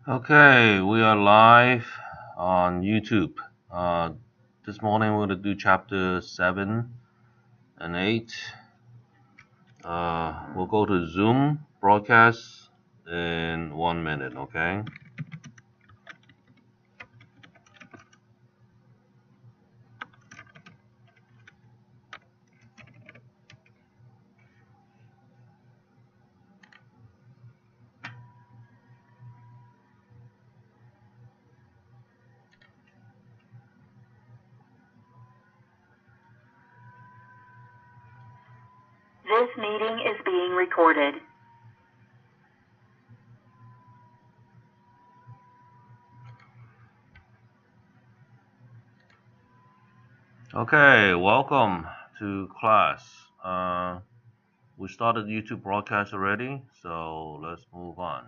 Okay, we are live on YouTube. This morning we're going to do chapter 7 and 8. We'll go to Zoom broadcast in 1 minute, okay? This meeting is being recorded. Okay, welcome to class. We started YouTube broadcast already, so let's move on.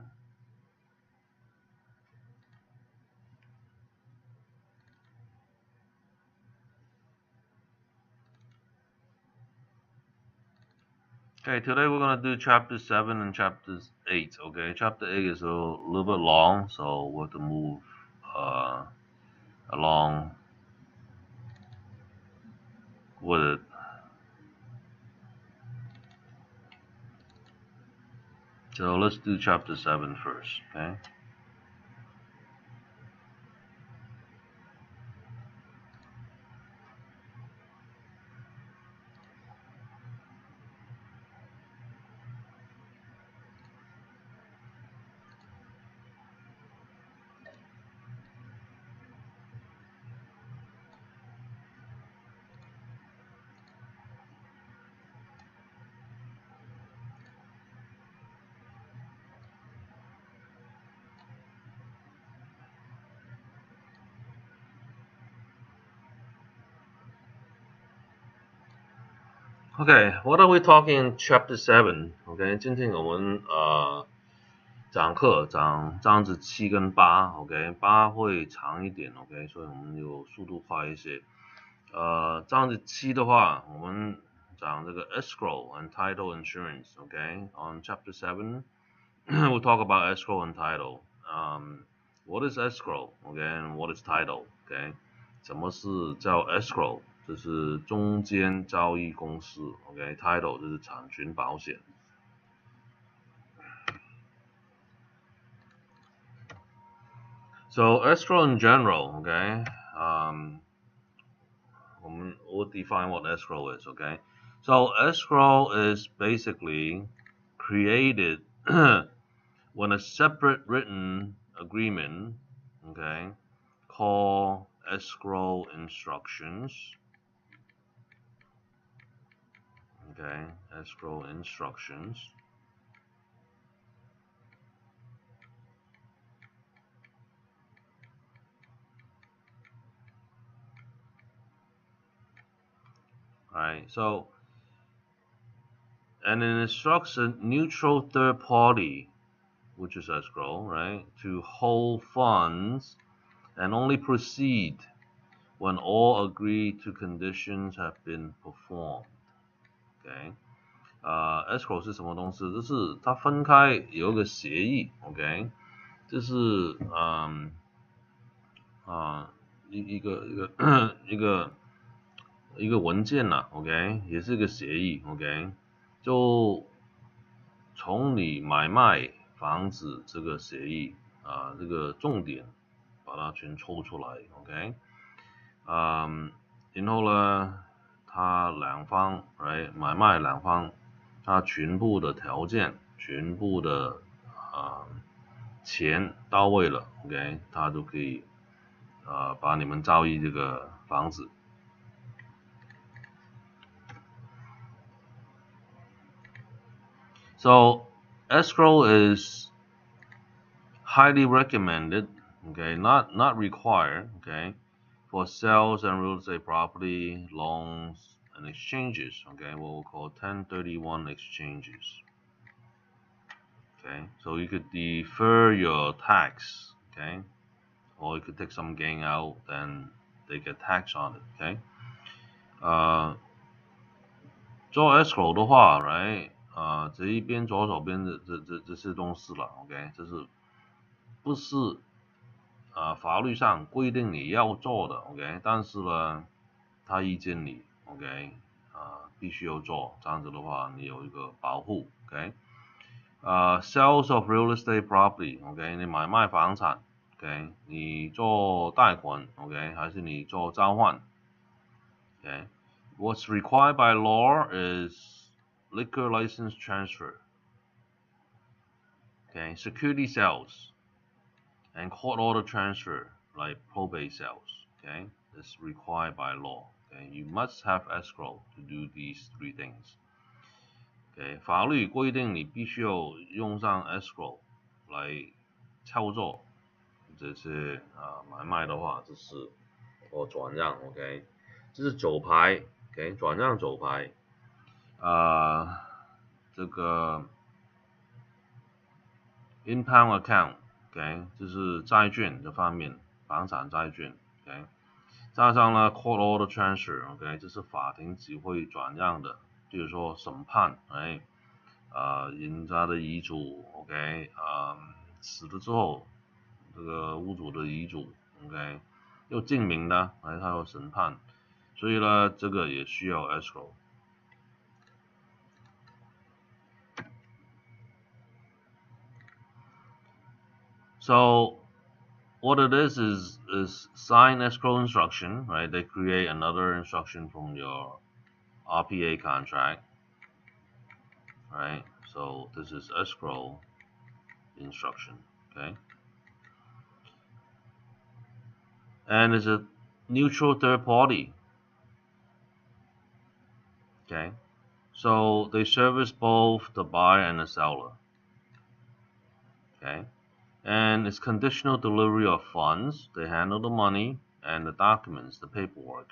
Okay, today we're going to do chapter 7 and chapter 8, okay? Chapter 8 is a little bit long, so we'll have to move along with it. So let's do chapter 7 first, okay? Okay, what are we talking in chapter 7? OK， 今天我们讲课讲章子7跟8 ，OK， 8会长一点 ，OK， 所以我们就速度快一些。章子7的话，我们讲这个 Escrow and Title Insurance，OK，on chapter 7 we'll talk about Escrow and Title. What is Escrow? Okay, what is Title? Okay, 什么是叫 Escrow？ 这是中间交易公司。OK, Title 就是产权保险。So escrow in general, okay, we'll define what escrow is, okay? So escrow is basically created when a separate written agreement, okay, called escrow instructions, okay, escrow instructions, right? So, and it instructs a neutral third party, which is escrow, right, to hold funds and only proceed when all agreed to conditions have been performed. Okay, escrow 是什么东西？就是它分开有一个协议 ，OK， 这是一个文件啦 ，OK， 也是一个协议 ，OK， 就从你买卖房子这个协议这个重点把它全抽出来 ，OK， 然后呢，它两方，right， 买卖两方，它全部的条件，全部的钱到位了 ，OK， 它就可以把你们交易这个房子。So escrow is highly recommended, okay, not required, okay, for sales and real estate property, loans, and exchanges, okay, what we'll call 1031 exchanges. Okay, so you could defer your tax, okay, or you could take some gain out, then they get tax on it, okay. 做 escrow 的话 ，right， 这一边左手边的这些东西了 ，OK， 这是不是法律上规定你要做的 ，OK， 但是呢，他意见你 ，OK， 必须要做，这样子的话你有一个保护 ，OK。Sales of real estate property，OK， 你买卖房产 ，OK， 你做贷款 ，OK， 还是你做交换 ，OK。What's required by law is liquor license transfer, okay, security sales, and court order transfer like probate sales, okay, is required by law. Okay, you must have escrow to do these three things. Okay, 法律规定你必须要用上 escrow 来操作这些买卖的话，这是转让 ，OK， 这是走牌 ，OK， 转让走牌，这个 impound account，OK， 就是债券这方面，房产债券 ，OK， 加上呢 court order transfer，OK， 这是法庭只会转让的，比如说审判，人家的遗嘱 ，OK， 死了之后，这个屋主的遗嘱 ，OK， 要证明的，他要审判，所以呢，这个也需要 escrow。So what it is sign escrow instruction, right? They create another instruction from your RPA contract, right? So this is escrow instruction, okay? And it's a neutral third party, okay? So they service both the buyer and the seller, okay? And it's conditional delivery of funds. They handle the money and the documents, the paperwork,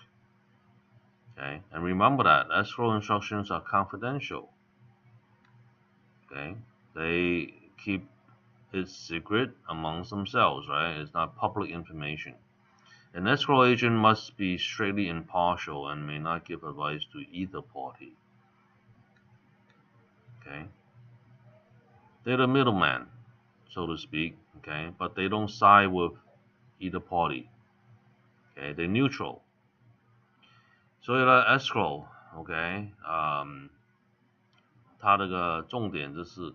okay? And remember that escrow instructions are confidential, okay? They keep it secret amongst themselves, right? It's not public information. An escrow agent must be strictly impartial and may not give advice to either party. Okay? They're the middleman, so to speak, okay? But they don't side with either party. Okay? They're neutral. 所以呢 escrow, okay, 它这个重点就是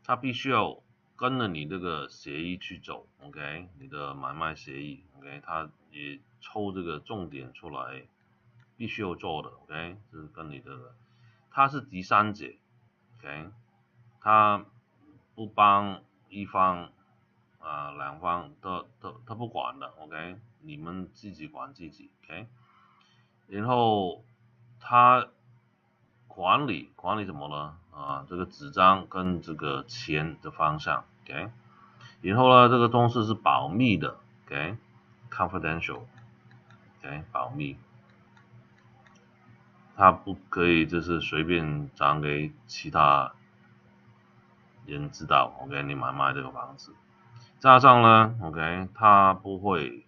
它必须要跟着你这个协议去走 ，OK， 你的买卖协议 ，OK， 它也抽这个重点出来，必须要做的 ，OK， 这是跟你的，它是第三者 ，OK， 它不帮一方两方他不管的 ，OK， 你们自己管自己 ，OK， 然后它管理什么呢？这个纸张跟这个钱的方向 ，OK， 然后呢，这个东西是保密的 ，OK，confidential，OK， 保密，它不可以就是随便讲给其他人知道 ，OK， 你买卖这个房子，加上呢 ，OK， 它不会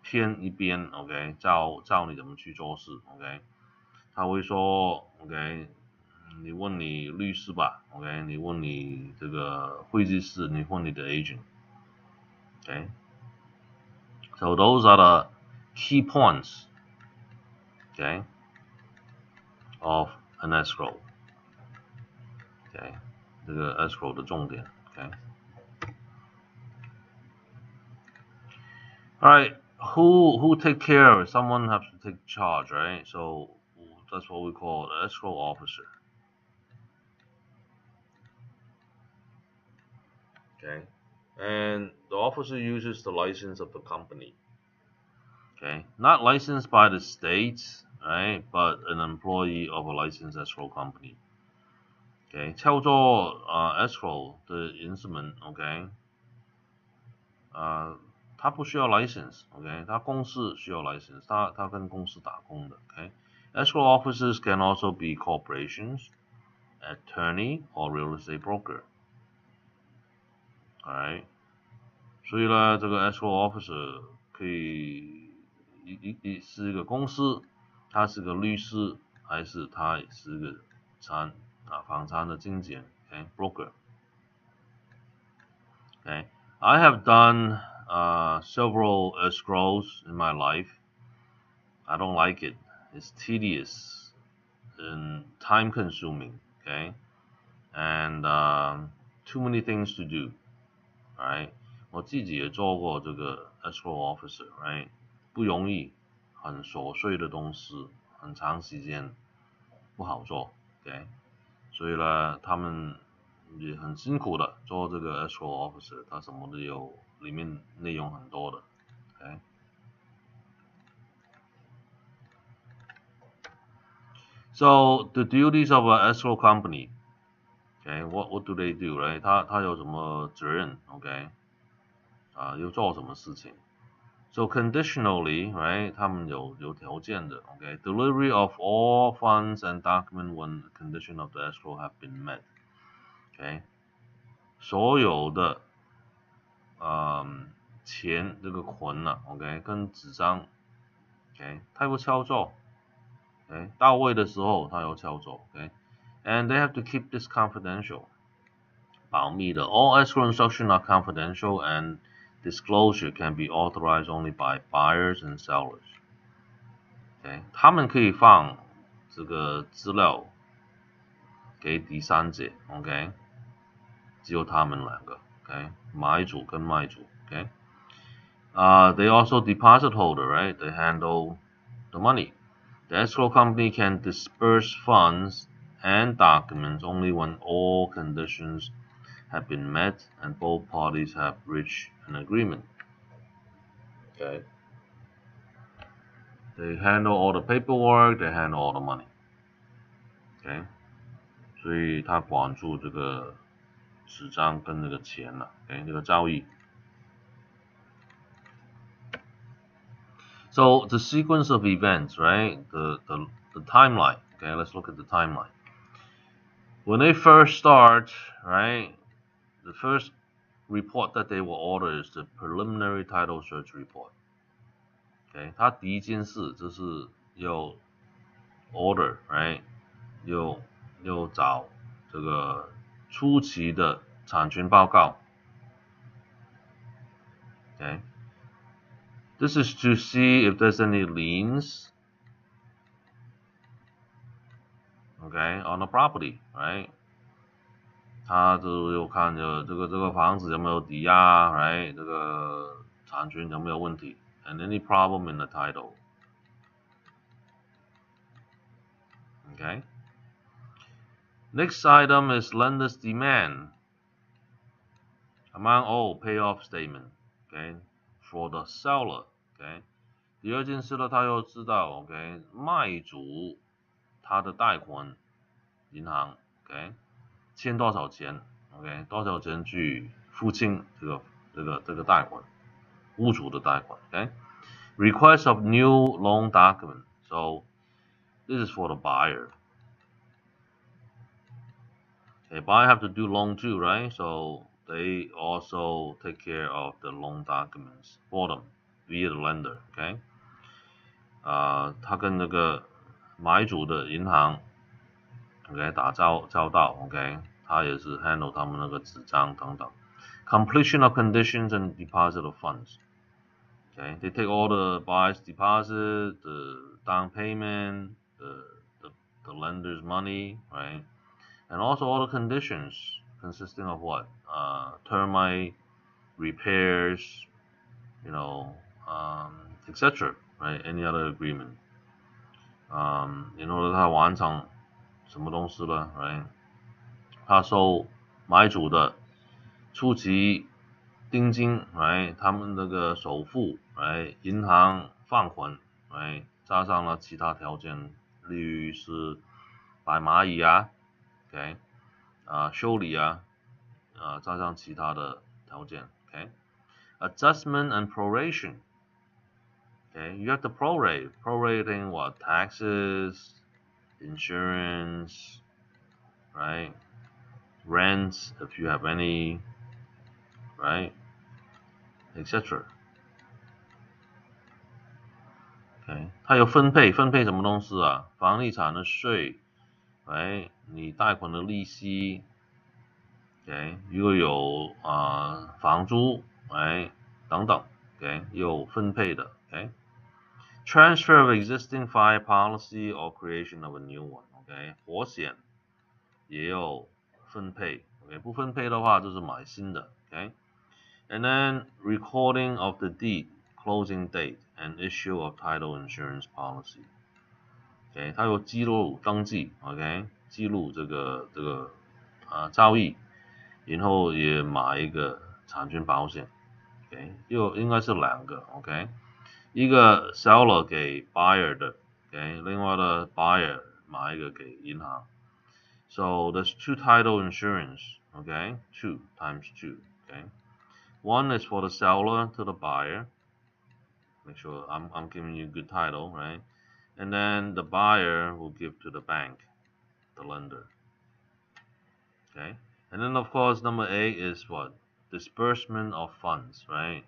偏一边 ，OK， 教你怎么去做事 ，OK， 他会说 ，OK。你问你律师吧 ，OK， 你问你这个会计师，你问你的 agent，OK， so those are the key points, okay, of an escrow, okay， 这个 escrow 的重点 ，okay. Alright, who take care? Someone has to take charge, right? So that's what we call the escrow officer. Okay, and the officer uses the license of the company. Okay, not licensed by the state, right? But an employee of a licensed escrow company. Okay, 操作escrow 的人士们 ，OK， 他不需要 license，OK， 他公司需要 license， 他跟公司打工的 ，OK。Escrow officers can also be corporations, attorney or real estate broker. Alright， 所以呢，这个 escrow officer 可以是一个公司，他是个律师，还是他也是个房产的经纪人 ，OK， broker，OK， I have done several escrows in my life. I don't like it. It's tedious and time consuming, okay? And too many things to do, right? 我自己也做过这个 Escrow Officer, right? 不容易，很琐碎的东西，很长时间，不好做 ，OK？ 所以呢，他们也很辛苦的做这个 Escrow Officer， 他什么都有，里面内容很多的 ，OK？ So the duties of an escrow company, okay? What do they do, right? 他有什么责任 ，OK？ 又做什么事情 ？So conditionally, right? 他们有条件的 ，OK? Delivery of all funds and document when the condition of the escrow have been met, OK? 所有的钱这个款啊 ，OK？ 跟纸张 ，OK？ 他有操作。Okay? 到位的时候，他有操作 ，OK？ And they have to keep this confidential， 保密的。All escrow instructions are confidential, and disclosure can be authorized only by buyers and sellers. Okay? 他们可以放这个资料给第三者 ，OK？ 只有他们两个 ，OK？ 买主跟卖主 ，OK？ They also deposit holder, right? They handle the money. The escrow company can disperse funds and documents only when all conditions have been met and both parties have reached an agreement. Okay. They handle all the paperwork, they handle all the money. Okay. 所以他管住这个纸张跟这个钱了 ，OK， 这个交易。So the sequence of events, right? The timeline. Okay, let's look at the timeline. When they first start, right? The first report that they will order is the preliminary title search report. Okay, 他第一件事就是要 order, right? 要找这个初期的产权报告。Okay. This is to see if there's any liens, okay, on the property, right? 他就有看着这个房子有没有抵押 ，right？ 这个产权有没有问题 ，and any problem in the title. Okay. Next item is lender's demand. Amount owed payoff statement. Okay, for the seller. Okay. 第二件事呢，他要知道 ，OK， 卖主他的贷款银行 ，OK， 欠多少钱 ，OK， 多少钱去付清这个贷款，屋主的贷款 ，OK。Request of new loan document. So this is for the buyer. Okay, buyer have to do loan too, right? So they also take care of the loan documents for them via the lender. Okay. 他跟那个买主的银行 ，OK 打交道 ，OK， 他也是 handle 他们那个纸张等等。Completion of conditions and deposit of funds. Okay, they take all the buyer's deposit, the down payment, the lender's money, right? And also all the conditions consisting of what? Termite, repairs, etc. Right? Any other agreement. In order 他完成什么东西呢 ？Right? 他收买主的初期定金 ，right？ 他们那个首付 ，right？ 银行放款 ，right？ 加上了其他条件，例如是摆蚂蚁啊 ，OK？ 修理啊，加上其他的条件 ，OK？Adjustment and proration. Okay, you have to prorate. Prorating what? Taxes, insurance, right? Rents, if you have any, right? Etc. Okay, 它有分配什么东西啊？房地产的税，哎，你贷款的利息，OK， 如果有房租 right 等等 ，OK 有分配的 ，OK。Transfer of existing fire policy or creation of a new one，OK， 火险也有分配 ，OK， 不分配的话就是买新的 ，OK。And then recording of the deed, closing date, and issue of title insurance policy，OK， 它有记录登记 ，OK， 记录这个交易，然后也买一个产权保险 ，OK， 又应该是两个 ，OK。一个 seller 给 buyer 的 ，OK， 另外的 buyer 买一个给银行。So there's two title insurance, okay? 2 times 2, okay? One is for the seller to the buyer. Make sure I'm giving you good title, right? And then the buyer will give to the bank, the lender. Okay? And then of course number A is what? Disbursement of funds, right?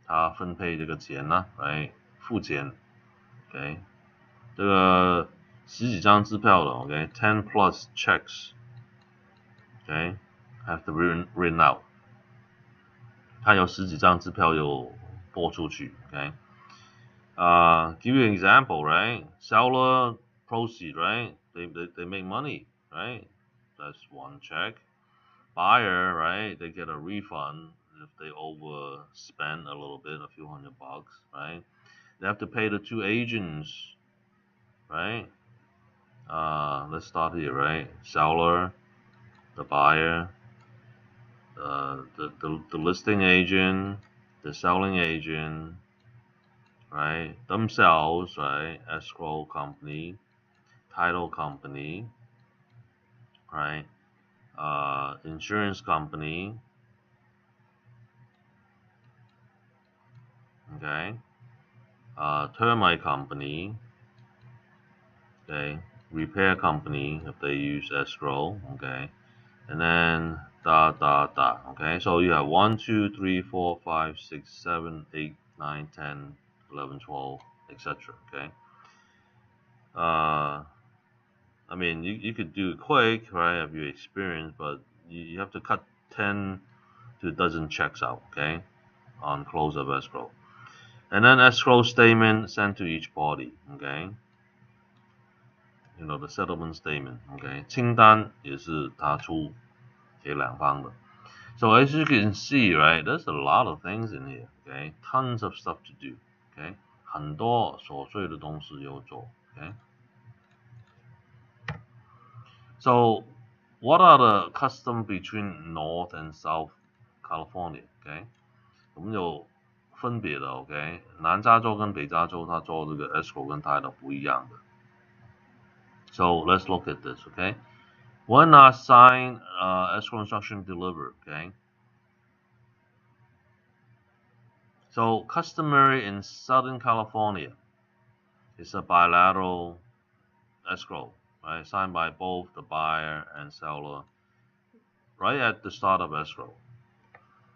他分配这个钱呢 right? 付钱 okay? 这个十几张支票的 okay? 10 plus checks, okay? Have to be written out. 他有十几张支票有拨出去 okay? Give you an example, right? Seller proceed, right? They make money, right? That's one check. Buyer, right? They get a refund if they overspend a little bit, a few $100, right? They have to pay the two agents, right? Let's start here, right? Seller, the buyer, the listing agent, the selling agent, right? Themselves, right? Escrow company, title company, right? Insurance company, okay? Termite company, okay? Repair company if they use escrow, okay? And then okay? So you have 1, 2, 3, 4, 5, 6, 7, 8, 9, 10, 11, 12, etc. Okay? I mean, you could do it quick, right, if you experience, but you have to cut 10 to a dozen checks out, okay, on close of escrow. And then escrow statement sent to each party, okay? You know, the settlement statement, okay? 清单也是他出给两方的。So as you can see, right, there's a lot of things in here, okay? Tons of stuff to do, okay? 很多琐碎的东西要做 okay? So what are the customs between North and South California, okay? 我们有分别的 okay? 南加州跟北加州它做这个 escrow 跟 title 不一样的。So let's look at this, okay? When are signed escrow instruction delivered, okay? So customary in Southern California is a bilateral escrow, right? Signed by both the buyer and seller right at the start of escrow,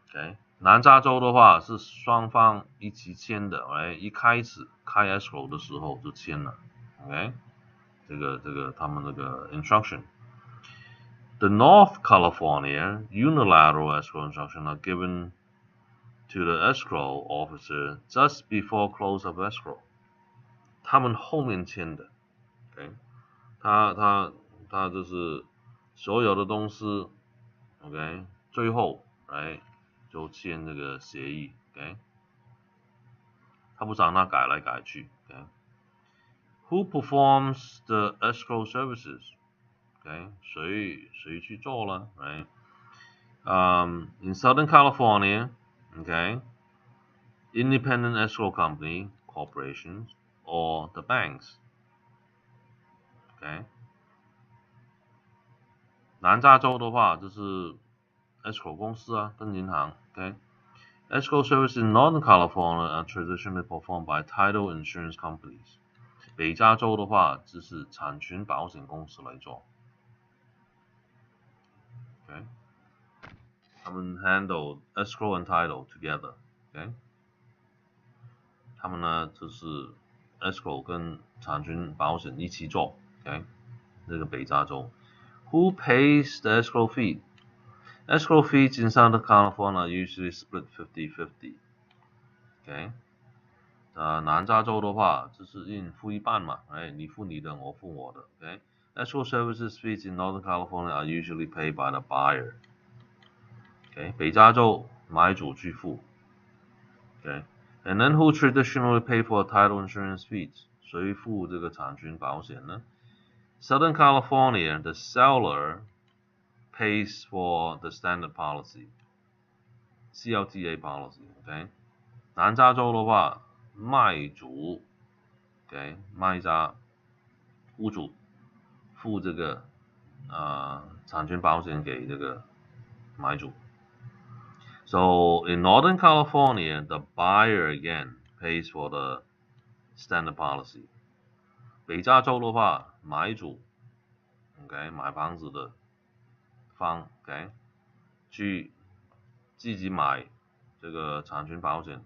okay? 南加州的话是双方一起签的 ，right? 一开始开 escrow 的时候就签了 ，OK？ 这个他们那个 instruction。The North California unilateral escrow instruction are given to the escrow officer just before close of escrow. 他们后面签的 ，OK？ 他就是所有的东西 ，OK？ 最后来就签这个协议 ，OK？ 他不想那改来改去 ，OK？Who performs the escrow services? Okay, 谁去做了 right? In Southern California, okay, independent escrow company, corporations, or the banks. Okay. 南加州的话就是 escrow 公司啊，跟银行 ，okay. Escrow services in Northern California are traditionally performed by title insurance companies. 北加州的话就是产权保险公司来做。Okay. 他们 handle escrow and title together, okay? 他们呢就是 escrow 跟产权保险一起做 ，okay? 这个北加州。Who pays the escrow fee? Escrow fees in Southern California are usually split 50-50. OK， 南加州的话就是付一半嘛，你付你的，我付我的。OK， Escrow services fees in Northern California are usually paid by the buyer. OK， 北加州买主去付。OK， and then who traditionally pay for title insurance fees？ 谁付这个产权保险呢？ Southern California, the seller pays for the standard policy, CLTA policy. OK， 南加州的话，卖主 ，OK， 卖家屋主付这个产权保险给这个买主。So in Northern California, the buyer again pays for the standard policy. 北加州的话，买主 ，OK， 买房子的方 ，OK， 去自己买这个产权保险。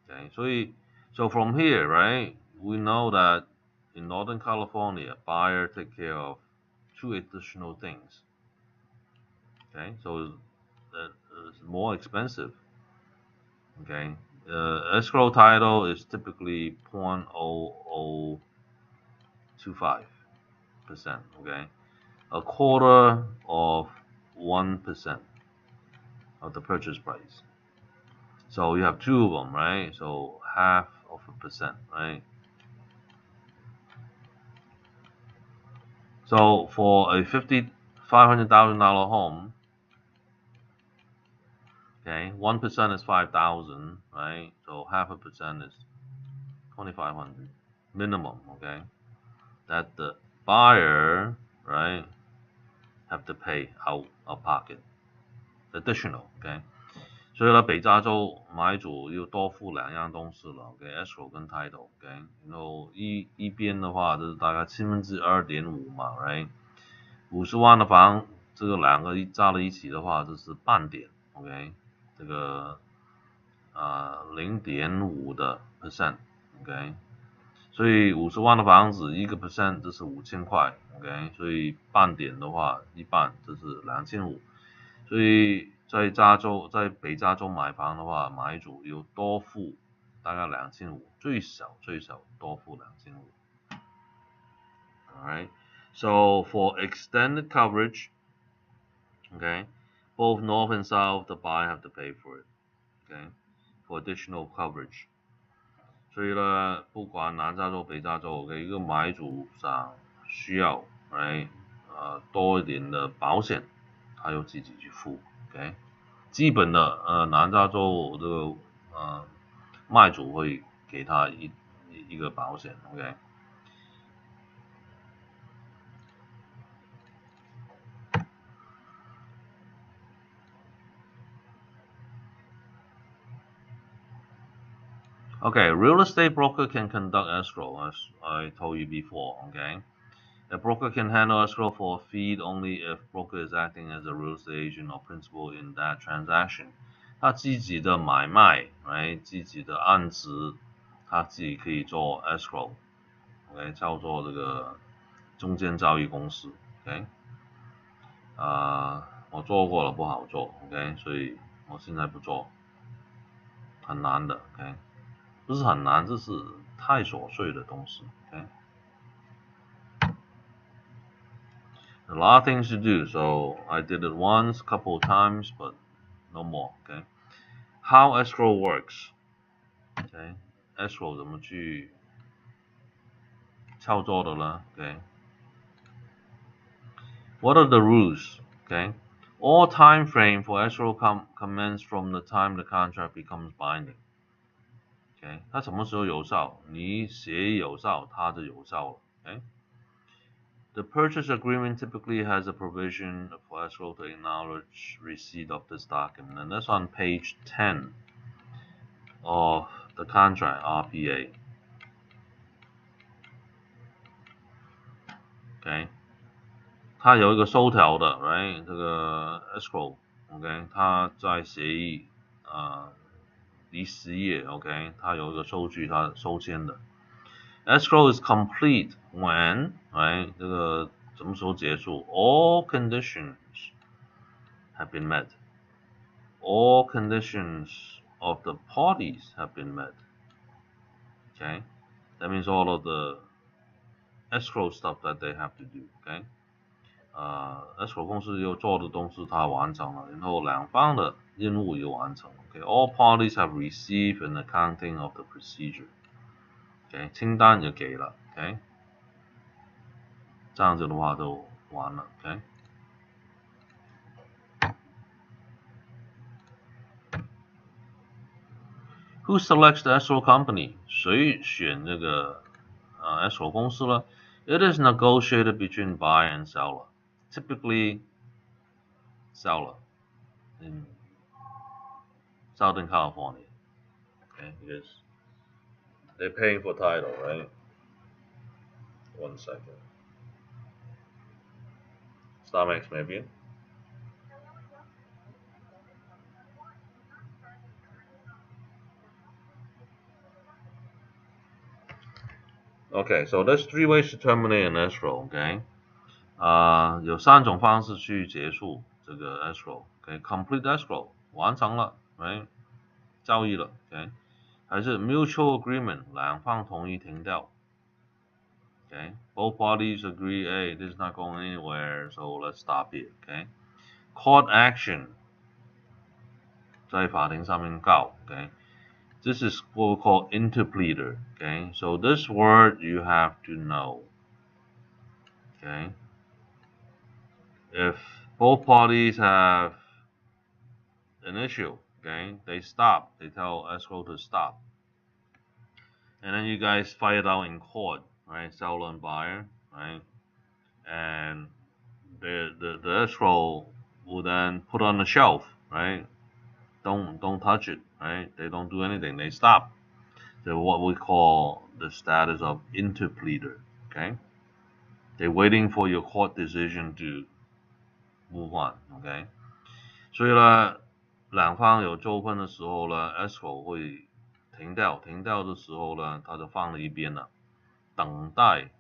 OK， 所以 so from here, right, we know that in Northern California, buyer take care of two additional things. Okay, so it's more expensive. Okay, escrow title is typically 0.0025%. Okay, a quarter of 1% of the purchase price. So you have two of them, right? So half of a percent, right? So for a $500,000 home, okay, 1% is 5,000, right? So half a percent is 2,500 minimum, okay? That the buyer, right, have to pay out of pocket, additional, okay? 所以呢，北加州买主又多付两样东西了 ，OK， escrow 跟 title， OK， 然后一边的话就是大概2/7嘛 ，right， 50万的房，这个两个加在一起的话，就是半点 ，OK， 这个0.5%的 ，OK， 所以50万的房子1%就是5000块 ，OK， 所以半点的话一半就是2500，所以在北加州买房的话，买主要多付大概2500，最少多付2500。Alright, so for extended coverage, okay, both north and south, the buyer have to pay for it, okay, for additional coverage. 所以呢，不管南加州、北加州，一个买主上需要，多一点的保险，他要自己去付。OK， 基本的南加州这个卖主会给他一个保险 ，OK。Okay, real estate broker can conduct escrow, as I told you before. Okay, a broker can handle escrow for a fee only if broker is acting as a real estate agent or principal in that transaction. 他自己的买卖，自己的案子，他自己可以做 escrow，OK， 叫做这个中间交易公司 ，OK， 我做过了不好做 ，OK， 所以我现在不做，很难的 ，OK， 不是很难，这是太琐碎的东西 ，OK。A lot of things to do, so I did it once, a couple of times, but no more, okay? How escrow works, okay? Escrow 怎么去操作的呢 okay? What are the rules, okay? All time frame for escrow commence from the time the contract becomes binding, okay? 它什么时候有效？你写有效，它就有效了 ，okay?The purchase agreement typically has a provision for escrow to acknowledge receipt of this document, and that's on page 10 of the contract, RPA. OK， 它有一个收条的 ，right？ 这个 escrow，OK， 它在协议第10页 ，OK， 它有一个收据，它收签的。Escrow is complete when, right? 这个什么时候结束 ？All conditions have been met. All conditions of the parties have been met. Okay, that means all of the escrow stuff that they have to do. Okay, escrow 公司要做的东西它完成了，然后两方的任务也完成。Okay, all parties have received an accounting of the procedure. Okay, 清单也给了。Okay， 这样子的话就完了。Okay。Who selects the escrow company? 谁选这个escrow 公司呢？ It is negotiated between buyer and seller. Typically, seller in Southern California. Okay, because they're paying for title, right? 1 second. Starmax maybe. Okay, so there's 3 ways to terminate an escrow. Okay. 有3种方式去结束这个 escrow. Okay, complete escrow 完成了 ，right？ 交易了 ，okay？ 还是 mutual agreement 两方同意停掉 ，okay？ Both parties agree, hey, this is not going anywhere, so let's stop it, okay? Court action 在法庭上面告 ，okay? This is what we call interpleader, okay? So this word you have to know, okay? If both parties have an issue, okay, they stop. They tell escrow to stop, and then you guys fight it out in court, right? Seller and buyer, right? And the escrow will then put on the shelf, right? Don't touch it, right? They don't do anything. They stop. They're what we call the status of interpleader, okay? They're waiting for your court decision to move on, okay? 所以呢，两方有纠纷的时候呢 ，escrow 会停掉的时候呢，它就放在一边了，等待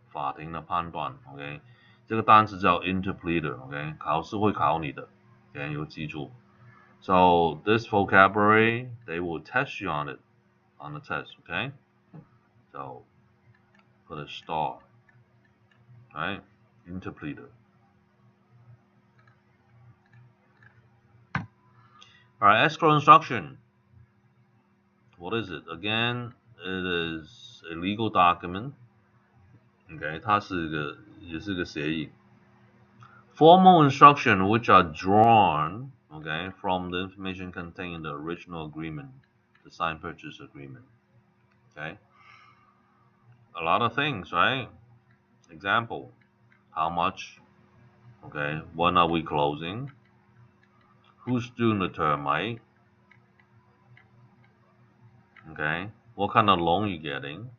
法庭的判断 ，OK？ 这个单词叫 interpleader，OK？ 考试会考你的 ，OK？ 有记住。So this vocabulary, they will test you on it, on the test, okay? So put a star, right? Interpleader. Alright, escrow instruction. What is it? Again, it is a legal document. Okay, 它也是个协议。Formal instruction which are drawn, okay, from the information contained in the original agreement, the signed purchase agreement. Okay, a lot of things, right? Example, how much? Okay, when are we closing? Who's doing the termite? Okay, what kind of loan you getting?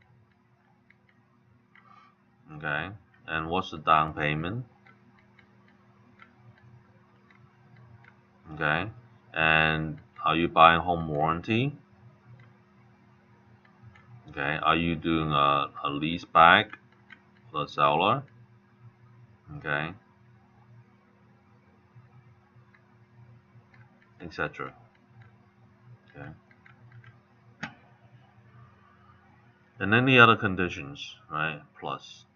Okay, and what's the down payment? Okay, and are you buying home warranty? Okay, are you doing a lease back for the seller? Okay, etc. Okay, and any other conditions, right? Plus,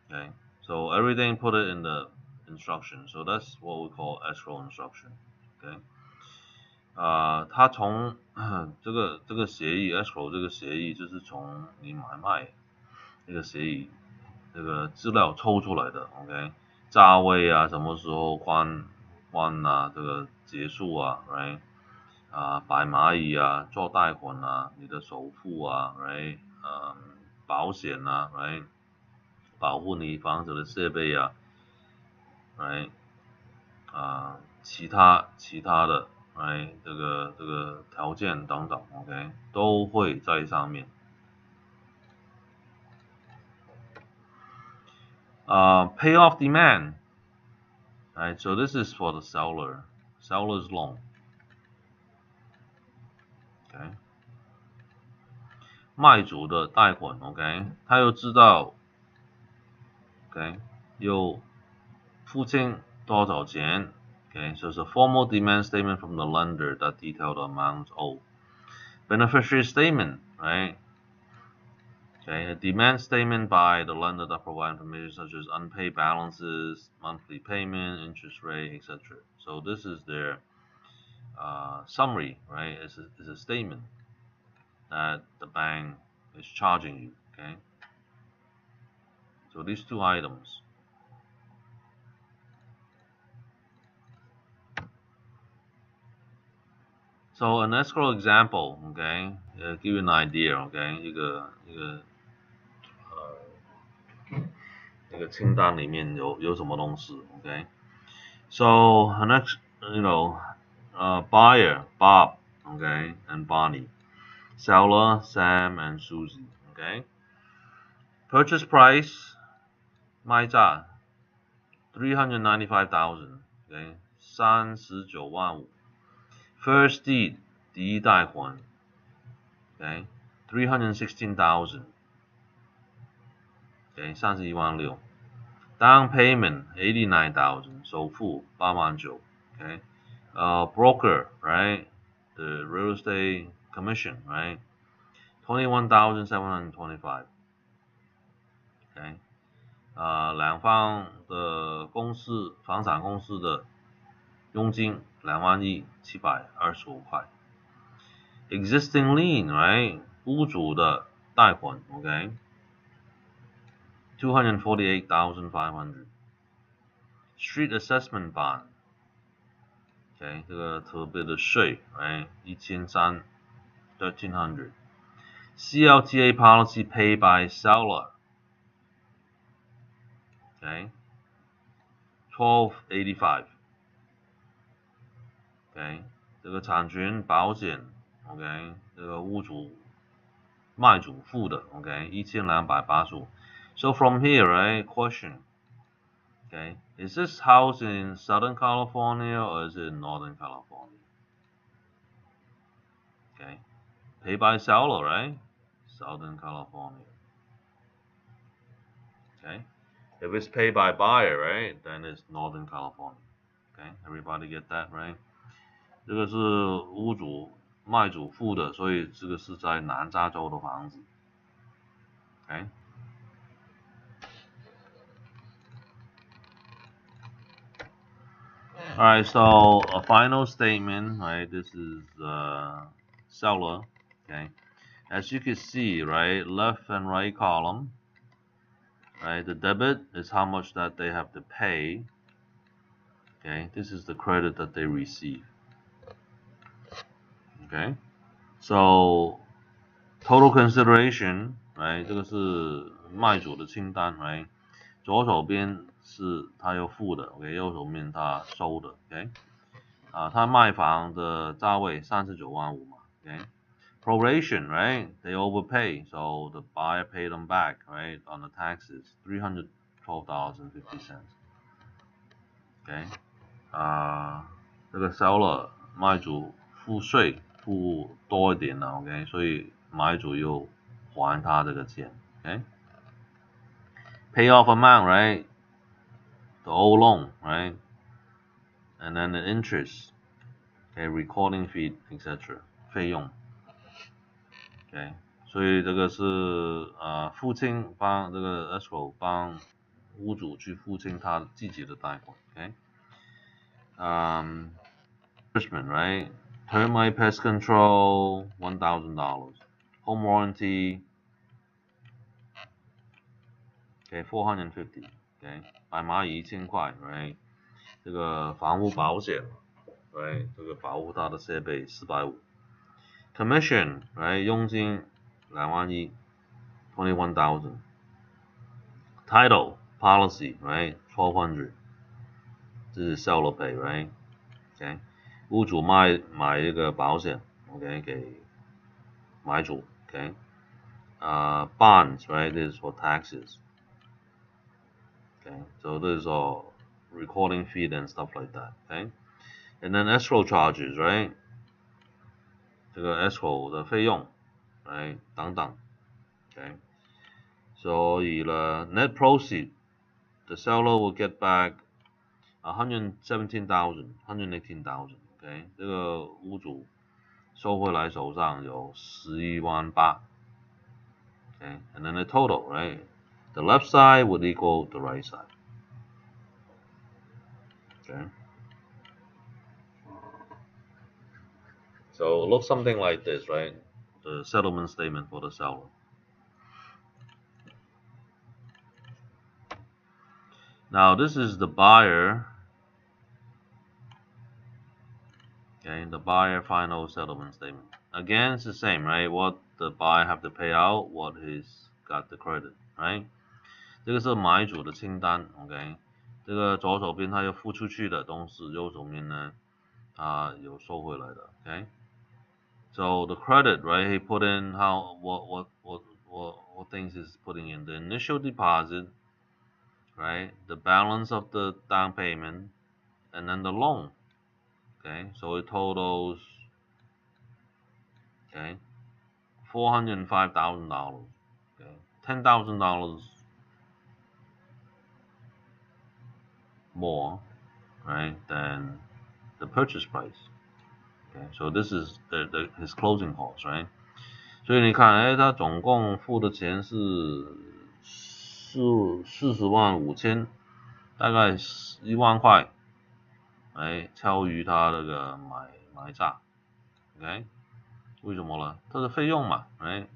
okay. So everything put it in the instruction. So that's what we call escrow instruction. Okay. 它从这个协议 escrow 这个协议就是从你买卖这个协议这个资料抽出来的 ，OK， 价位啊，什么时候关啊，这个结束啊 ，right， 摆蚂蚁啊，做贷款啊，你的首付啊 ，right， 保险啊 ，right， 保护你房子的设备啊 ，right， 其他的 ，right， 这个条件等等 ，OK， 都会在上面。Payoff demand. Right, so this is for the seller's loan. Okay. 卖主的贷款 ，OK， 他又知道 ，OK， 有付清多少钱 ，OK， Okay, so it's a formal demand statement from the lender that detail the amounts owed. Beneficiary statement, right? Okay, a demand statement by the lender that provide information such as unpaid balances, monthly payment, interest rate, etc. So this is their summary, right? It's a statement that the bank is charging you. Okay, so these two items. So an escrow example, okay, give you an idea, okay，一个清单里面有什么东西 ，okay。So next, buyer Bob, okay, and Bonnie, seller Sam and Susie, okay. Purchase price 卖价395,000, okay, 39,500. First deed 第一贷款 okay, 316,000, okay, 31,600. Down payment 89,000, 首付89,000, okay. Broker, right, the real estate commission, right, 21,725, okay. 两方的房产公司的佣金21,725块。Existing lien, right, 屋主的贷款 okay, 248,500. Street assessment bond, okay, 这个特别的税 right, 1,300, 1,300. CLTA policy paid by seller, okay, 1285. Okay, 这个产权保险 okay, 这个卖主付的 okay, 1,285. So from here, right, question, okay, is this house in Southern California or is it in Northern California? Okay, paid by seller, right, Southern California. Okay, if it's paid by buyer, right, then it's Northern California. Okay, everybody get that, right? 这个是卖主付的，所以这个是在南加州的房子。Okay. Alright, so a final statement, right? This is seller. Okay. As you can see, right, left and right column, right? The debit is how much that they have to pay. Okay, this is the credit that they receive. Okay, so total consideration, right? 这个是卖主的清单 ，right? 左手边是他要付的 ，OK， 右手边他收的 ，OK， 他卖房的价位39,500嘛 ，OK， proration, right? They overpay, so the buyer paid them back, right? On the taxes, $312.50, OK， 这个 seller 卖主付税付多一点了 ，OK， 所以买主又还他这个钱 ，OK。Payoff amount, right? The old loan, right? And then the interest, okay, recording fee, etc. 费用 ，OK， 所以这个是父亲帮这个 escrow 帮屋主去付清他自己的贷款 ，OK，disbursement, right? Termite pest control $1,000, home warranty, okay, 450, okay, 白蚂蚁1000块 ，right? 这个房屋保险 ，right? 这个保护它的设备450。Commission, right? 佣金21,000 21,000. Title policy, right? 1,200. 这是 seller pay, right? Okay. 屋主买一个保险 ，OK， 给买主 ，OK。bonds, right? This is for taxes. Okay, so this is all recording fee and stuff like that. Okay, and then escrow charges, right? 这个 escrow 的费用 ，right? 等等 ，okay. 所以呢 net proceed, the seller will get back 118,000 这个屋主收回来手上有11万8 okay, and then the total, right? The left side would equal the right side. Okay. So it looks something like this, right? The settlement statement for the seller. Now this is the buyer. Okay, the buyer final settlement statement. Again, it's the same, right? What the buyer have to pay out, what he's got the credit, right? 这个是买主的清单 ，OK。这个左手边他有付出去的东西，右手边呢，有收回来的 ，OK。So the credit, right? He put in what things he's putting in: the initial deposit, right? The balance of the down payment, and then the loan. Okay, so it totals, okay, $405,000. Okay, $10,000 more, right, than the purchase price. Okay, so this is his closing costs, right? 所以你看，他总共付的钱是40万5千，大概1万块，敲于他那个买价 ，OK？ 为什么呢？它是费用嘛 ，right？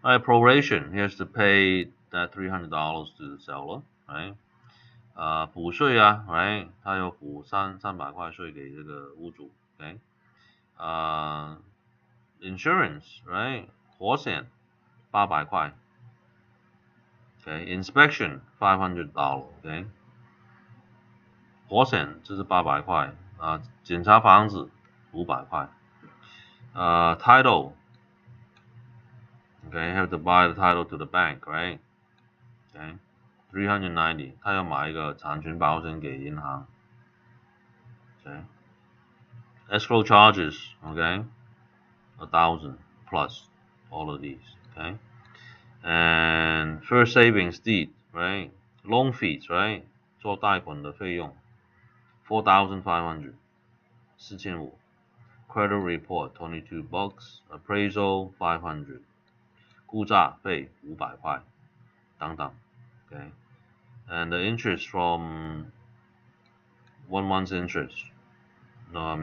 Proration, he has to pay that $300 to the seller, right? 补税啊 ，right？ 他要补300块税给这个屋主 ，OK？ Insurance, right? 火险800块 ，OK？ Inspection $500, OK？ 火险这是800块检查房子500块，Title, okay? Have to buy the title to the bank, right? Okay? 390, 他要买一个产权保险给银行 ，okay? Escrow charges, okay? 1,000 plus all of these, okay? And first savings deed, right? Loan fees, right? 做贷款的费用 $4,500, 4500. Credit report $22, appraisal $500, 估价费500块，等等 ，okay? And the interest from 1 month's interest. No,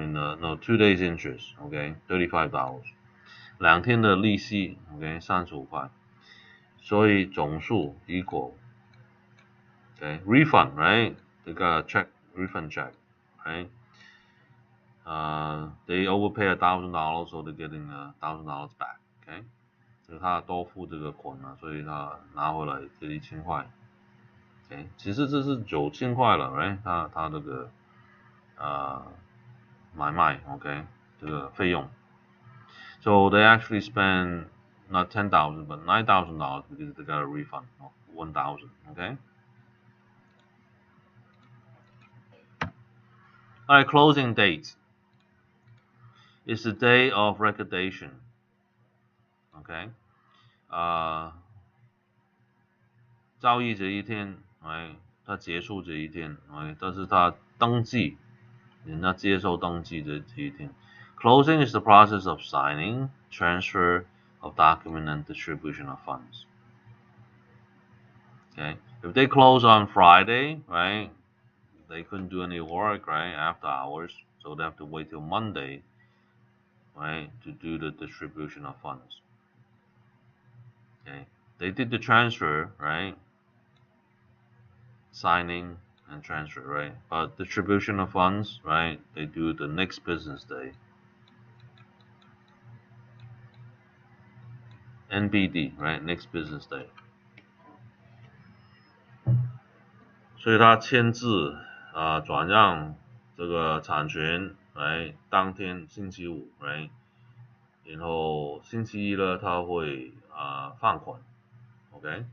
2 days interest, okay? $35. 2天的利息 ，OK? 35块。所以总数 equal, okay? Refund, right? They got a check, refund check, right? They overpay $1,000, so they're getting $1,000 back, okay? 就是他多付这个款所以他拿回来这1000块。Okay? 其实这是9000块了 ，right？ 他这个买卖 ，OK？ 这个费用。So they actually spend not $10,000 but $9,000 because they got a refund of $1,000, okay? Alright, closing date is the day of recordation, okay? 交易这一天，他结束这一天，但是他登记，人家接受登记这一天。Closing is the process of signing, transfer of document, and distribution of funds. Okay, if they close on Friday, right, they couldn't do any work, right, after hours, so they have to wait till Monday, right, to do the distribution of funds. Okay, they did the transfer, right, signing and transfer, right, but distribution of funds, right, they do the next business day. NBD, right, next business day. 所以他签字转让这个产权当天星期五 right， 然后星期一呢他会放款 OK。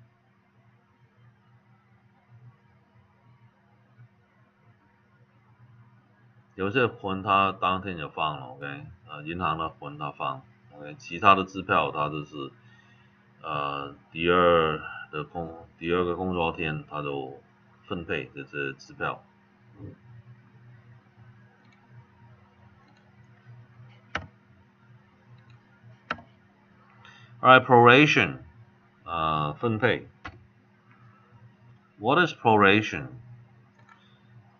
有些款他当天就放了 OK， 银行的款他放 OK， 其他的支票他就是第二个工作天他就分配这些支票 Alright, proration, 分配。What is proration?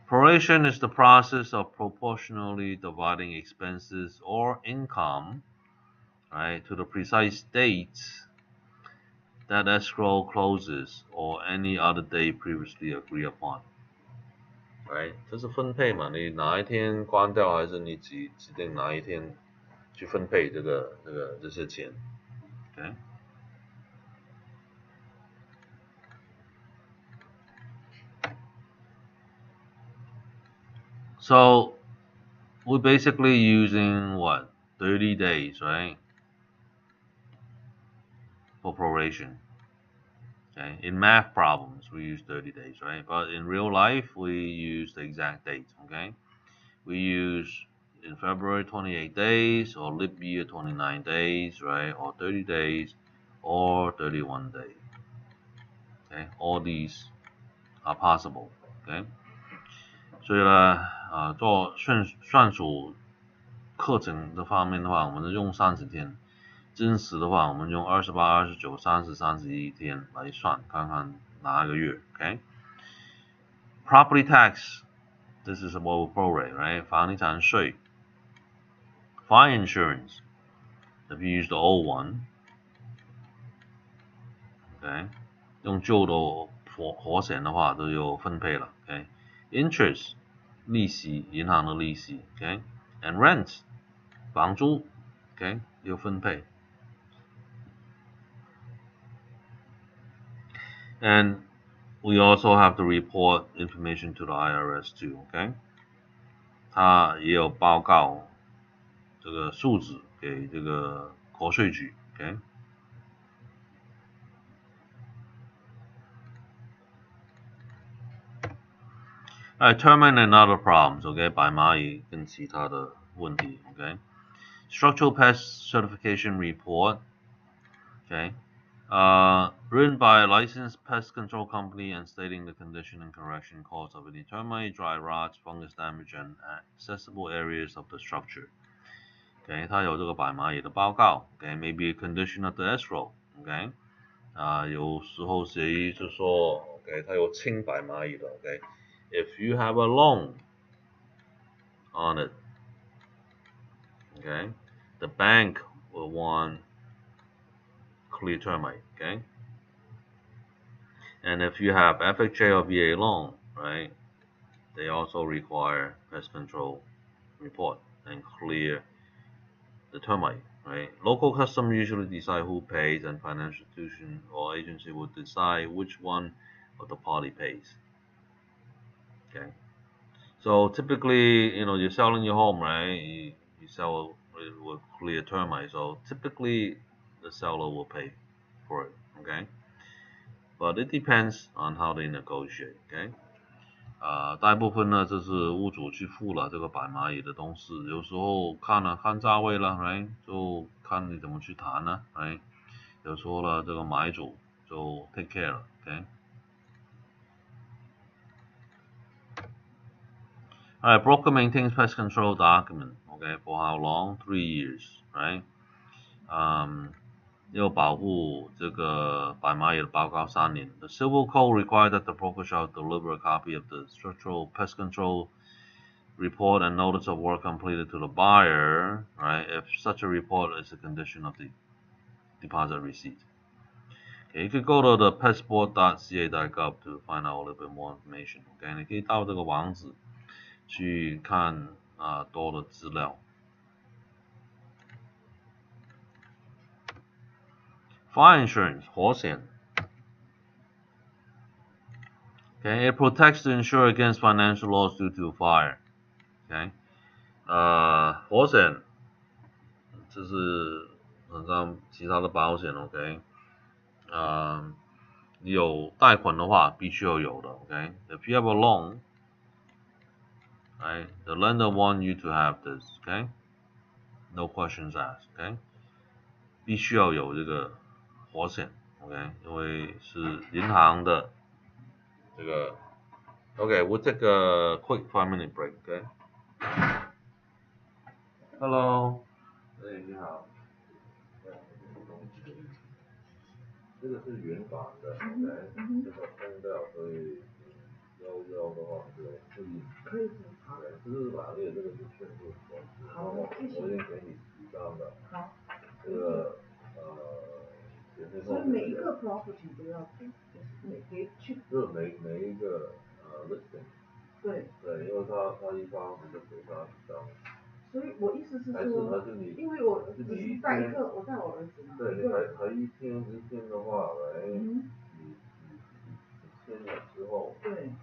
Proration is the process of proportionally dividing expenses or income, right, to the precise dates that escrow closes or any other day previously agreed upon. Right， 这是分配嘛，你哪一天关掉，还是你指定哪一天去分配这些钱 ？Okay. So we're basically using what, 30 days, right, for proration. Okay, in math problems we use 30 days, right? But in real life we use the exact date. Okay, we use in February 28 days, or leap year 29 days, right? Or 30 days, or 31 days. Okay, all these are possible. Okay. 所以呢，做算数课程的方面的话，我们用30天；真实的话，我们用28、29、30、31天来算，看看哪一个月。Okay. Property tax, this is what we prorate, right? 房地产税。Fire insurance, if you use the old one. Okay. 用旧的火险的话，都有分配了。Okay. Interest, 利息，银行的利息。Okay. And rent, 房租 ，OK， 有分配。And we also have to report information to the IRS too, OK， 它也有报告这个数字给这个国税局 ，OK。Termite and other problems, OK， 白蚂蚁跟其他的问题 ，OK。Structural Pest Certification Report, okay, written by a licensed pest control company and stating the condition and correction cause of any termite, dry rots, fungus damage, and accessible areas of the structure. Okay, 它有这个白蚂蚁的报告 ，okay, maybe a condition of the escrow, okay， 有时候协议就说 ，okay， 它有清白蚂蚁的 ，okay，if you have a loan on it, okay, the bank will want clear termite, okay? And if you have FHA or VA loan, right, they also require pest control report and clear the termite, right? Local custom usually decide who pays, and financial institution or agency will decide which one of the party pays. Okay. So typically, you're selling your home, right? You sell with clear termite. So typically, the seller will pay for it. Okay. But it depends on how they negotiate. Okay. 大部分呢，这是屋主去付了这个白蚂蚁的东西，有时候看价位了 ，right， 就看你怎么去谈呢 ，right， 有时候呢，这个买主就 take care 了 ，OK。Alright, broker maintains pest control document, okay, for how long? 3 years, right? 要保护这个白蚂蚁的报告3年。The Civil Code requires that the broker shall deliver a copy of the structural pest control report and notice of work completed to the buyer, right? If such a report is a condition of the deposit receipt. Okay, you could go to the pestboard.ca.gov to find out a little bit more information. Okay, 你可以到这个网址去看多的资料。Fire insurance, 火险。Okay, it protects the insurer against financial loss due to fire. Okay, 火险这是很像其他的保险 ，OK， 你有贷款的话必须要有的 ，OK。If you have a loan, right, the lender want you to have this, OK, no questions asked, OK， 必须要有这个火险 ，OK， 因为是银行的这个 Okay, we'll take a quick 5-minute break, okay? Hello. 哎，你好。这个是原版的，OK，这个封掉，所以要的话就复印。可以，好。这是哪列？这个是全部手指。好，我已经给你几张了。好。这个所以每一个 property 都要给，每去。就是每一个listing。对。对，因为他一张你就给他一张。所以我意思是说，还是你，因为我只是带一个，我带我儿子嘛。对，你还一天的话，你签了之后，对，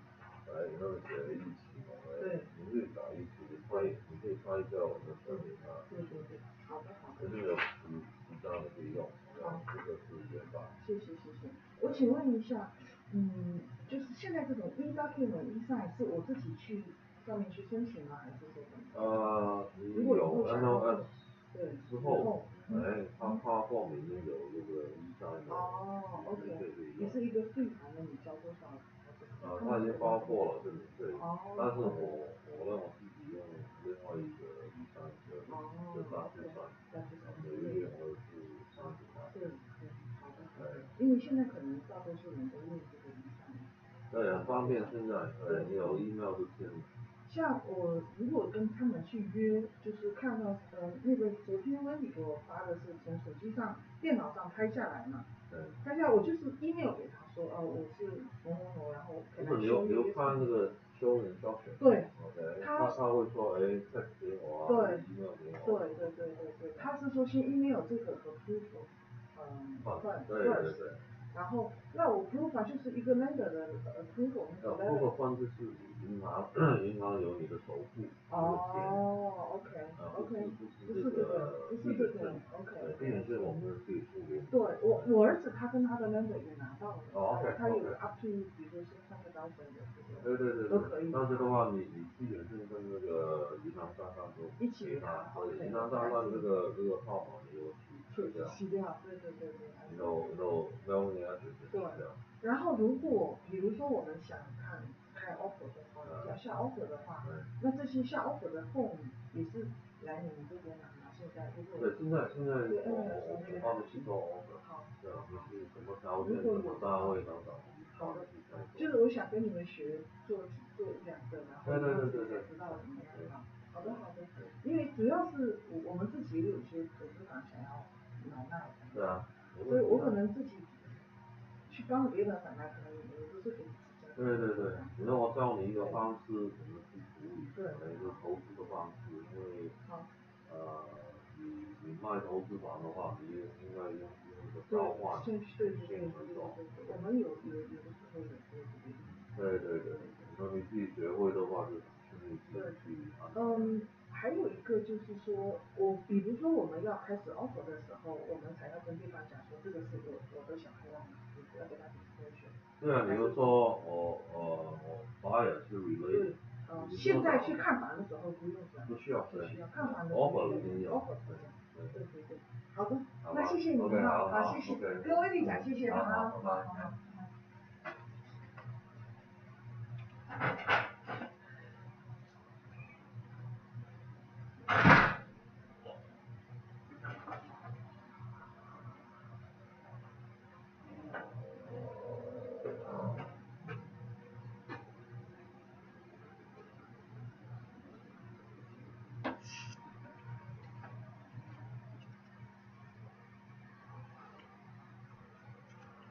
那个写了日期嘛，对，你可以打日期，你可以拍一下我们的证明啊。对，好的。就是有10张的可以用，好，这个是原版。谢谢。我请问一下，就是现在这种e-document e-sign 是我自己去上面去申请吗？还是说怎么？你有 MLS 之后，它后面已经有那个e-sign 的。哦 ，OK， 你是一个费用的，你交多少？它已经包括了，是免费。但是我让我自己用另外一个e-sign的大致算，每个月我是30块。对，好的。因为现在可能大多数人都用这个e-sign。对，很方便现在，你有 email 就签。像我如果跟他们去约，就是看到那个昨天温迪给我发的是从手机上、电脑上拍下来嘛。对。拍下来我就是 email 给他说，我是某，然后给他你有看那个show instruction。对。他会说text 给我啊。对。email 给我。对，他是说先 email 这个和 proof，对。然后那我 proof 就是一个 lender 的approval。proof 方就是银行有你的首付。哦 ，OK， 不是这个 ，OK。这也是我们可以付给你。对，我儿子他跟他的 lender 也拿到了，他有 up to 比如说3,000的这个，对，都可以。但是的话，你基本是跟那个银行账上都一起给他，银行账上这个号码你有去掉，对。对。然后如果比如说我们想开 offer 的话，要下 offer 的话，那这些下 offer 的 form 也是来你们这边拿吗？现在对，现在我帮你去做 offer。好。对，就是什么条件、什么单位等等。好的。就是我想跟你们学做1-2个，然后让自己才知道怎么样。好的。因为主要是我们自己有些投资房想要买卖。对啊。所以我可能自己去帮别人买卖，可能也不是给对，那我教你一个方式怎么去处理，对，一个投资的方式，因为你卖投资房的话，你应该用一个交换现金那种。我们有的时候有这个。对，那你自己学会的话就去。还有一个就是说，比如说我们要开始 offer 的时候，我们才要跟对方讲说，这个是我的小朋友，要给他disclosure。对啊，比如说我 buyer 是 related。现在去看房的时候不用讲。不需要。看房的 offer 已经有。对。好的，那谢谢你哈，好，谢谢，跟威利讲谢谢哈，好。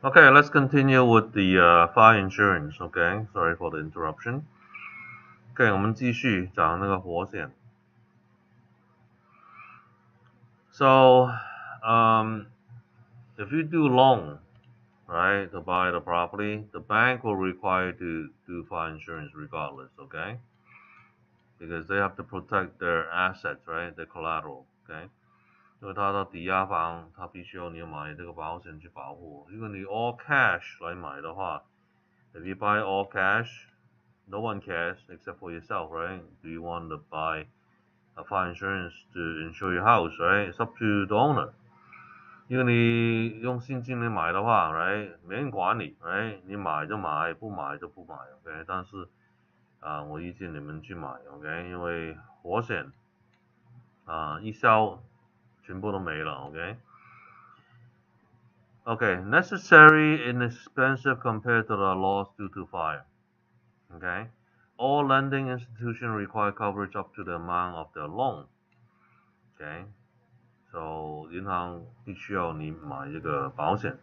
Okay, let's continue with the fire insurance. Okay, sorry for the interruption. Okay, 我们继续讲那个火险。So, if you do loan, right, to buy the property, the bank will require you to do fire insurance regardless. Okay, because they have to protect their assets, right, their collateral. Okay. 因为它的抵押房，它必须要你买这个保险去保护。如果你 all cash 来买的话 ，if you buy all cash, no one cares except for yourself, right? Do you want to buy a fire insurance to insure your house, right? It's up to the owner. 因为你用现金来买的话 ，right? 没人管你 ，right? 你买就买，不买就不买 ，OK？ 但是我意见你们去买 ，OK， 因为火险一烧全部都没了 ，OK。Okay, necessary inexpensive compared to the loss due to fire. Okay, all lending institutions require coverage up to the amount of their loan. Okay, so 银行必须要你买这个保险。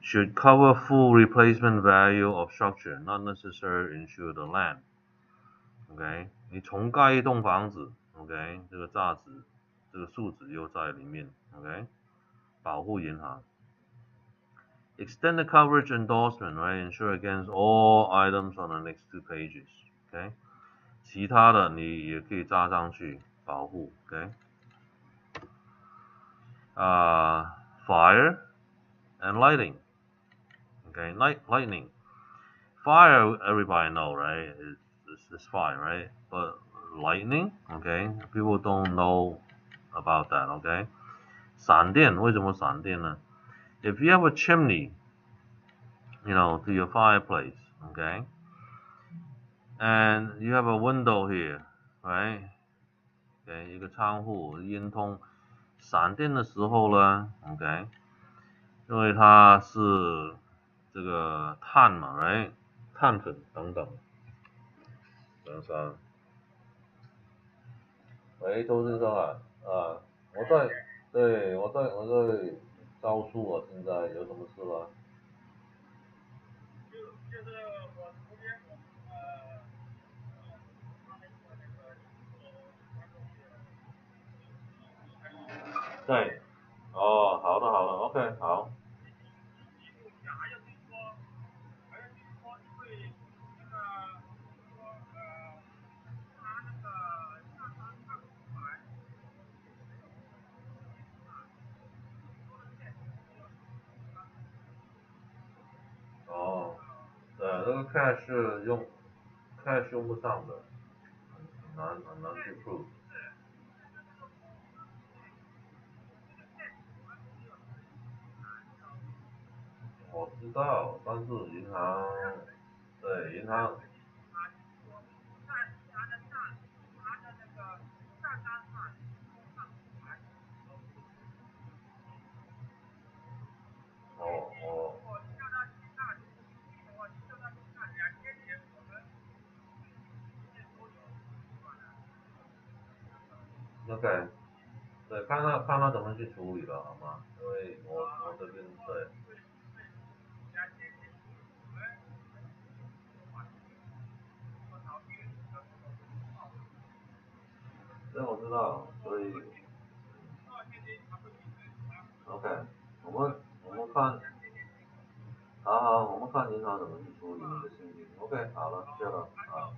Should cover full replacement value of structure, not necessarily insure the land. OK， 你重盖一栋房子 ，OK， 这个价值，这个数值又在里面 ，OK， 保护银行。Extended coverage endorsement, right? Insure against all items on the next 2 pages. OK， 其他的你也可以加上去保护 ，OK。Fire and lighting. Okay, lightning. Fire, everybody know, right? It's fine, right? But lightning, okay, people don't know about that, okay? 闪电，为什么闪电呢？ If you have a chimney, you know, to your fireplace, okay, and you have a window here, right? Okay, 一个窗户烟通，闪电的时候呢 ，OK， 因为它是这个碳嘛 ，right？ 碳粉等等。等等，喂，周先生啊，我在教书啊，现在有什么事吗？就是我昨天对，哦，好的，OK， 好。哦，对，那个 cash 用不上的，很难去 prove。我知道，但是银行，对银行。哦。OK， 对，看他怎么去处理了，好吗？因为我这边对。对，我知道，所以 OK， 我们看，好，我们看银行怎么去处理你的现金。OK， 好了，谢了，好。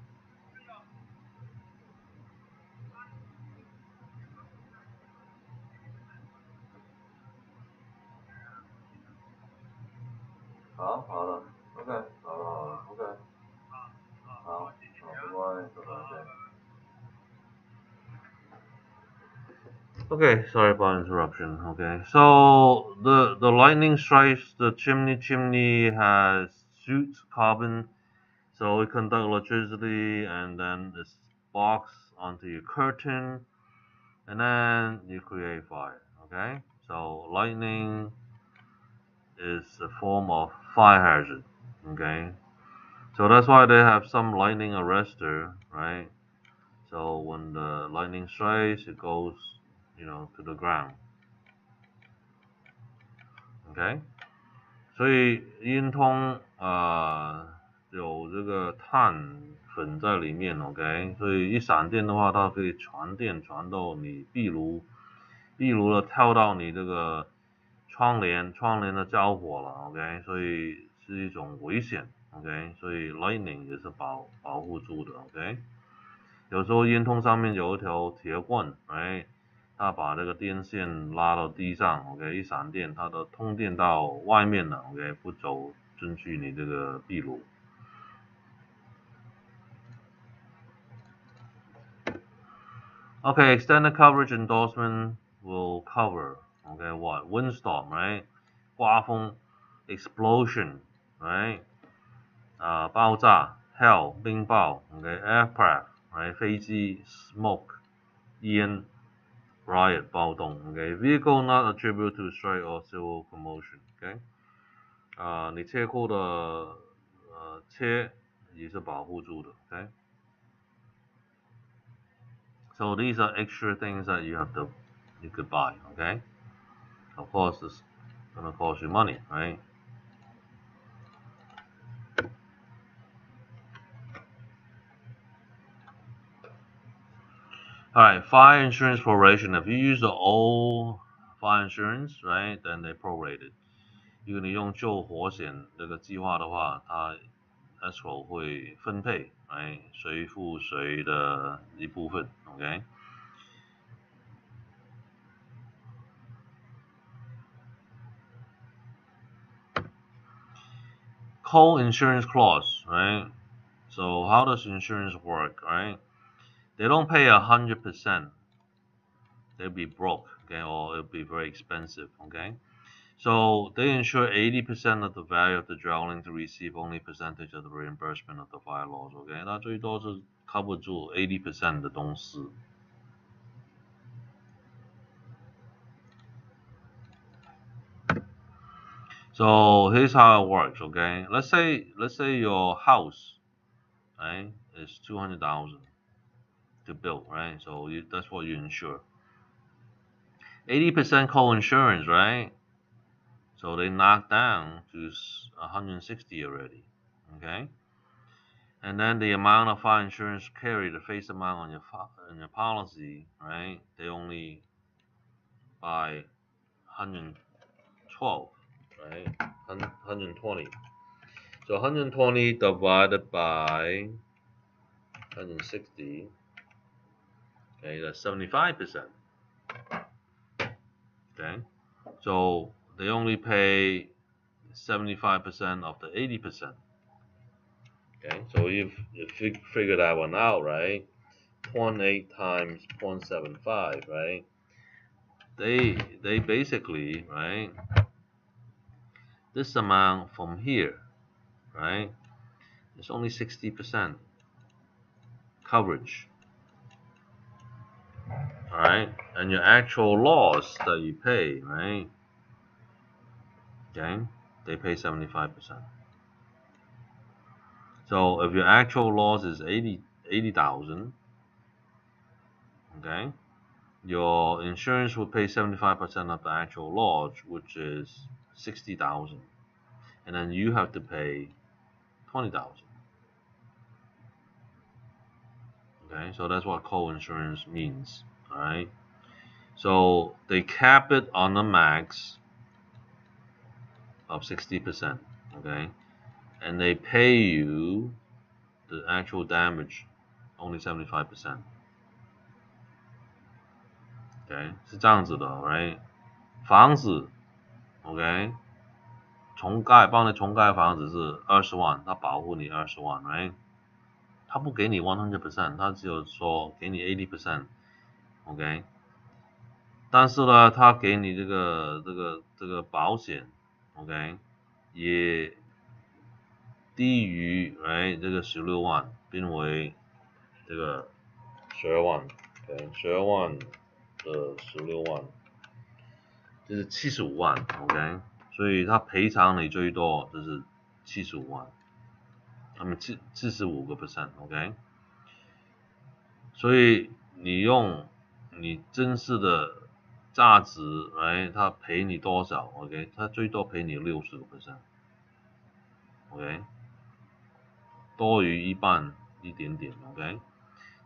好了 ，OK， 好了 ，OK， 好，拜拜。Okay, sorry about interruption. Okay, so the lightning strikes the chimney. Chimney has soot, carbon, so it conducts electricity, and then it sparks onto your curtain, and then you create fire. Okay, so lightning is a form of fire hazard. Okay, so that's why they have some lightning arrestor, right? So when the lightning strikes, it goes, you know, to the ground. OK， 所以烟通有这个碳粉在里面 ，OK， 所以一闪电的话，它可以传电传到你壁炉了，跳到你这个窗帘的交火了 ，OK， 所以是一种危险 ，OK， 所以 lightning 也是保护住的 ，OK。有时候烟通上面有一条铁棍，哎，它把这个电线拉到地上 ，OK， 一闪电，它的通电到外面了 ，OK， 不走进去你这个壁炉。Okay, extended coverage endorsement will cover, okay, what? Windstorm, right? 刮风 explosion, right? 爆炸 hell 冰雹 ，OK aircraft right 飞机 smoke 烟 riot 暴动 ，OK vehicle not attributed to strike or civil commotion，OK 你车库的车也是保护住的 ，OK so these are extra things that you could buy, okay of course it's gonna cost you money, right? Alright, fire insurance proration. If you use the old fire insurance, right, then they prorate it. 如果你用旧火险这个计划的话，它 escrow 会分配，right， 谁付谁的一部分 ，OK。Co-insurance clause, right? So how does insurance work, right? They don't pay 100%. They'll be broke, okay, or it'll be very expensive, okay? So they insure 80% of the value of the dwelling to receive only percentage of the reimbursement of the fire loss, okay? 它最多是 cover 住 80% 的东西。So here's how it works, okay? Let's say your house, right, is 200,000 to build, right? So that's what you insure. 80% co-insurance, right? So they knock down to 160 already, okay? And then the amount of fire insurance carried, the face amount on your policy, right? They only buy 112, right? 120. So 120 divided by 160, okay, that's 75%. Okay, so they only pay 75% of the 80%. Okay, so you figure that one out, right? 0.8 times 0.75, right? They basically, right? This amount from here, right? It's only 60% coverage. Alright, and your actual loss that you pay, right? Okay, they pay 75%. So if your actual loss is 80,000, okay, your insurance will pay 75% of the actual loss, which is 60,000, and then you have to pay 20,000. Okay, so that's what co-insurance means. All right, so they cap it on a max of 60%. Okay, and they pay you the actual damage only 75%. Okay, 是这样子的 ，right？ 房子 ，OK， 帮你重盖房子是20万，他保护你20万 ，right？ 他不给你 100%， 他只有说给你 80%，OK？ 但是呢，他给你这个保险 ，OK， 也低于这个16万，并为这个12万 ，OK， 12万的16万就是75万 ，OK， 所以他赔偿你最多就是75万，他们45%，OK， 所以你用你真实的价值来，他赔你多少 ？OK， 他最多赔你60%，OK， 多于一半一点点 ，OK，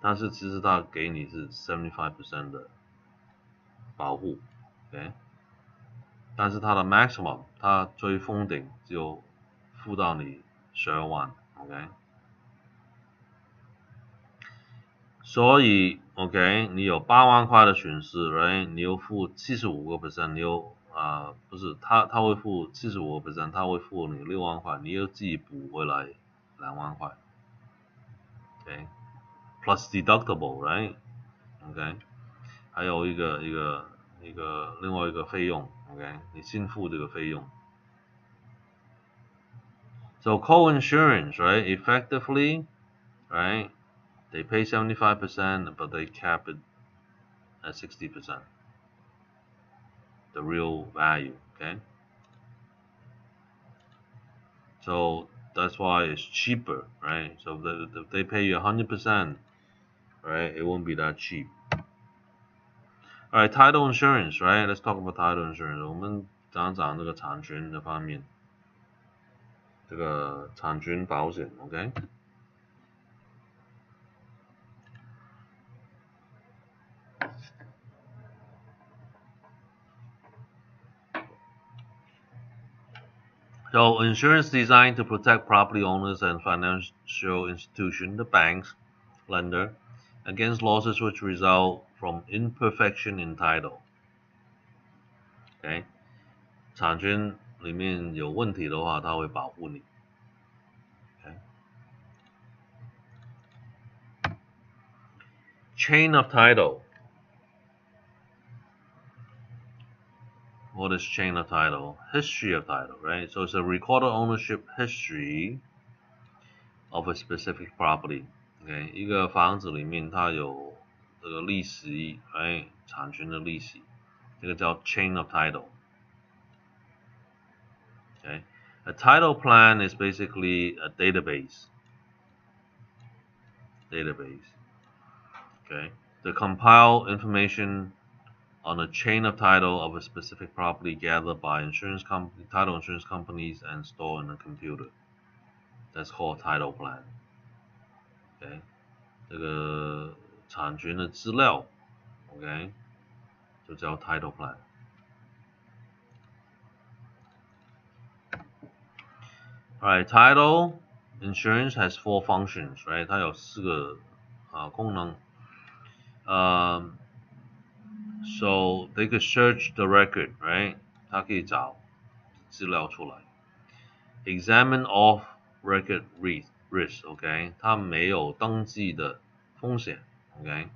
但是其实他给你是75% 的保护 ，OK， 但是他的 maximum， 他最封顶就付到你12万 ，OK。所以 ，OK， 你有8万块的损失 ，right？ 你又付75%， 你又不是，他会付75%， 他会付你6万块，你又自己补回来2万块 ，OK，plus deductible，right？ OK， 还有另外一个费用 ，OK， 你先付这个费用。So co-insurance, right? Effectively, right? They pay 75%, but they cap it at 60%. The real value, okay? So that's why it's cheaper, right? So if they pay you 100%, right? It won't be that cheap. Alright, title insurance, right? Let's talk about title insurance. 我们讲这个产权的方面，这个产权保险 ，OK？ So insurance designed to protect property owners and financial institutions, the banks, lender, against losses which result from imperfection in title. OK， 产权里面有问题的话，它会保护你。OK， Chain of title. What is chain of title? History of title, right? So it's a recorded ownership history of a specific property. OK， 一个房子里面它有这个历史，哎，产权的历史，这个叫 chain of title. Okay, a title plan is basically a database. Okay, to compile information on a chain of title of a specific property gathered by title insurance companies and stored in a computer. That's called title plan. Okay， 这个产权的资料 ，OK， 就叫 title plan。Alright, title insurance has 4 functions, right? 它有4个功能。So they could search the record, right? 它可以找资料出来。Examine off record risk, OK? 它没有登记的风险 ，OK?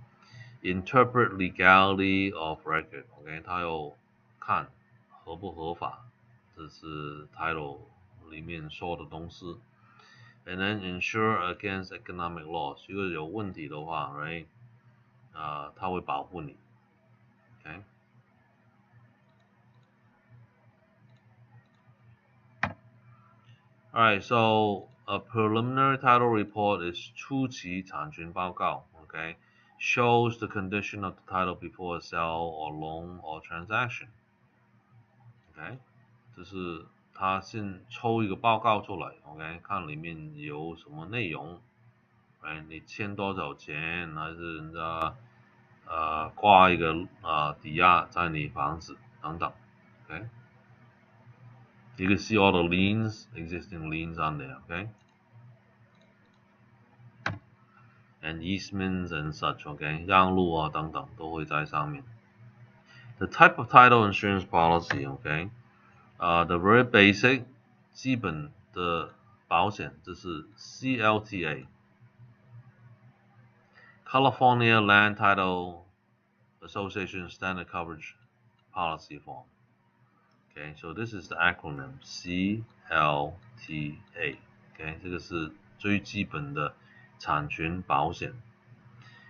Interpret legality of record, OK? 它要看合不合法，这是 title 里面说的东西。And then insure against economic loss. 如果有问题的话 ，right？ 它会保护你 ，OK？ Alright, so a preliminary title report is 初期产权报告 ，OK? Shows the condition of the title before a sale or loan or transaction. OK? 就是他先抽一个报告出来 ，OK？ 看里面有什么内容，哎，你欠多少钱，还是人家挂一个抵押在你房子等等 ，OK？ You can see all the liens, existing liens on there, okay? And easements and such, okay? 让路啊等等都会在上面。The type of title insurance policy, okay? The very basic 基本的保险，这是 CLTA, California Land Title Association Standard Coverage Policy Form. Okay, so this is the acronym CLTA. Okay, 这个是最基本的产权保险。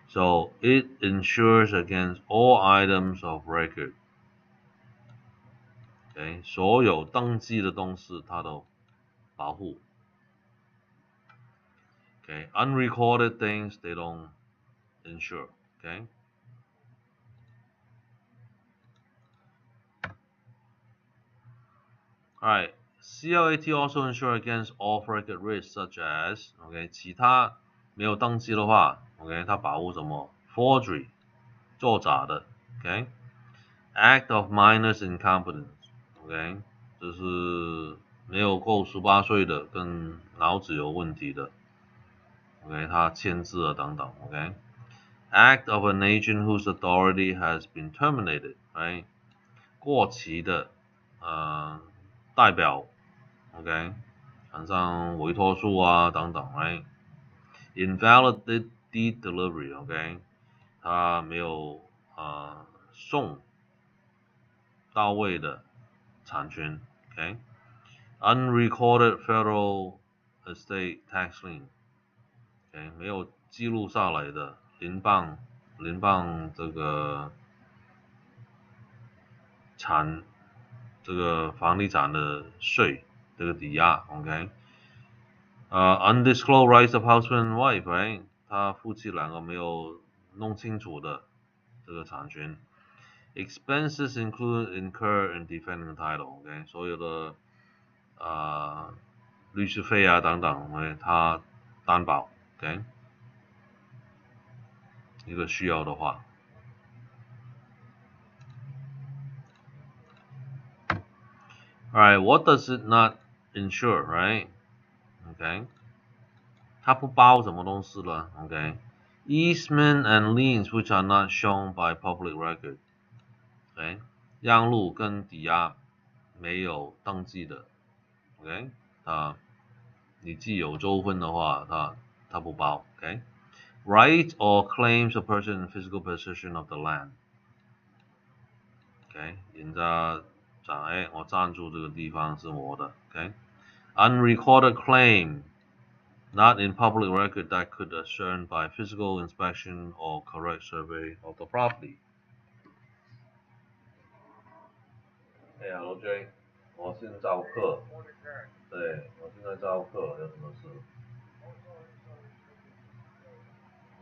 So it insures against all items of record. Okay, 所有登记的东西它都保护。Okay, unrecorded things they don't insure. Okay. Alright, CLAT also insure against off-record risks such as, OK, 其他没有登记的话 ，OK， 它保护什么 ？Forgery， 作假的 ，OK， Act of minors incompetence， OK， 就是没有够18岁的跟脑子有问题的 ，OK， 他签字了等等 ，OK。Act of an agent whose authority has been terminated, right？ 过期的，代表 ，OK， 好像委托书啊等等 ，right？ Invalid deed delivery, OK， 他没有送到位的产权 ，OK？ Unrecorded federal estate tax lien，OK， 没有记录下来的联邦这个这个房地产的税这个抵押 ，OK， undisclosed rights of husband and wife，right， 他夫妻两个没有弄清楚的这个产权 ，expenses incur in defending title，OK， 所有的律师费啊等等，OK， 他担保 ，OK， 一个需要的话。Alright, what does it not insure, right? Okay. 它不包什么东西了 Okay. Easement and liens which are not shown by public record. Okay. 让路跟抵押没有登记的 Okay. 你既有纠纷的话它不包 Okay. Right or claims of person in physical possession of the land. Okay. 人家讲我暂住这个地方是我的 Okay. Unrecorded claim, not in public record that could discern by physical inspection or correct survey of the property. Hey, hello Jay， 我现在招客。对，我现在招客，有什么事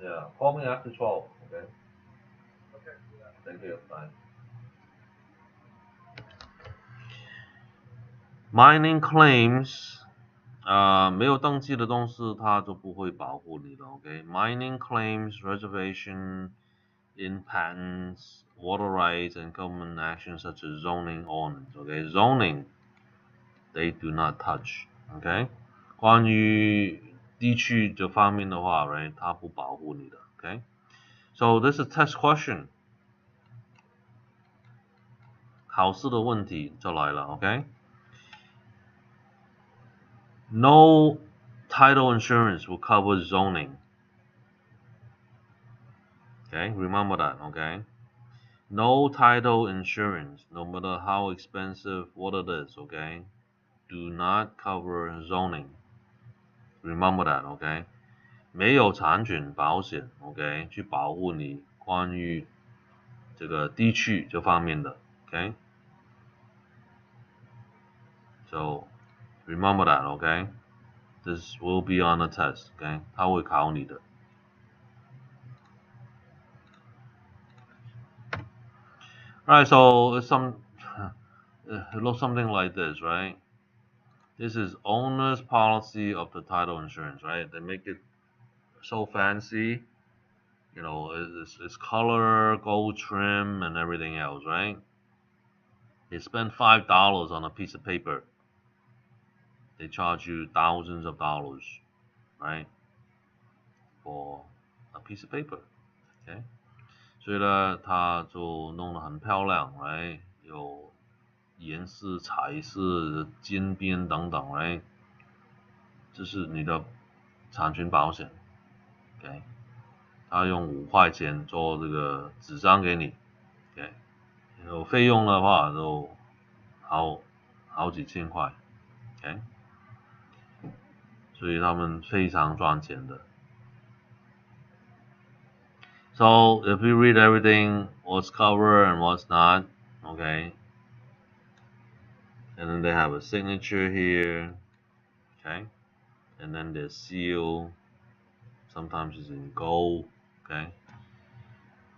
？Yeah, call me after 12, okay? Okay. Thank you. Bye. Mining claims. 没有登记的东西，它就不会保护你的 ，OK？ Mining claims, reservation in patents, water rights, and government actions such as zoning ordinance, OK? Zoning, they do not touch, OK? 关于地区这方面的话 ，right？ 它不保护你的 ，OK？ So this is test question. 考试的问题就来了 ，OK？No title insurance will cover zoning. Okay, remember that, okay? No title insurance, no matter how expensive what it is, okay? Do not cover zoning. Remember that, okay? 没有产权保险 ，OK？ 去保护你关于这个地区这方面的 ，OK？ So remember that, okay? This will be on the test, okay? 它会考你的。Alright, so it looks something like this, right? This is owner's policy of the title insurance, right? They make it so fancy, you know, it's color, gold trim, and everything else, right? They spend $5 on a piece of paper. They charge you thousands of dollars, right? For a piece of paper, okay? 所以呢，它就弄得很漂亮 ，right？ 有颜色、彩色、尖边等等 ，right？ 这是你的产权保险 ，OK？ 他用5块钱做这个纸张给你 ，OK？ 有费用的话就好几千块 ，OK？ 所以他们非常赚钱的。So if you read everything, what's covered and what's not, okay? And then they have a signature here, okay? And then the seal, sometimes it's in gold, okay?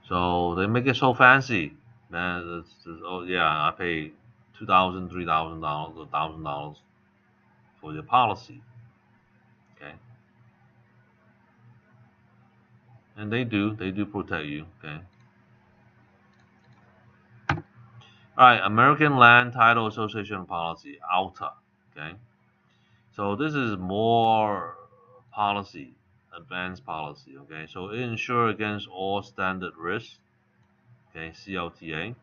So they make it so fancy, man. Oh yeah, I pay $2,000, $3,000, or $1,000 for your policy, okay? And they do protect you, okay? Alright, American Land Title Association policy, ALTA, okay? So this is more policy, advanced policy, okay? So it insures against all standard risks, okay? CLTA.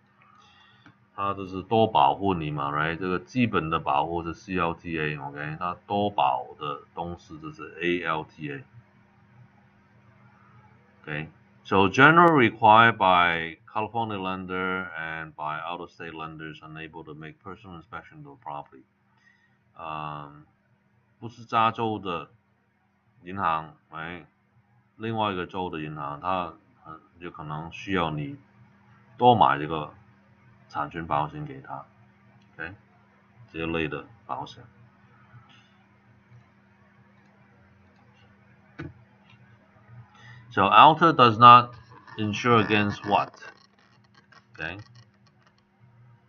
它就是多保护你嘛 ，right？ 这个基本的保护是 CLTA，OK？ 它多保的东西就是 ALTA，OK？ So general required by California lender and by out-of-state lenders unable to make personal inspection of the property. 不是加州的银行，另外一个州的银行，它有可能需要你多买这个产权保险给他 ，OK， 这一类的保险。So Alta does not insure against what? Okay.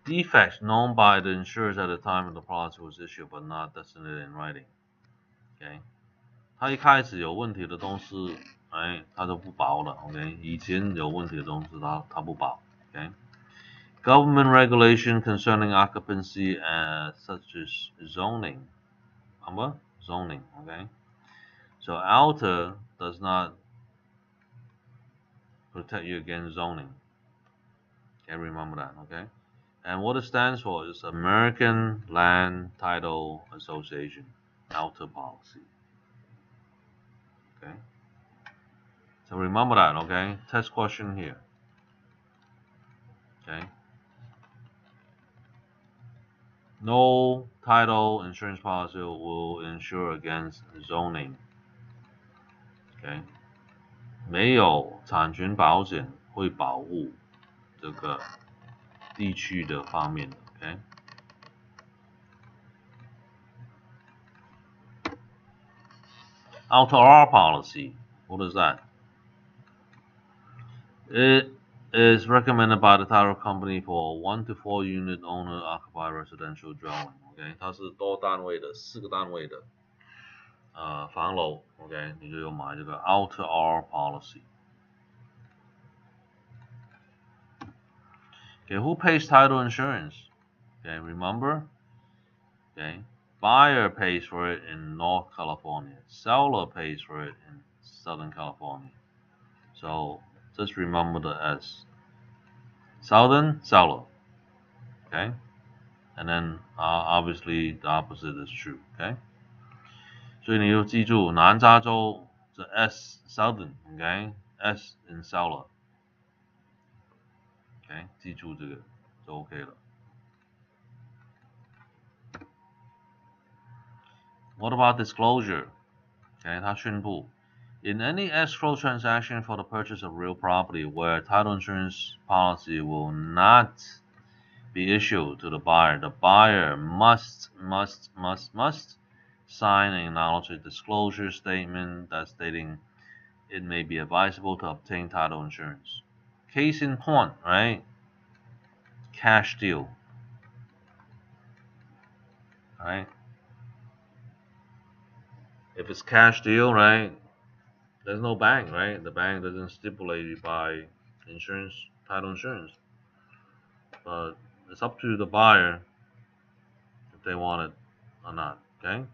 Defects known by the insurers at the time of the policy was issued but not designated in writing. Okay. 它一开始有问题的东西，它就不保了。OK， 以前有问题的东西它不保。OK。Government regulation concerning occupancy such as zoning. Zoning. Okay. So Alta does not protect you against zoning. Okay, remember that. Okay. And what it stands for is American Land Title Association, Alta policy. Okay. So remember that, okay? Test question here. Okay. No title insurance policy will insure against zoning. Okay. 没有产权保险会保护这个地区的方面的。Okay. Alta policy. What is that? It is recommended by the title company for 1 to 4 unit owner occupied residential dwelling. OK， 它是多单位的，4个单位的房楼。OK， 你就有买这个 Alta policy。Okay, who pays title insurance? Okay, remember? Okay, buyer pays for it in North California. Seller pays for it in Southern California. So just remember the S. Southern, seller. Okay, and then obviously the opposite is true. Okay, 所以你就记住南加州这 S Southern. Okay, S in seller. Okay, 记住这个就 OK 了。What about disclosure? Okay, 它宣布 In any escrow transaction for the purchase of real property where title insurance policy will not be issued to the buyer must sign and acknowledge a disclosure statement that stating it may be advisable to obtain title insurance. Case in point, right? Cash deal. Right? If it's cash deal, right? There's no bank, right? The bank doesn't stipulate you buy insurance, title insurance. But it's up to the buyer if they want it or not, okay?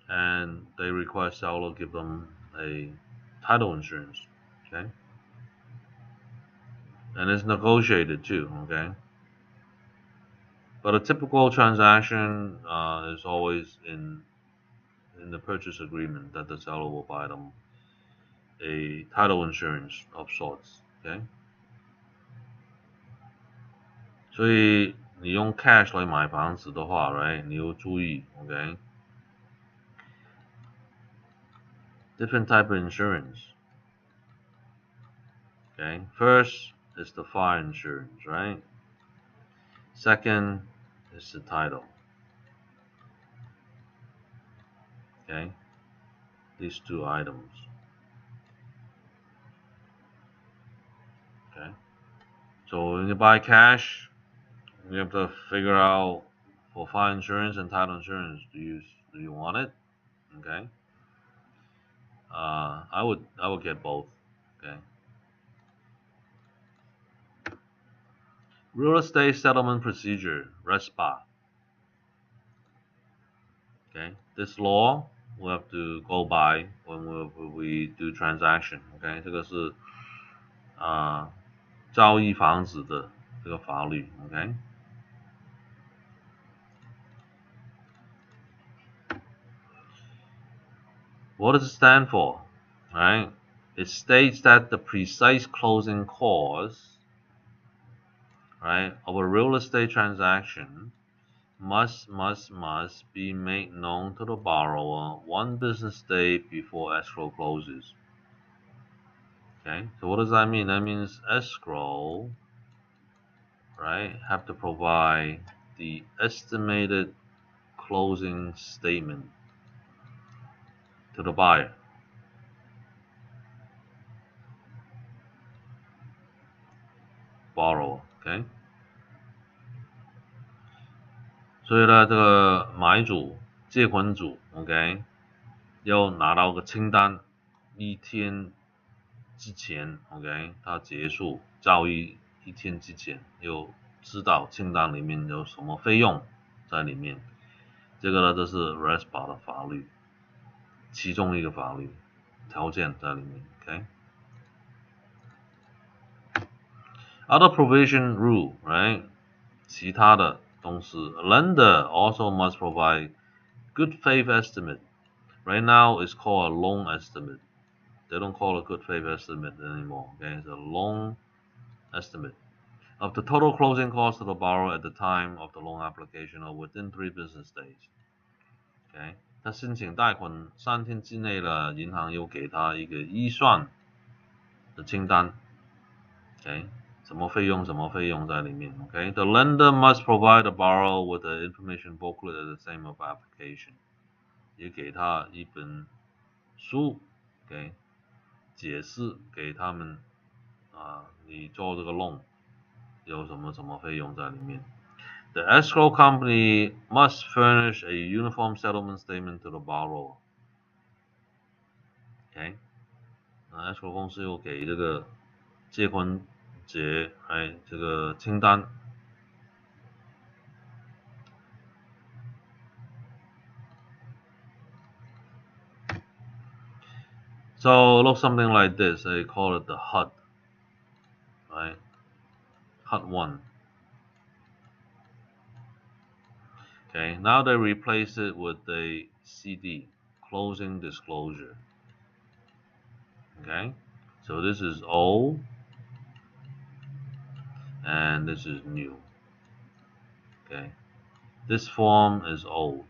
And they request seller give them a title insurance, okay? And it's negotiated too, okay? But a typical transaction is always in the purchase agreement that the seller will buy them a title insurance of sorts, okay? 所以你用 cash 来买房子的话 right 你要注意 okay different type of insurance okay first is the fire insurance right second is the title okay these two items okay so when you buy cash you have to figure out for fire insurance and title insurance do you want it okay I would get both okay Real estate settlement procedure, RESPA. Okay, this law we have to go by when we do transaction. Okay, 这个是交易房子的这个法律。Okay. What does it stand for? Alright, it states that the precise closing costs right, of a real estate transaction must be made known to the borrower 1 business day before escrow closes. Okay, so what does that mean? That means escrow, right, have to provide the estimated closing statement to the buyer. Borrower, okay， 所以呢，这个买主、借款主 ，OK， 要拿到个清单，1天之前 ，OK， 他结束交易1天之前，要知道清单里面有什么费用在里面。这个呢，这是 RESPA 的法律，其中一个法律条件在里面 ，OK。Other provision rule, right？ 其他的东西 ，lender also must provide good faith estimate. Right now, it's called a loan estimate. They don't call it a good faith estimate anymore. Okay, it's a loan estimate of the total closing cost of the borrower at the time of the loan application or within 3 business days. Okay， 他申请贷款3天之内呢，银行又给他一个预算的清单。Okay， 什么费用在里面。Okay， the lender must provide the borrower with the information booklet at the time of application. 也给他一本书，给解释给他们你做这个 loan 有什么费用在里面。The escrow company must furnish a uniform settlement statement to the borrower. Okay， escrow 公司又给这个借款者这个清单。So it looks something like this. They call it the HUD, right? HUD 1. Okay, now they replace it with a CD, closing disclosure. Okay, so this is old and this is new. Okay, this form is old.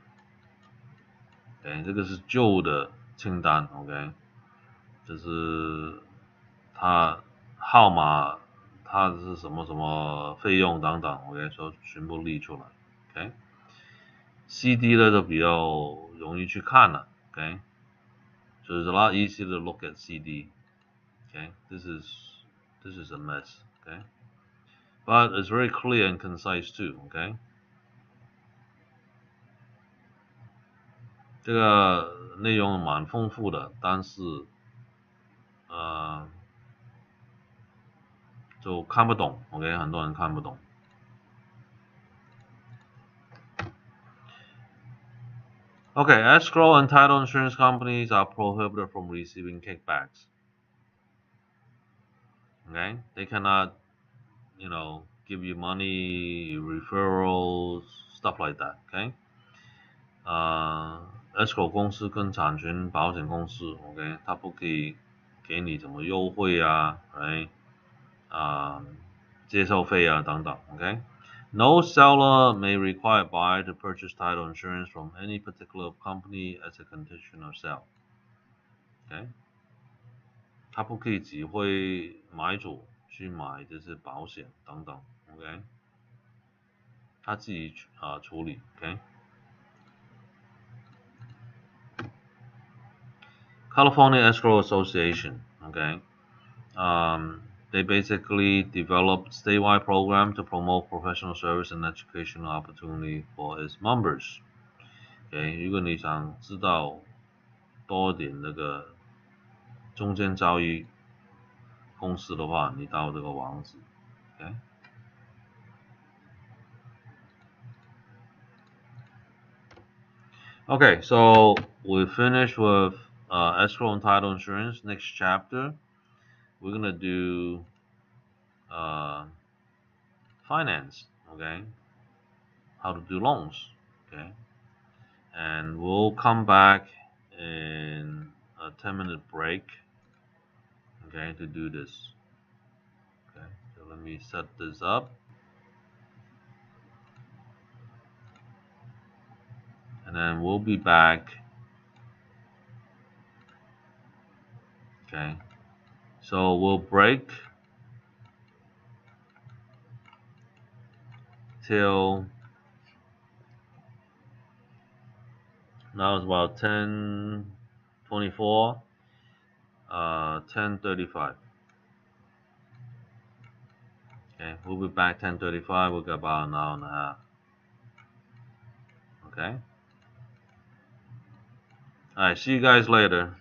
Okay， 这个是旧的清单 ，OK， 就是它号码，它是什么费用等等 ，OK， 所以全部列出来 ，OK。CD 呢就比较容易去看了 ，OK， so it's a lot easier to look at CD。Okay, this is a mess. Okay, but it's very clear and concise too. Okay. 这个内容蛮丰富的，但是就看不懂 ，OK， 很多人看不懂。Okay, escrow and title insurance companies are prohibited from receiving kickbacks. Okay, they cannot, give you money, referrals, stuff like that. Okay. Escrow 公司跟产权保险公司 ，OK， 它不可以给你什么优惠啊，接受费啊等等 ，OK。No seller may require a buyer to purchase title insurance from any particular company as a condition of sale. OK， 他不可以指挥买主去买这些保险等等 ，OK， 他自己处理 ，OK。California Escrow Association, okay, they basically developed statewide program to promote professional service and educational opportunity for its members. Okay, 如果你想知道多点那个中间交易公司的话，你到这个网址 ，OK。Okay, so we finished with escrow and title insurance. Next chapter, we're gonna do finance, okay? How to do loans, okay? And we'll come back in a 10-minute break, okay, to do this. Okay, so let me set this up. then we'll be back. Okay, so we'll break till now it's about 10:24, 10:35. Okay, we'll be back 10:35. We'll get about an hour and a half. Okay. All right. See you guys later.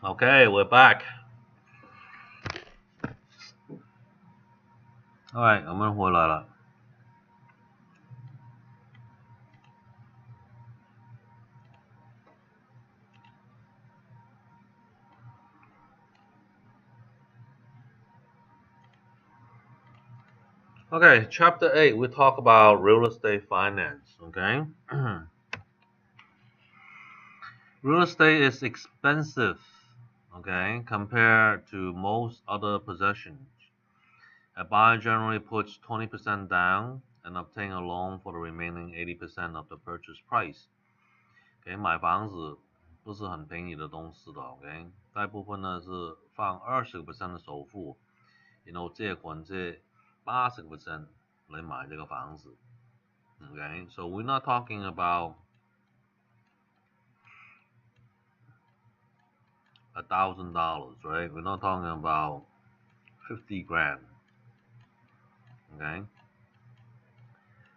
Okay, we're back. Alright, 我们回来了。Okay, chapter 8, we talk about real estate finance, okay? Real estate is expensive, okay, compared to most other possessions. A buyer generally puts 20% down and obtain a loan for the remaining 80% of the purchase price. Okay, 买房子不是很便宜的东西的 ，OK， 大部分呢是放20% 的首付，然后借款借80% 来买这个房子。Okay, so we're not talking about $1,000, right? We're not talking about 50 grand. Okay,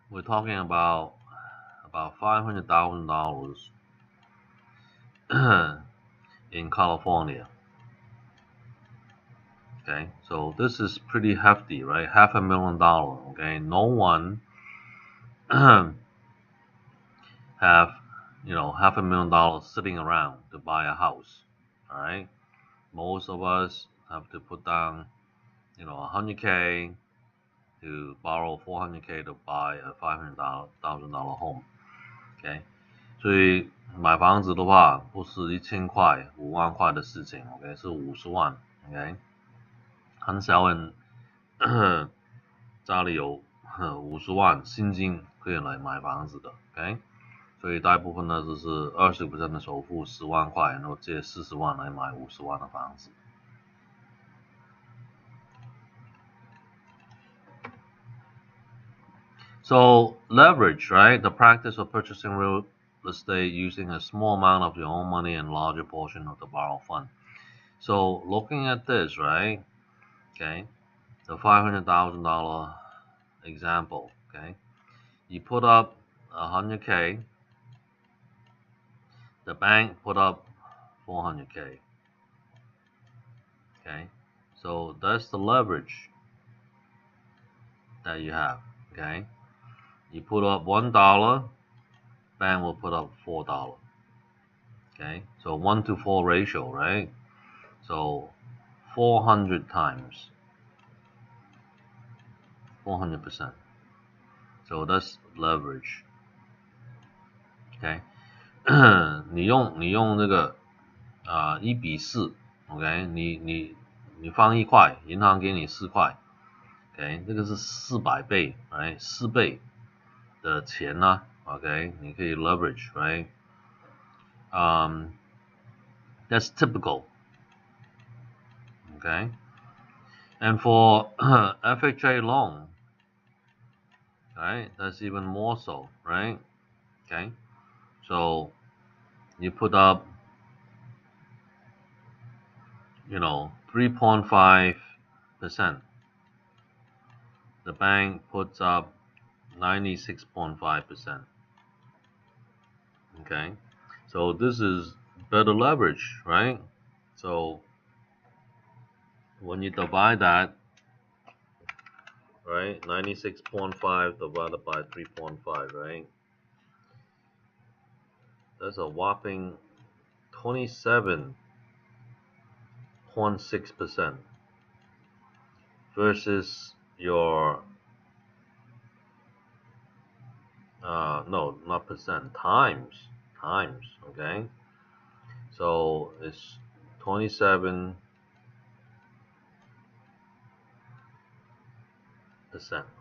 we're talking about $500,000 in California. Okay, so this is pretty hefty, right? $500,000. Okay, no one have $500,000 sitting around to buy a house. All right, most of us have to put down, $100K to borrow $400K to buy a $500,000 home. Okay, 所以买房子的话不是1000块、5万块的事情 ，OK， 是50万 ，OK， 很少人家里有50万现金可以来买房子的 ，OK， 所以大部分呢就是20% 的首付10万块，然后借40万来买50万的房子。So leverage, right? The practice of purchasing real estate using a small amount of your own money and larger portion of the borrowed fund. So looking at this, right? Okay, the $500,000 example. Okay, you put up 100K. The bank put up 400K. Okay, so that's the leverage that you have. Okay, you put up $1, bank will put up $4. Okay, so 1-to-4 ratio, right? So 400 times 400%. So that's leverage. Okay, 你用这个1:4 ，OK， 你放1块，银行给你4块 ，OK， 这个是400倍 ，right， 4倍的钱呢 ，OK， 你可以 leverage， right， that's typical, okay, and for FHA loan, right, that's even more so, right, okay, so you put up 3.5%. The bank puts up 96.5%. Okay, so this is better leverage, right? So when you divide that, right, 96.5 divided by 3.5, right? That's a whopping 27.6% versus your no, not percent, times, okay? So it's 27%,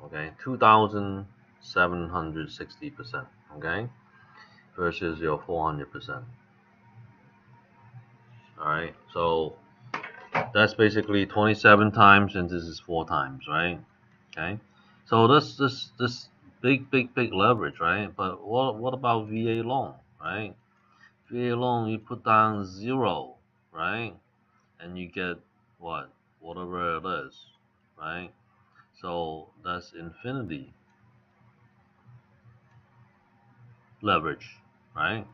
okay? 2,760%, okay? Versus your 400%. Alright, so that's basically 27 times, and this is 4 times, right? Okay, so this big leverage, right? But what about VA loan, right? VA loan, you put down 0, right? And you get what? Whatever it is, right? So that's infinity leverage, right?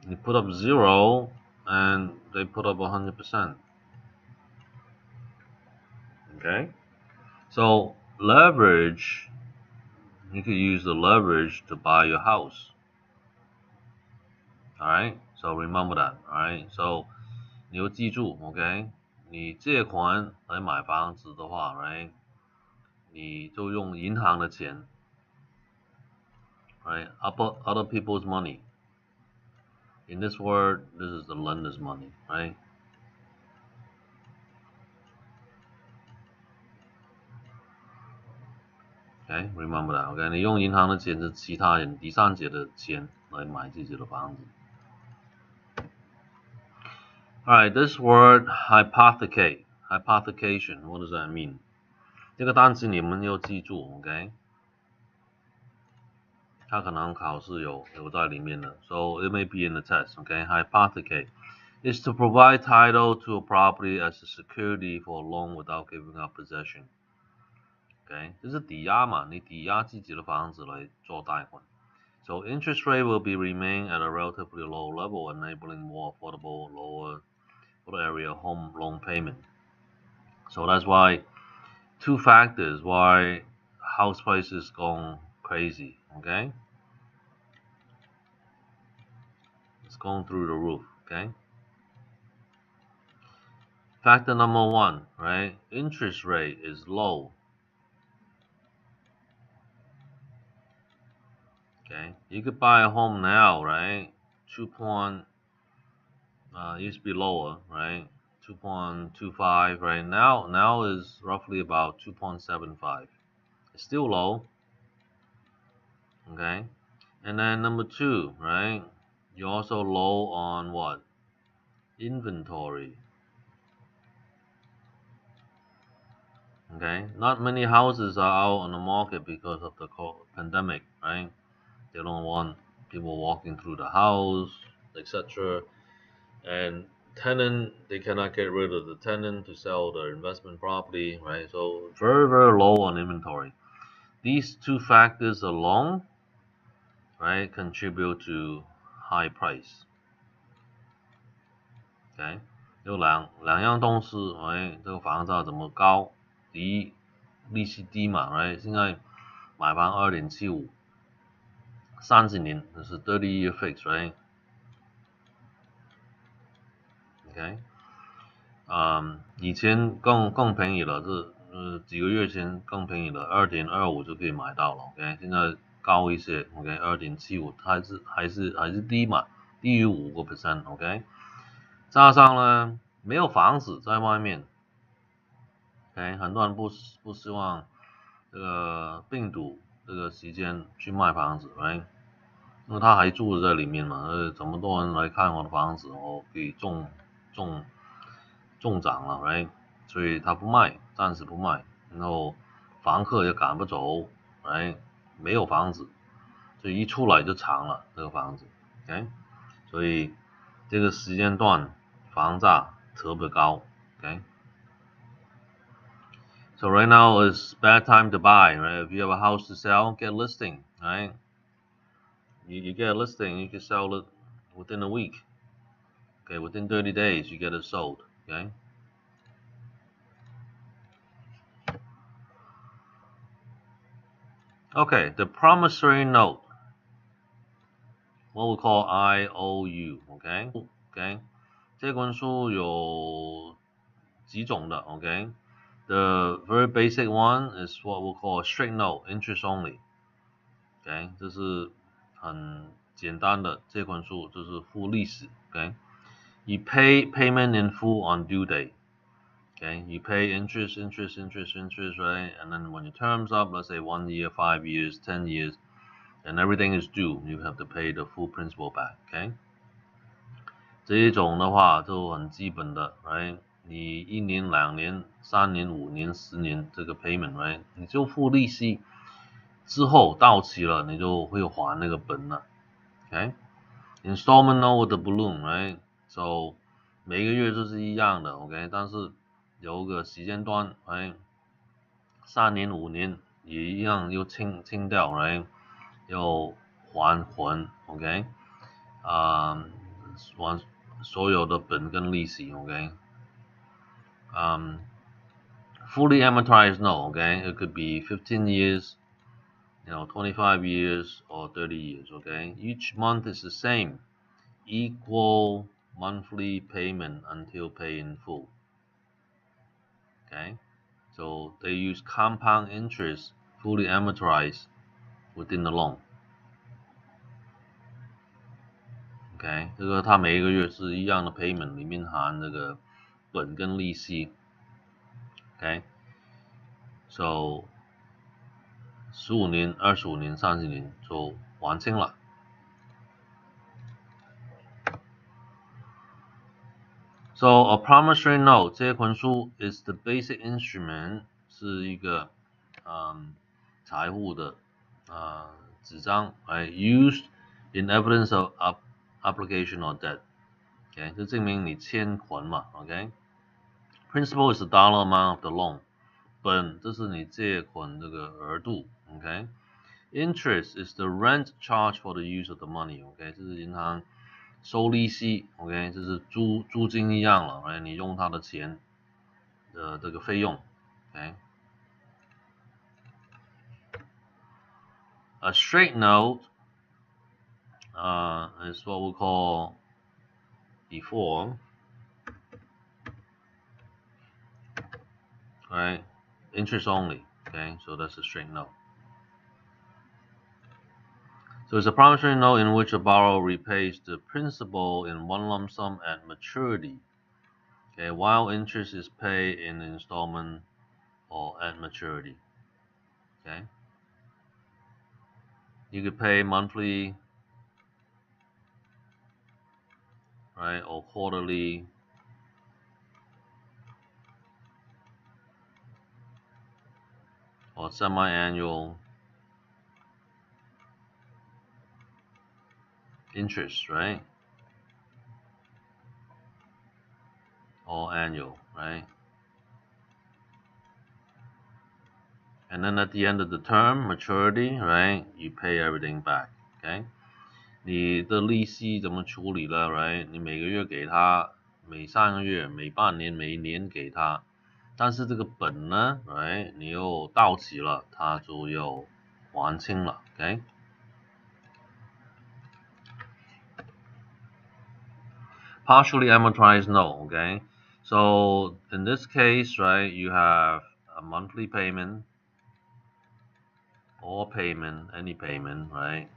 You put up 0 and they put up 100%. Okay? So leverage, you could use the leverage to buy your house. Alright? So remember that. Alright? So 你要记住 ，OK？ 你借款来买房子的话 ，right？ 你就用银行的钱 ，right？ Other people's money. In this word, this is the lender's money, right? Okay, remember that. OK， 你用银行的钱是其他人第三者的钱来买自己的房子。Alright, this word hypothecate, hypothecation, what does that mean? 这个单词你们要记住 ，OK？ 它可能考试有在里面的 ，so it may be in the test, OK? Hypothecate is to provide title to a property as a security for a loan without giving up possession. OK， 这是抵押嘛，你抵押自己的房子来做贷款。So interest rate will be remain at a relatively low level, enabling more affordable, lower area home loan payment. So that's why 2 factors why house prices going crazy. Okay, it's going through the roof. Okay. Factor number 1, right? Interest rate is low. Okay, you could buy a home now, right? 2. Used to be lower, right? 2.25, right? Now is roughly about 2.75. It's still low. Okay, and then number 2, right? You're also low on what? Inventory. Okay, not many houses are out on the market because of the pandemic, right? They don't want people walking through the house, etc. And tenant, they cannot get rid of the tenant to sell their investment property, right? So very low on inventory. These 2 factors alone, right, contribute to high price. OK， 有两样东西，哎，这个房价怎么高？第一，利息低嘛，哎，现在买房2.75， 30年，这是30-year fix， right？ OK， 以前更便宜了，几个月前更便宜了，2.25就可以买到了 ，OK， 现在高一些 ，OK， 2.75还是低嘛，低于5%， OK。加上呢，没有房子在外面 ，OK， 很多人不希望这个病毒这个时间去卖房子 ，right？ 因为他还住在里面嘛，这么多人来看我的房子，我可以中奖了 ，right？ 所以他不卖，暂时不卖，然后房客也赶不走 ，right？ 没有房子，所以一出来就抢了这个房子 ，OK？ 所以这个时间段房价特别高 ，OK？ So right now is bad time to buy, right? If you have a house to sell, get listing, right? You get a listing, you can sell it within a week. Okay, within 30 days, you get it sold, okay? Okay, the promissory note. what we call IOU，OK， OK， 这本书有几种的 ，OK。The very basic one is what we call a straight note, interest only. OK， 这是很简单的，这本书就是付利息 ，OK。You pay payment in full on due date. Okay, you pay interest, right? And then when your term's up, let's say 1 year, 5 years, 10 years, and everything is due, you have to pay the full principal back. Okay. 这一种的话就很基本的 ，right？ 你1年、2年、3年、5年、10年这个 payment，right？ 你就付利息，之后到期了，你就会还那个本了 ，OK？Installment note with the balloon，right？ So 每个月都是一样的 ，OK？ 但是有个时间段，right？ 3年、5年也一样又清掉 ，right？ 要还，OK？ 还所有的本跟利息 ，OK？Fully amortized note, okay? It could be 15 years, 25 years or 30 years, okay? Each month is the same, equal monthly payment until paid in full, okay? So they use compound interest, fully amortized within the loan, okay? 这个它每一个月是一样的 payment， 里面含这个本跟利息 ，okay? So 15年、25年、30年就还清了。So a promissory note 这本书 is the basic instrument， 是一个财务的纸张 ，right? Used in evidence of obligation or debt， OK， 这证明你欠款嘛 ，OK？Principal is the dollar amount of the loan， 本这是你借款这个额度 ，OK？Interest is the rent charged for the use of the money， OK？ 这是银行收利息 ，OK？ 这是租金一样了 ，right？ 你用他的钱的这个费用 ，OK？A straight note is what we call default, right? Interest only, okay? So that's a straight note. So it's a promissory note in which a borrower repays the principal in one lump sum at maturity, okay, while interest is paid in installment or at maturity, okay? You could pay monthly, right, or quarterly, or semi-annual interest, right? Or annual, right? And then at the end of the term, maturity, right, you pay everything back, okay? 你的利息怎么处理了 ，right？ 你每个月给他，每3个月、每半年、每年给他，但是这个本呢 ，right？ 你又到期了，他就要还清了 ，OK？ Partially amortized note, okay? So in this case, right, you have a monthly payment or payment, any payment, right?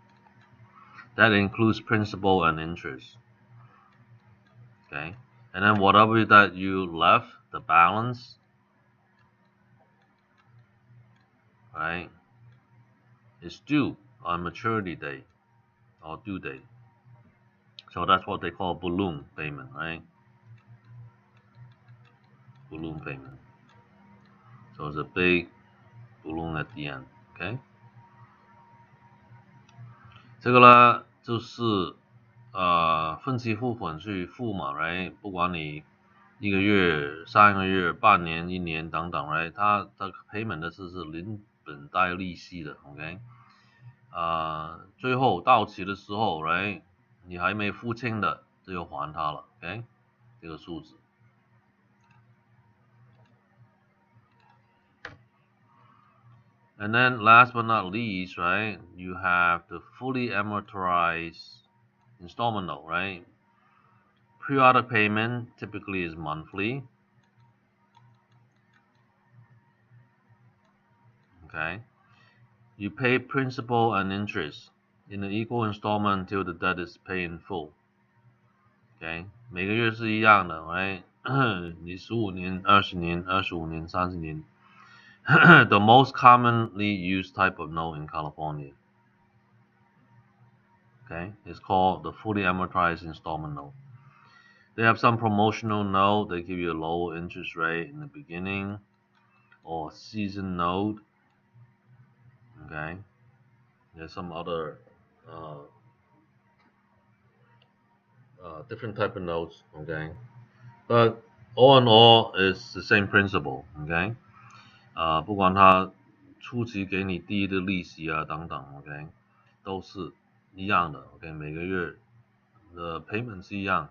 That includes principal and interest, okay? And then whatever that you left, the balance, right, is due on maturity date or due date. So that's what they call balloon payment, right? Balloon payment. So it's a big balloon at the end, okay? 这个呢就是分期付款去付嘛 ，right？ 不管你1个月、3个月、半年、1年等等 ，right？ 它的 payment 的是零本带利息的 ，OK？ 最后到期的时候 ，right？ 你还没付清的就要还它了 ，OK？ 这个数字。And then last but not least, right? You have the fully amortized installment note, right? Periodic payment typically is monthly. Okay. You pay principal and interest in an equal installment until the debt is paid in full. Okay. 每个月是一样的 right? 你15年、20年、25年、30年 the most commonly used type of note in California. Okay, it's called the fully amortized installment note. They have some promotional note. They give you a low interest rate in the beginning, or season note. Okay, there's some other different type of notes. Okay, but all in all, it's the same principle. Okay, 不管它初期给你低的利息啊等等 ，OK， 都是一样的 ，OK， 每个月的 payment 是一样，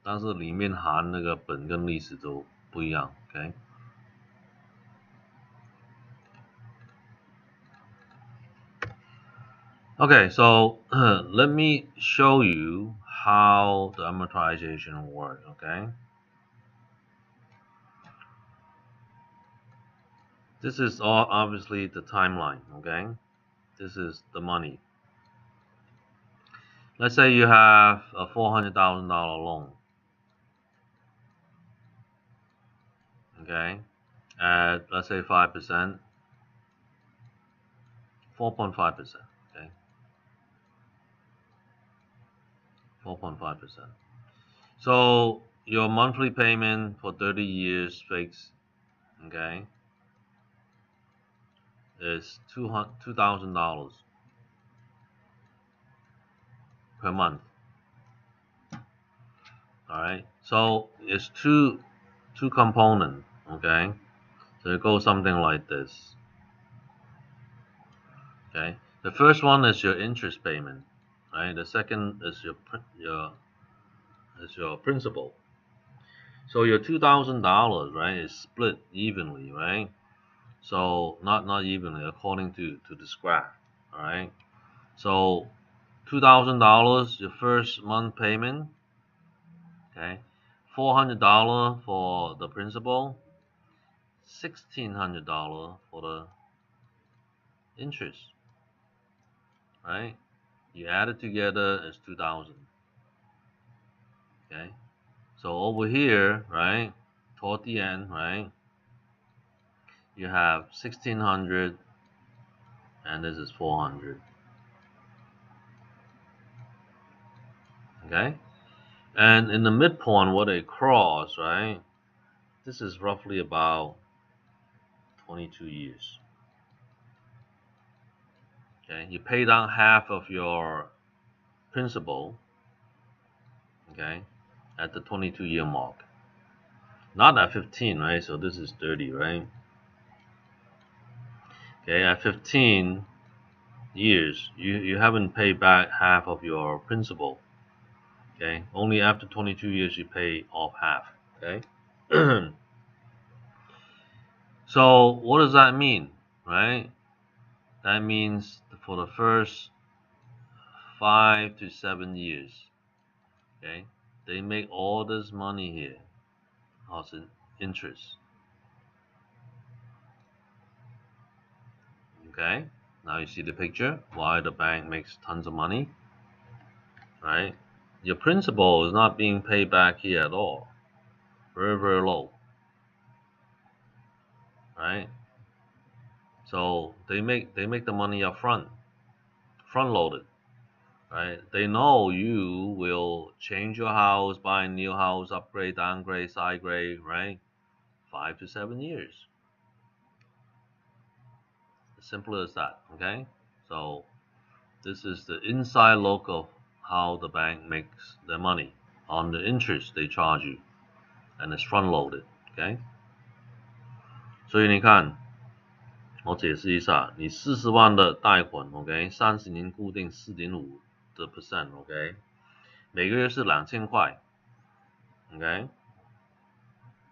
但是里面含那个本跟利息都不一样 ，OK。Okay, so let me show you how the amortization works, okay? This is all obviously the timeline, okay? This is the money. Let's say you have a $400,000 loan, okay? At, let's say 5%, 4.5%, okay? 4.5%. So your monthly payment for 30 years fixed, okay, is $2,000 per month. All right, so it's two components, okay? So it goes something like this. Okay, the first one is your interest payment, right? The second is your principal. So your $2,000, right, is split evenly, right? So not evenly according to this graph. All right. So $2,000 your first month payment. Okay. $400 for the principal. $1,600 for the interest. Right. You add it together, it's 2,000. Okay. So over here, right, toward the end, right, you have 1,600, and this is 400. Okay. And in the midpoint, what they cross, right, this is roughly about 22 years. Okay, you pay down half of your principal, okay, at the 22-year mark. Not at 15, right? So this is 30, right? Okay, at 15 years, you haven't paid back half of your principal. Okay, only after 22 years you pay off half. Okay. So what does that mean, right? That means for the first 5 to 7 years, okay, they make all this money here as interest. Okay, now you see the picture why the bank makes tons of money, right? Your principal is not being paid back here at all. Very, very low, right? So they make the money up front loaded, right? They know you will change your house, buy a new house, upgrade, downgrade, side grade, right? 5 to 7 years. As simple as that, okay? So this is the inside look of how the bank makes their money on the interest they charge you, and it's front loaded, okay? 所以你看，我解释一下，你40万的贷款 ，OK， 30年固定4.5的 percent，OK， 每个月是2000块 ，OK。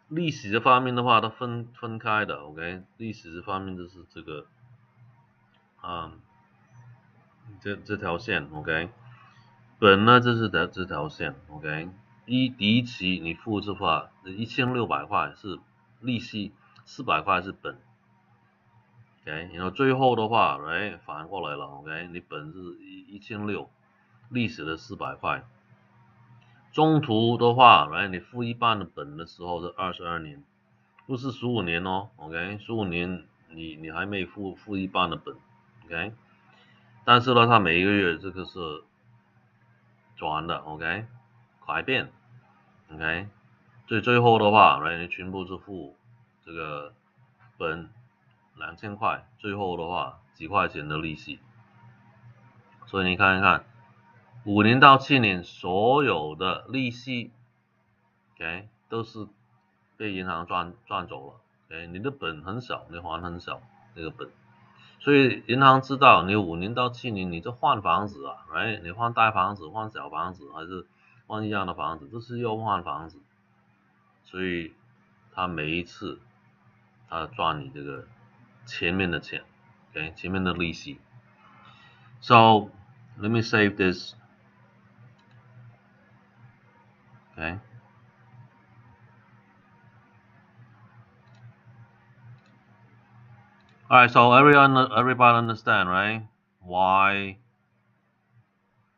利息这方面的话，它分开的 ，OK， 利息这方面就是这个，这条线 ，OK，本呢，这是这条线 ，OK， 第一期你付这话1600块是利息，400块是本 ，OK， 然后最后的话，来反过来了 ，OK， 你本是1600，利息的400块，中途的话，来你付一半的本的时候是22年，不是15年哦 ，OK， 15年你还没付一半的本 ，OK， 但是呢，它每一个月这个是转的 ，OK， 改变 ，OK， 最后的话，来你全部是付这个本2000块，最后的话几块钱的利息，所以你看一看，5年到7年所有的利息 ，OK， 都是被银行赚走了 ，OK， 你的本很小，你还很小那个本。所以银行知道你5年到7年，你这换房子啊 ，right？ 你换大房子、换小房子，还是换一样的房子，这是又换房子，所以他每一次他赚你这个前面的钱 ，OK， 前面的利息。So let me save this, okay? Alright, so everybody understand, right? Why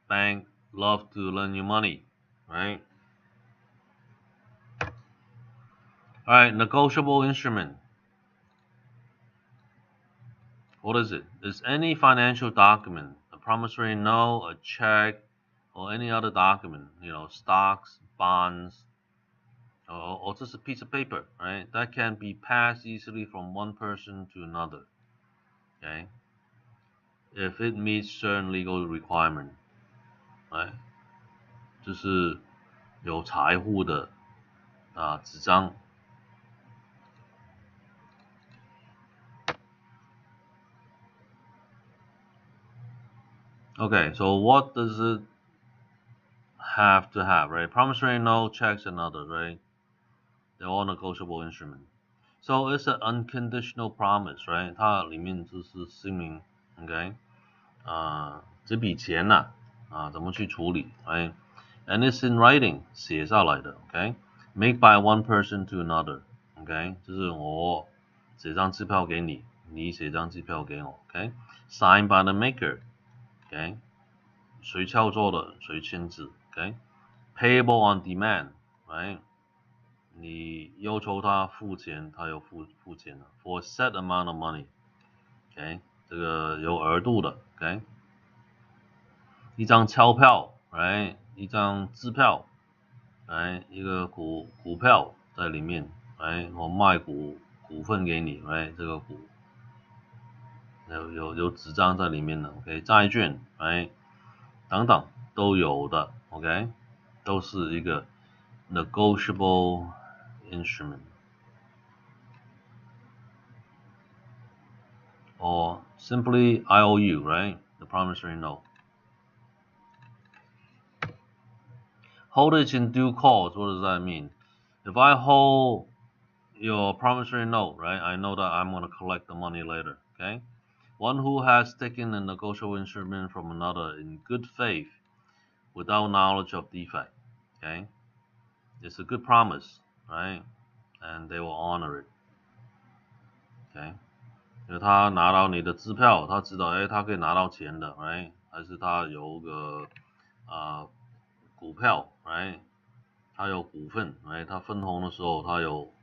bank love to lend you money, right? Alright, negotiable instrument. What is it? It's any financial document, a promissory note, a check, or any other document, stocks, bonds, or just a piece of paper, right? That can be passed easily from one person to another, okay? If it meets certain legal requirement, right? 就是有财户的纸张。Okay, so what does it have to have, right? Promissory note, checks, and others, right? They're all negotiable instruments. So it's an unconditional promise, right? 它里面就是声明 ，OK， 这笔钱呐，怎么去处理 ，right? And it's in writing， 写下来的 ，OK， made by one person to another， OK， 就是我写张支票给你，你写张支票给我 ，OK， signed by the maker，OK， 谁操作的谁签字 ，OK， payable on demand，right？你要求他付钱，他要付钱的 ，for a set amount of money，OK， 这个有额度的 ，OK， 一张钞票 ，right， 一张支票，来一个股票在里面，来我卖股份给你，来这个股有纸张在里面的 ，OK， 债券，来等等都有的 ，OK， 都是一个 negotiable instrument or simply IOU, right? The promissory note. Hold it in due course. What does that mean? If I hold your promissory note, right, I know that I'm going to collect the money later, okay? One who has taken a negotiable instrument from another in good faith without knowledge of defect, okay? It's a good promise, right? And they will honor it, okay? 因为他拿到你的支票，他知道，他可以拿到钱的 ，right？ 还是他有个股票 ，right？ 他有股份 ，right？ 他分红的时候，他有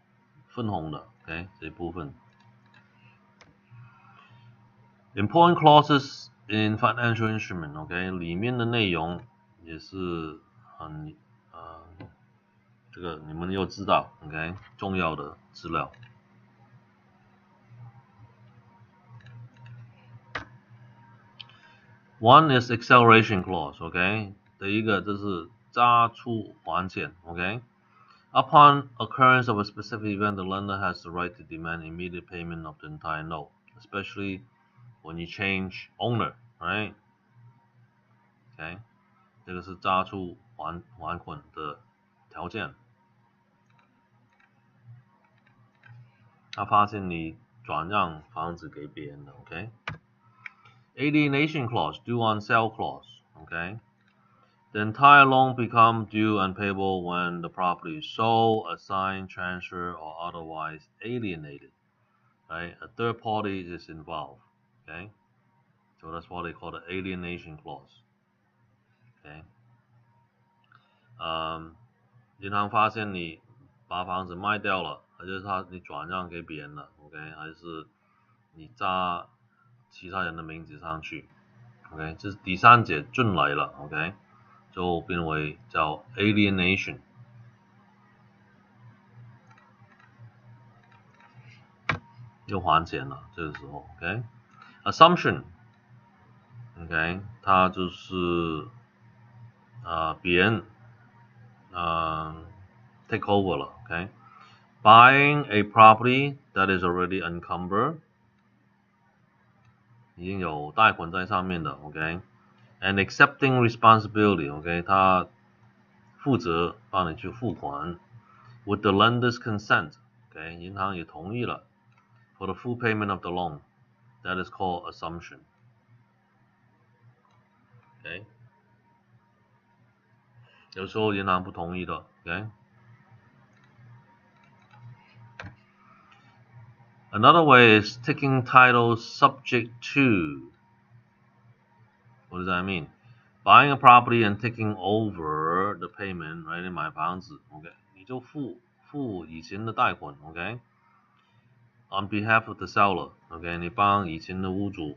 分红的 ，OK？ 这部分。Important clauses in financial instrument，OK？ 里面的内容也是很这个你们要知道 ，OK？ 重要的资料。One is acceleration clause, OK？ 第一个就是加速还钱 ，OK？ Upon occurrence of a specific event, the lender has the right to demand immediate payment of the entire note, especially when you change owner, right? OK， 这个是加速还款的条件。他发现你转让房子给别人的 ，OK？Alienation clause, due on sale clause, okay? The entire loan becomes due and payable when the property is sold, assigned, transferred, or otherwise alienated. Right? A third party is involved. Okay? So that's what they call the alienation clause. Okay? 银行发现你把房子卖掉了，还是你转让给别人了 ，OK， 还是你加其他人的名字上去 ，OK， 这是第三者进来了 ，OK， 就变为叫 alienation， 又还钱了，这个时候 ，OK，assumption，OK， 它就是别人take over 了 ，OK。Buying a property that is already encumbered， 已经有贷款在上面的 ，OK，and accepting responsibility，OK， 他负责帮你去付款 ，with the lender's consent，OK， 银行也同意了 ，for the full payment of the loan，that is called assumption，OK， 有时候银行不同意的 ，OK。Another way is taking title subject to. What does that mean? Buying a property and taking over the payment, right? 你买房子 ，OK， 你就付以前的贷款 ，OK。On behalf of the seller, OK， 你帮以前的屋主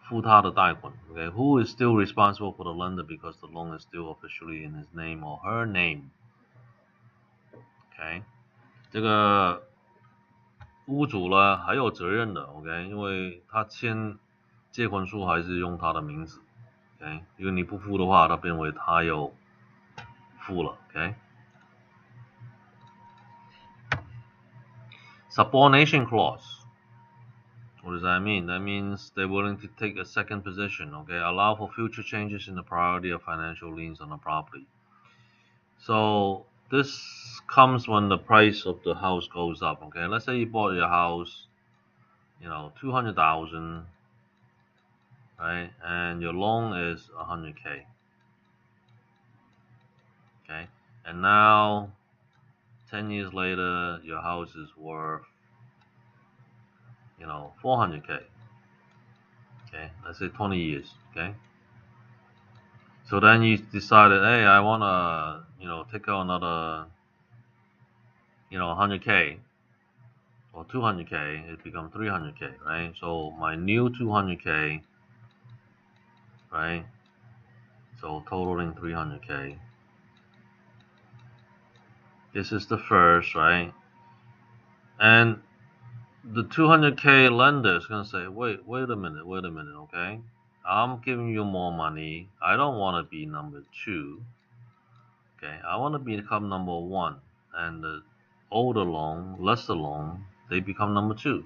付他的贷款 ，OK。Who is still responsible for the lender because the loan is still officially in his name or her name, OK。这个屋主呢还有责任的 ，OK， 因为他签借款书还是用他的名字 ，OK， 因为你不付的话，他变为他有付了 ，OK。Subordination clause. What does that mean? That means they're willing to take a second position, okay? Allow for future changes in the priority of financial liens on the property. So this comes when the price of the house goes up, okay? Let's say you bought your house, 200,000, right? And your loan is 100K, okay? And now, 10 years later, your house is worth, 400K, okay? Let's say 20 years, okay? So then you decided, hey, I want to, take out another, 100K or 200K, it becomes 300K, right? So my new 200K, right? So totaling 300K. This is the first, right? And the 200K lender is going to say, wait a minute, okay? I'm giving you more money. I don't want to be number 2. Okay, I want to become number 1. And the older loan, lesser loan, they become number 2.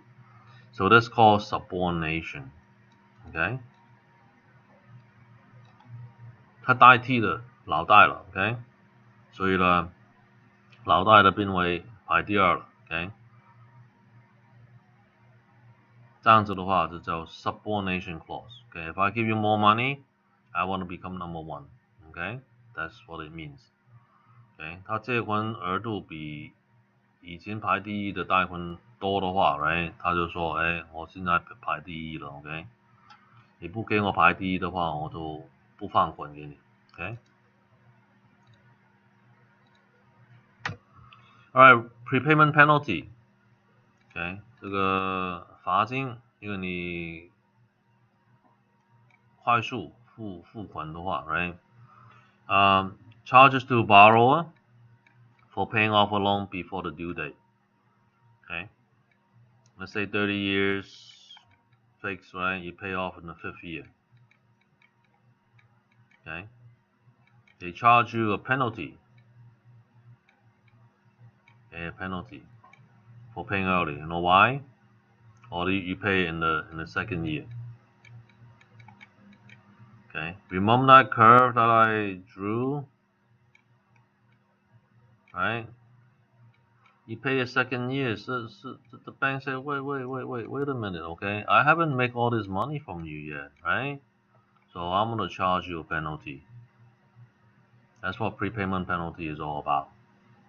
So that's called subordination. Okay? 它代替了老大了 ，OK？ 所以呢，老大的变为排第二了 ，OK？ 这样子的话就叫 subordination clause。OK， If I give you more money, I want to become number 1. OK， That's what it means. OK， 他借款额度比以前排第一的贷款多的话 ，right？ 他就说，我现在排第一了 ，OK？ 你不给我排第一的话，我就不放款给你 ，OK？ Alright, prepayment penalty. OK， 这个罚金，因为你快速付款的话 ，right？ Charges to borrower for paying off a loan before the due date. Okay, let's say 30 years fixed, right? You pay off in the 5th year. Okay, they charge you a penalty. Okay, a penalty for paying early. You know why? Or you pay in the 2nd year. Okay, remember that curve that I drew? Right? You pay a 2nd year, so the bank said, wait a minute, okay? I haven't made all this money from you yet, right? So I'm gonna charge you a penalty. That's what prepayment penalty is all about,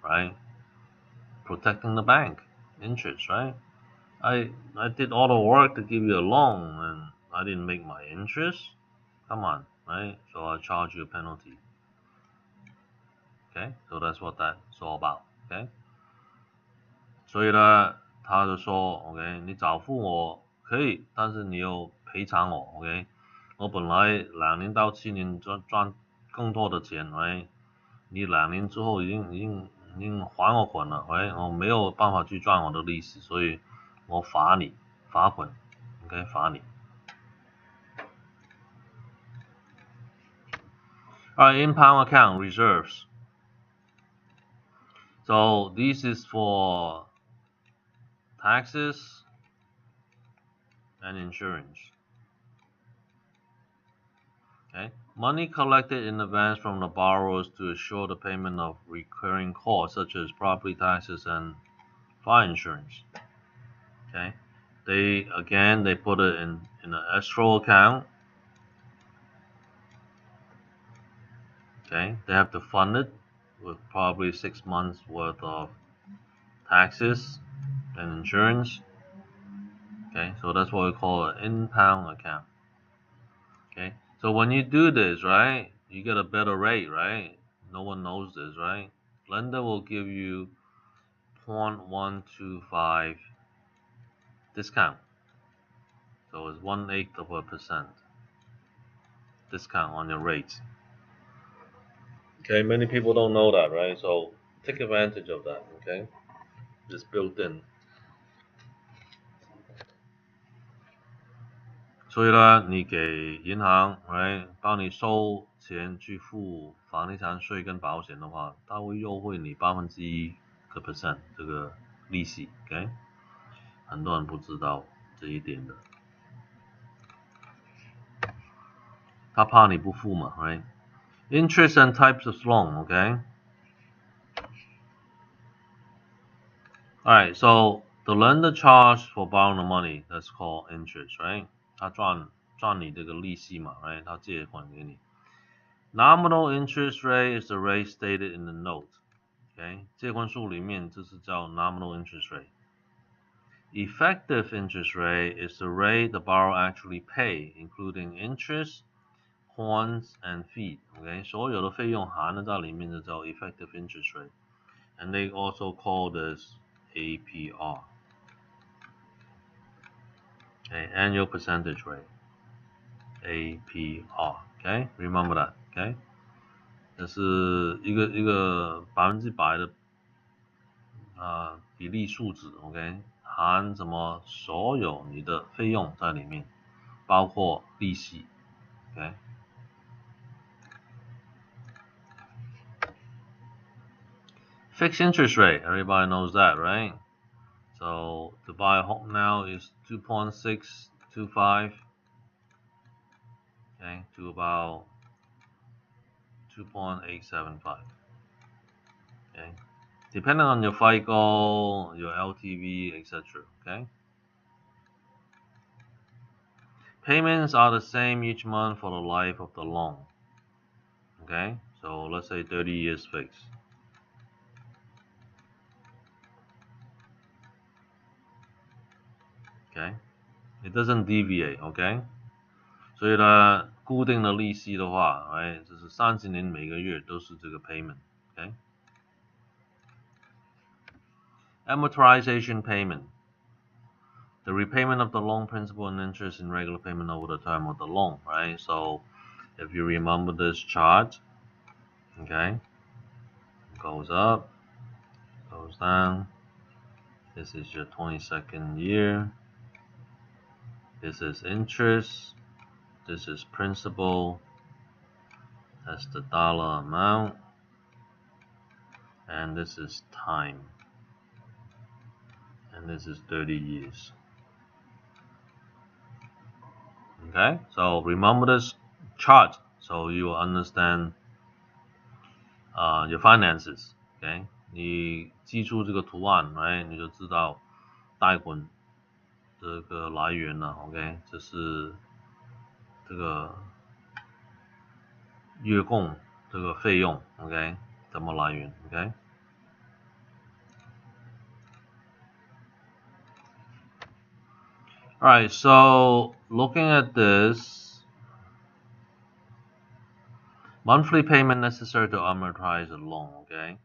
right? Protecting the bank, interest, right? I did all the work to give you a loan and I didn't make my interest. Come on, right? So I charge you a penalty. Okay, so that's what that's all about. Okay， 所以呢，他就说 ，OK， 你早付我可以，但是你要赔偿我 ，OK， 我本来2年到7年赚更多的钱，喂，你2年之后已经还我款了，喂，我没有办法去赚我的利息，所以我罚你罚款 ，OK， 罚你。Alright, impound account reserves. So this is for taxes and insurance. Okay, money collected in advance from the borrowers to assure the payment of recurring costs such as property taxes and fire insurance. Okay, they put it in an escrow account. Okay, they have to fund it with probably 6 months worth of taxes and insurance. Okay, so that's what we call an impound account. Okay, so when you do this, right, you get a better rate, right? No one knows this, right? Lender will give you 0.125 discount. So it's 1/8% discount on your rates. Okay, many people don't know that, right? So take advantage of that, okay? Just built in. 所以呢，你给银行，right， 帮你收钱去付房地产税跟保险的话，它会优惠你1%这个利息 ，OK？ 很多人不知道这一点的，他怕你不付嘛 ，right？ Interest and types of loan, okay? Alright, so the lender charge for borrowing the money, that's called interest, right? 他赚你这个利息嘛 ，right？ 他借款给你。Nominal interest rate is the rate stated in the note. Okay, 借款书里面这是叫 nominal interest rate. Effective interest rate is the rate the borrower actually pay, including interest, bonds, and fee. Okay, 所有的费用含的在里面就叫 effective interest rate. And they also call this APR. Okay, annual percentage rate. APR. Okay, remember that. Okay. 这是一个100%的比例数值 ，OK， 含什么所有你的费用在里面，包括利息 ，OK。Fixed interest rate, everybody knows that, right? So to buy a home now is 2.625, okay, to about 2.875, okay, depending on your FICO, your LTV, etc. Okay. Payments are the same each month for the life of the loan. Okay, so let's say 30 years fixed. Okay, it doesn't deviate. Okay. 所以呢，固定的利息的话，哎，就是30年每个月都是这个 payment， OK？ Amortization payment, the repayment of the loan principal and interest in regular payment over the term of the loan, right? So if you remember this chart, okay, goes up, goes down. This is your 22nd year. This is interest. This is principal. That's the dollar amount. And this is time. And this is 30 years. Okay, so remember this chart so you will understand your finances. Okay, 你记住这个图案 ，right， 你就知道贷款这个来源了。OK， 这是这个月供这个费用 OK 怎么来源 OK。 Alright, so looking at this, monthly payment necessary to amortize a loan, okay?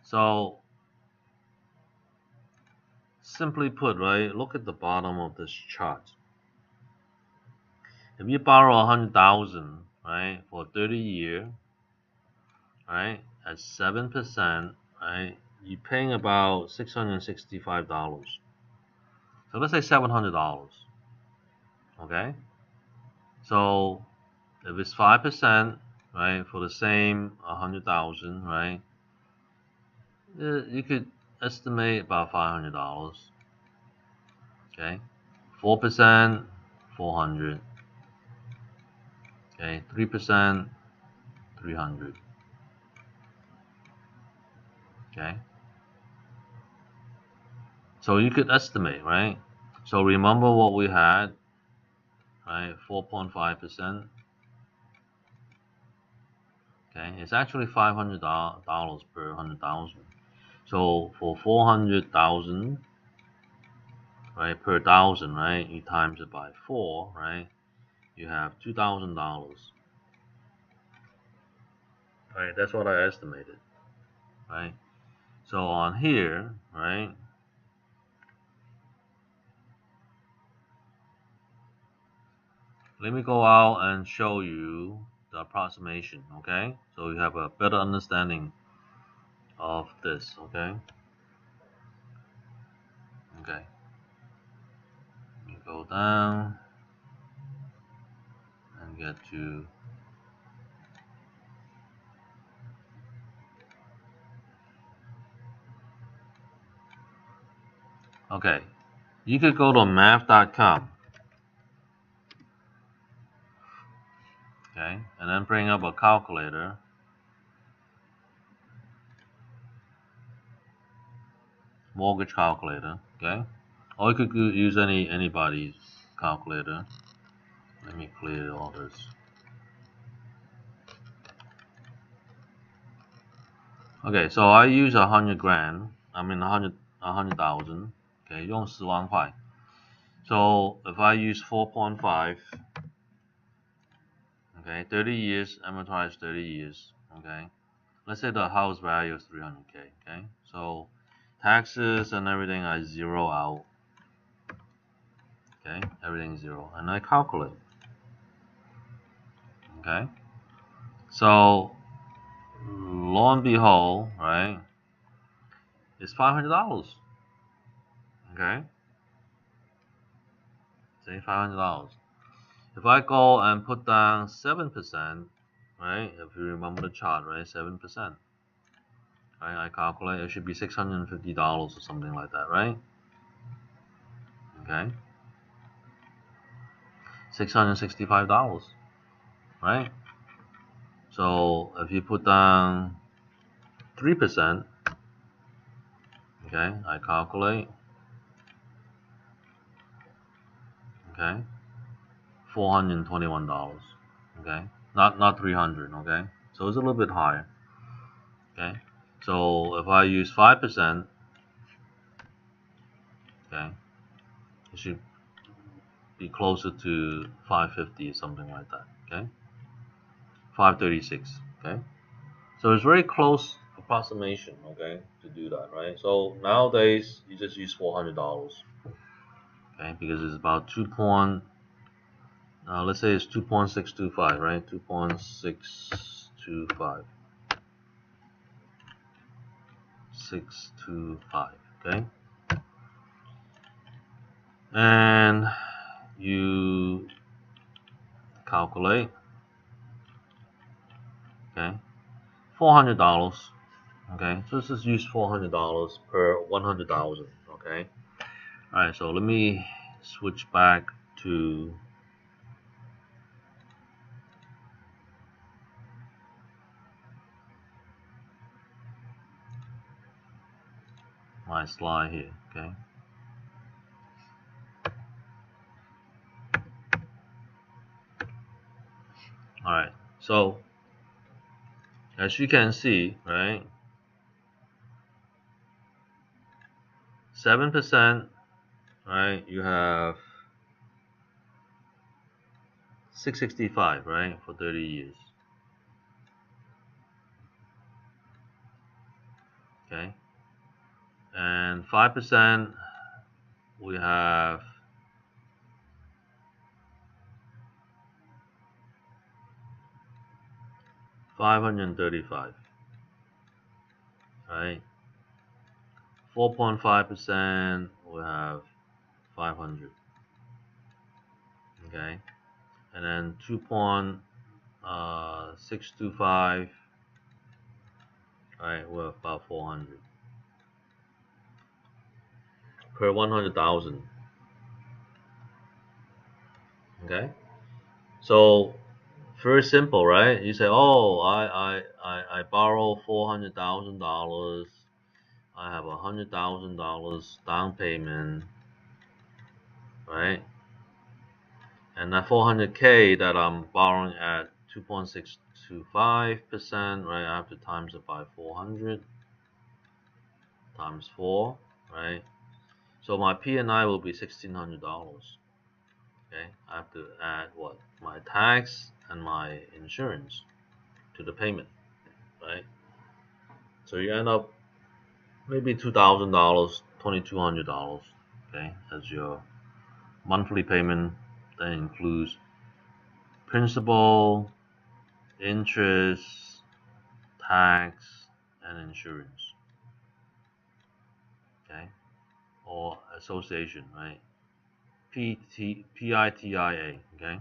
So simply put, right, look at the bottom of this chart. If you borrow 100,000, right, for 30 years, right, at 7%, right, you're paying about $665. So let's say $700, okay? So if it's 5%, right, for the same 100,000, right, you could estimate about $500. Okay, 4%, 400. Okay, 3%, 300. Okay, so you could estimate, right? So remember what we had, right? 4.5%. Okay, it's actually $500 per 100,000. So for 400,000, right, per thousand, right, you times it by 4, right, you have $2,000. Right, that's what I estimated, right? So on here, right, let me go out and show you the approximation, okay? So you have a better understanding of this, okay? Okay. You go down and get to okay. You could go to math.com, okay, and then bring up a calculator. Mortgage calculator, okay? Or you could use anybody's calculator. Let me clear all this. Okay, so I use 100 grand. I mean 100,000. Okay, 用10万块. So if I use 4.5, okay, 30 years, amortized 30 years, okay. Let's say the house value is 300K, okay. So taxes and everything I zero out, okay, everything zero, and I calculate, okay. So lo and behold, right, it's $500, okay. Say $500. If I go and put down 7%, right, if you remember the chart, right, 7%, right, I calculate it should be $650 or something like that, right? Okay, $665, right? So if you put down 3%, okay, I calculate, okay, $421, okay, not 300, okay, so it's a little bit higher, okay. So if I use 5%, okay, it should be closer to 550 or something like that, okay, 536, okay. So it's very close approximation, okay, to do that, right? So nowadays you just use $400, okay, because it's about let's say it's 2.625, right? 2.625, 625, okay, and you calculate, okay, $400, okay, so let's just use $400 per 100,000, okay. All right, so let me switch back to my slide here, okay. All right, so as you can see, right, 7%, right, you have 665, right, for 30 years. Okay, and 5%, we have $535, right? 4.5%, we have 500. Okay, and then 2.625, right? We're about 400 per 100,000. Okay, so very simple, right? You say, oh, I borrow $400,000. I have $100,000 down payment, right? And that 400K that I'm borrowing at 2.625%, right? I have to times it by 400 times 4, right? So my P&I will be $1,600. Okay, I have to add what? My tax and my insurance to the payment, right? So you end up maybe $2,000, $2,200, okay, as your monthly payment. That includes principal, interest, tax, and insurance, okay, or association, right? PITIA, okay.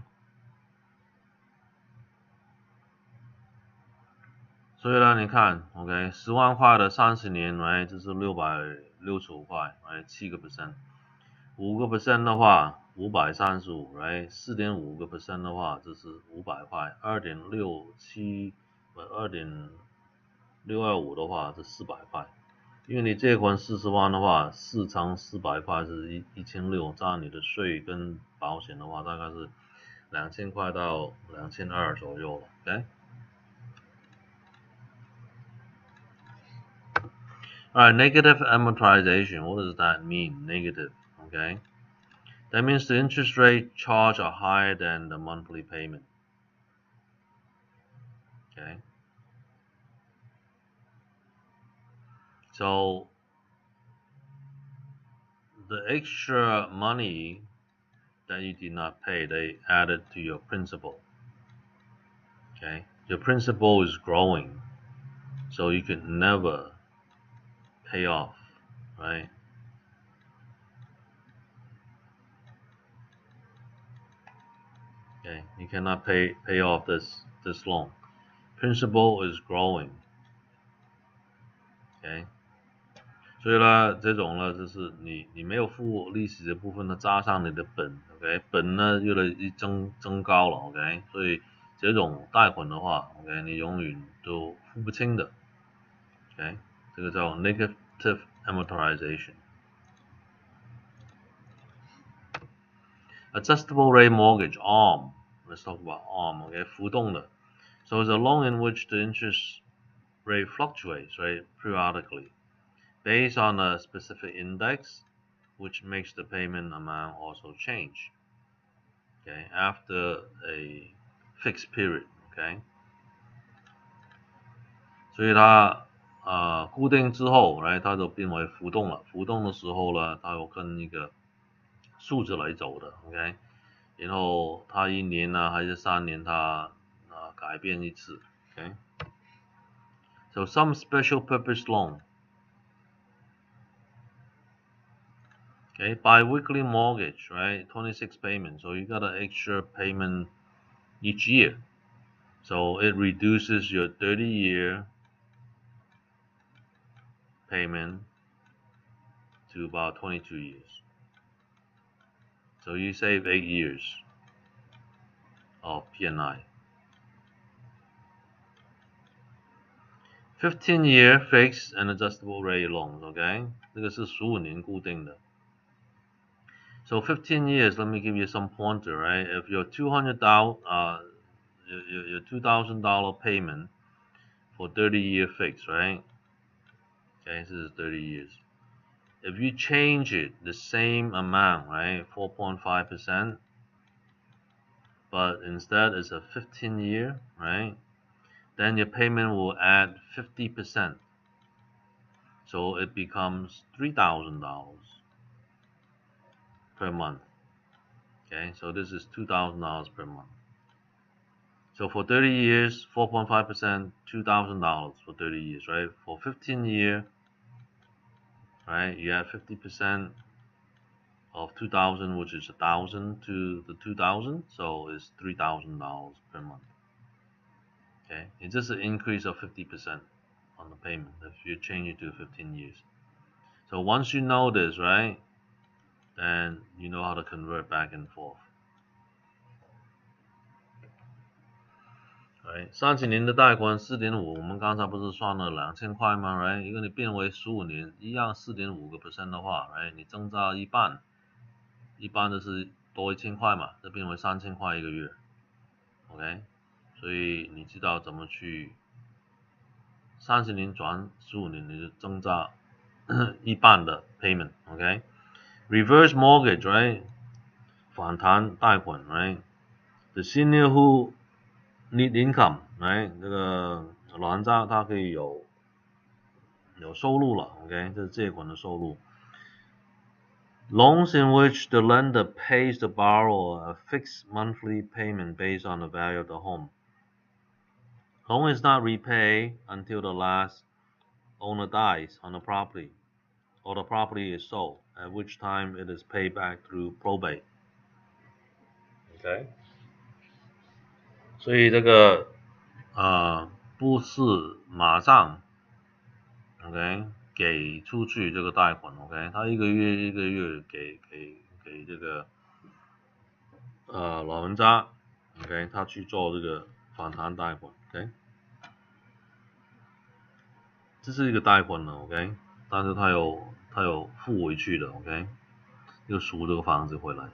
所以呢，你看 ，OK， 10万块的30年，right， 这是665块，right， 7%。5% 的话，535 ，right， 4.5% 的话，这是500块，2.625的话是400块。因为你借款40万的话，4乘400块是1600，加你的税跟保险的话，大概是2000块到2200左右了 ，OK。Alright, negative amortization. What does that mean? Negative, okay? That means the interest rate charged are higher than the monthly payment. Okay. So the extra money that you did not pay, they added to your principal. Okay. Your principal is growing, so you can never pay off, right? Okay. You cannot pay off this loan. Principal is growing. Okay. 所以呢，这种呢，就是你没有付利息的部分呢，加上你的本 ，OK， 本呢越来越增高了 ，OK， 所以这种贷款的话 ，OK， 你永远都付不清的 ，OK， 这个叫 negative amortization。Adjustable rate mortgage (ARM). Let's talk about ARM, OK， 浮动的。So it's a loan in which the interest rate fluctuates, right, periodically, based on a specific index, which makes the payment amount also change, okay, after a fixed period, okay. 所以它固定之后，来它就变为浮动了。浮动的时候呢，它有跟一个数字来走的 ，OK。然后它1年呢还是3年，它改变一次 ，OK。So some special purpose loan. Okay, bi-weekly mortgage, right? 26 payments. So you got an extra payment each year. So it reduces your 30-year payment to about 22 years. So you save 8 years of P&I. 15-year fixed and adjustable rate loans, okay? 这个是15年固定的。So 15 years, let me give you some pointer, right? If your $2,000 payment for 30-year fix, right? Okay, this is 30 years. If you change it the same amount, right, 4.5%, but instead it's a 15-year, right, then your payment will add 50%. So it becomes $3,000 per month. Okay, so this is $2,000 per month. So for 30 years, 4.5%, $2,000 for 30 years, right? For 15 year, right, you add 50% of 2,000, which is 1,000 to the 2,000, so it's $3,000 per month. Okay, it's just an increase of 50% on the payment if you change it to 15 years. So once you know this, right, then you know how to convert back and forth. Right， 上几年的贷款4.5，我们刚才不是算了2000块吗 ？Right， 如果你变为15年，一样4.5% 的话 ，Right， 你增加一半就是多1000块嘛，这变为3000块一个月 ，OK， 所以你知道怎么去30年转15年，你就增加一半的 payment，OK，Reverse mortgage，Right， 反弹贷款 ，Right，The senior who need income， right， 这个老人家他可以有收入了 ，OK， 这是借款的收入。Loans in which the lender pays the borrower a fixed monthly payment based on the value of the home. Loan is not repaid until the last owner dies on the property, or the property is sold, at which time it is paid back through probate. OK， 所以这个不是马上 OK 给出去这个贷款 OK， 他一个月给这个老人家 OK， 他去做这个反弹贷款 OK， 这是一个贷款的 OK， 但是他有付回去的 OK， 又赎这个房子回来。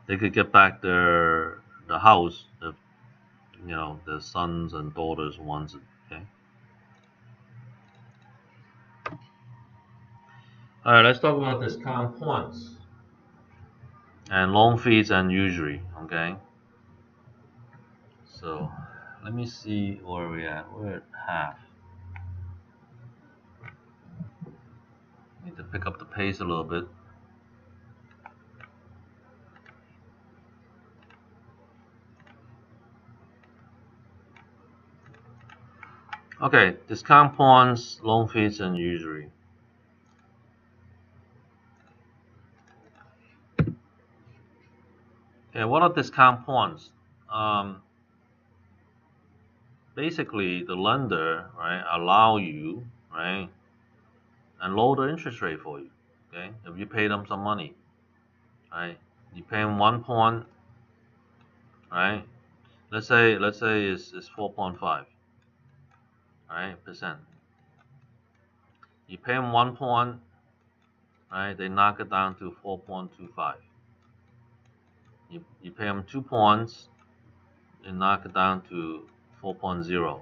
They could get back the house if the sons and daughters wants it, okay? Alright, let's talk about discount points and loan fees and usury, okay? So, let me see where we're at. We're at half. Need to pick up the pace a little bit. Okay, discount points, loan fees, and usury. Okay, what are discount points? Basically, the lender, right, allow you, right, and lower the interest rate for you. Okay, if you pay them some money, right, you pay them 1 point, right. Let's say it's 4.5, right, percent. You pay them 1 point, right, they knock it down to 4.25. You pay them 2 points, they knock it down to 4.0.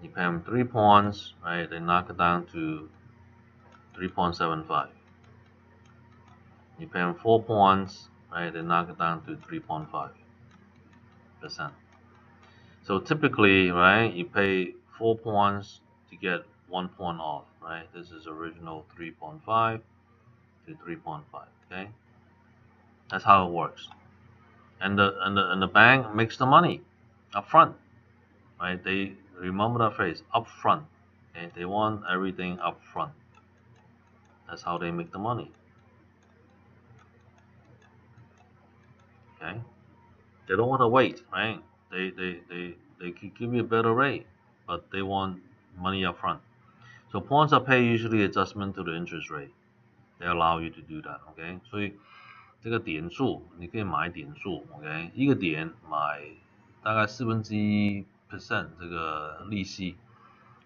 You pay them 3 points, right, they knock it down to 3.75. You pay them 4 points, right, they knock it down to 3.5%. So typically, right, you pay 4 points to get 1 point off, right? This is original 3.5 to 3.5, okay? That's how it works. And the bank makes the money up front, right? They remember that phrase, up front. Okay? They want everything up front. That's how they make the money. Okay? They don't want to wait, right? They could give you a better rate, but they want money up front. So points are paid usually adjustment to the interest rate. They allow you to do that, okay? 所以这个点数你可以买点数 ，OK， 一个点买大概1/4% 这个利息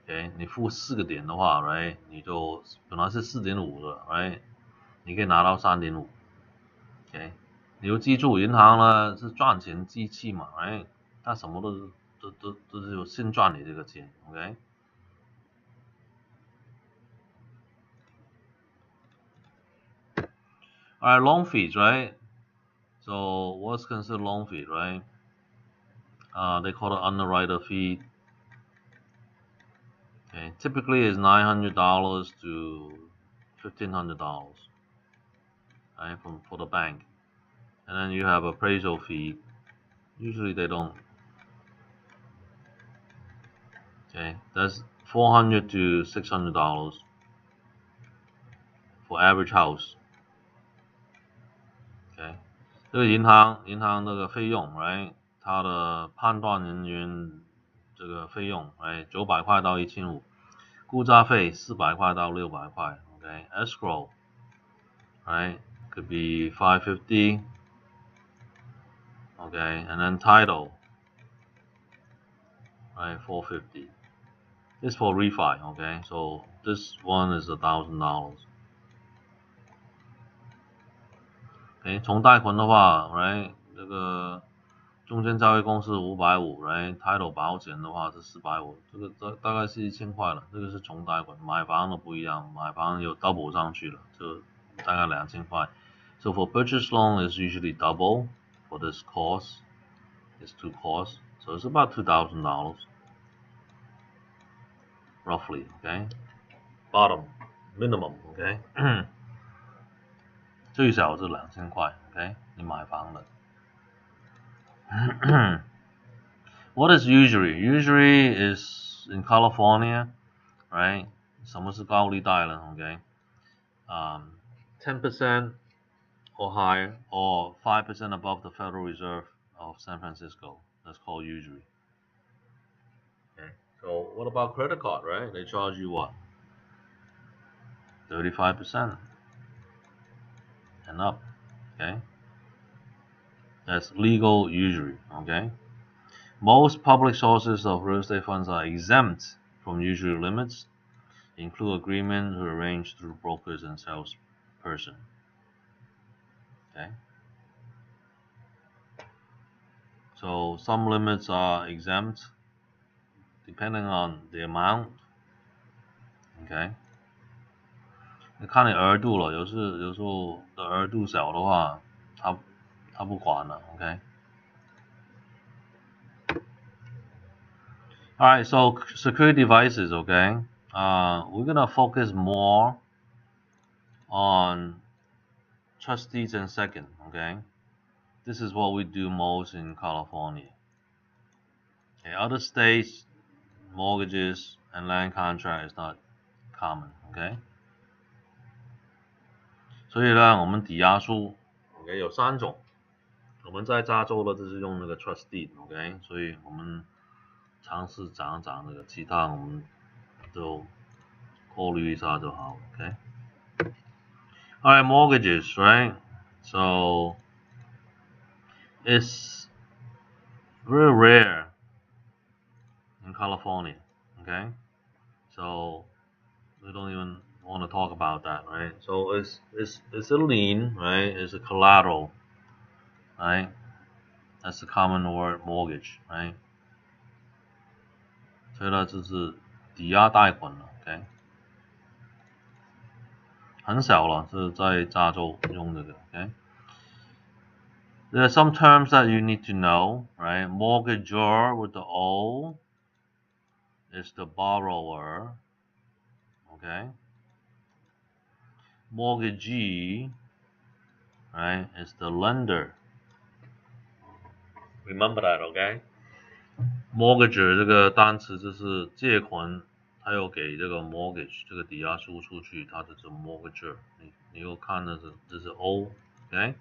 ，OK， 你付4个点的话 ，right， 你就本来是4.5的 ，right， 你可以拿到3.5 ，OK， 你要记住银行呢是赚钱机器嘛 ，right， 它什么都都是有新赚你这个钱 ，OK？ Alright, loan fees, right? So what's considered loan fee, right? They call it Underwriter Fee. Okay, typically it's $900 to $1,500, right, for the bank. And then you have appraisal fee. Usually they don't. Okay, that's $400 to $600 for average house. Okay， 这个银行这个费用 ，right？ 它的判断人员这个费用，right？ 900块到1500，估价费400块到600块 ，OK？ Escrow, right? Could be $550, okay? And then title, right? $450. This for refi, okay? So this one is $1,000. OK， 从贷款的话 ，right？ 这个中间交易公司550 ，right？ Title 保险的话是450，这个大概是1000块了。这个是从贷款，买房的不一样，买房有 double 上去了，就大概2000块。So for purchase loan is usually double for this cost. It's 2 costs, so it's about $2,000 roughly. Okay, bottom minimum. Okay. 最少是2000块 ，OK？ 你买房的。What is usury? Usury is in California, right? 什么是高利贷呢 ？OK？ 10% or higher, or 5% above the Federal Reserve of San Francisco. That's called usury. Okay. So what about credit card, right? They charge you what? 35% and up. Okay. That's legal usury. Okay. Most public sources of real estate funds are exempt from usury limits, include agreement to arrange through brokers and salesperson. Okay. So some limits are exempt depending on the amount. Okay. 看你额度了，有时候的额度小的话，他不管了 ，OK。Alright, so security devices, okay. We're gonna focus more on trust deeds and second, okay. This is what we do most in California. Okay, other states, mortgages and land contract is not common, okay. 所以呢，我们抵押书 ，OK 有3种。我们在加州的就是用那个 trust deed，OK， 所以我们尝试讲那个，其他我们都过滤一下就好 ，OK。Alright, mortgages, right? So it's very rare in California, okay? So we don't even want to talk about that, right? So it's a lien, right? It's a collateral, right? That's the common word, mortgage, right? 所以呢，就是抵押贷款了 ，OK？ 很少了，是在加州用这个 ，OK？ There are some terms that you need to know, right? Mortgagor with the O is the borrower, okay? Mortgagee, right, is the lender. Remember that, okay? Mortgager 这个单词就是借款，他有给这个 mortgage 这个抵押书出去，他就是 mortgager。你又看的是这是 O，OK？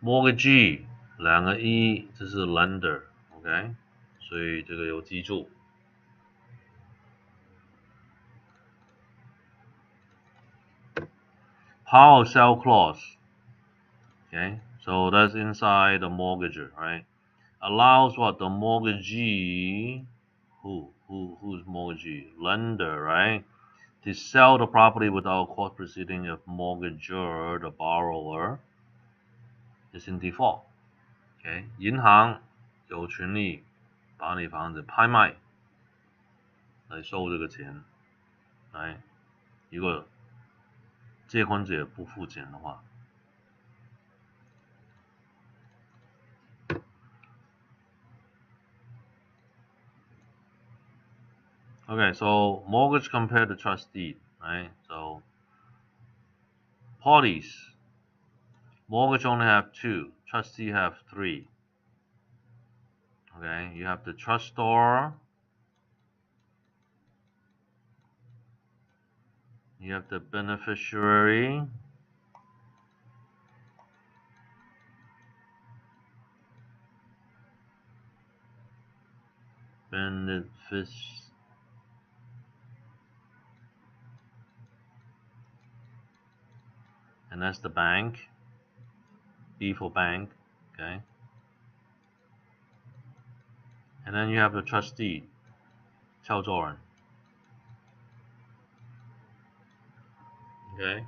Mortgagee 2个 E， 这是 lender，OK？ 所以这个有记住。Power of sale clause, okay? So that's inside the mortgager, right? Allows what the mortgagee, who's mortgagee? Lender, right? To sell the property without court proceeding if mortgagor, the borrower, is in default. Okay? 银行有权利把你房子拍卖来收这个钱，来，如果借款者不付钱的话。Okay, so mortgage compared to trust deed, right? So parties, mortgage only have 2, trustee have 3. Okay, you have the trustor, you have the beneficiary, and that's the bank, B for bank, okay? And then you have the trustee, 敲作人. Okay.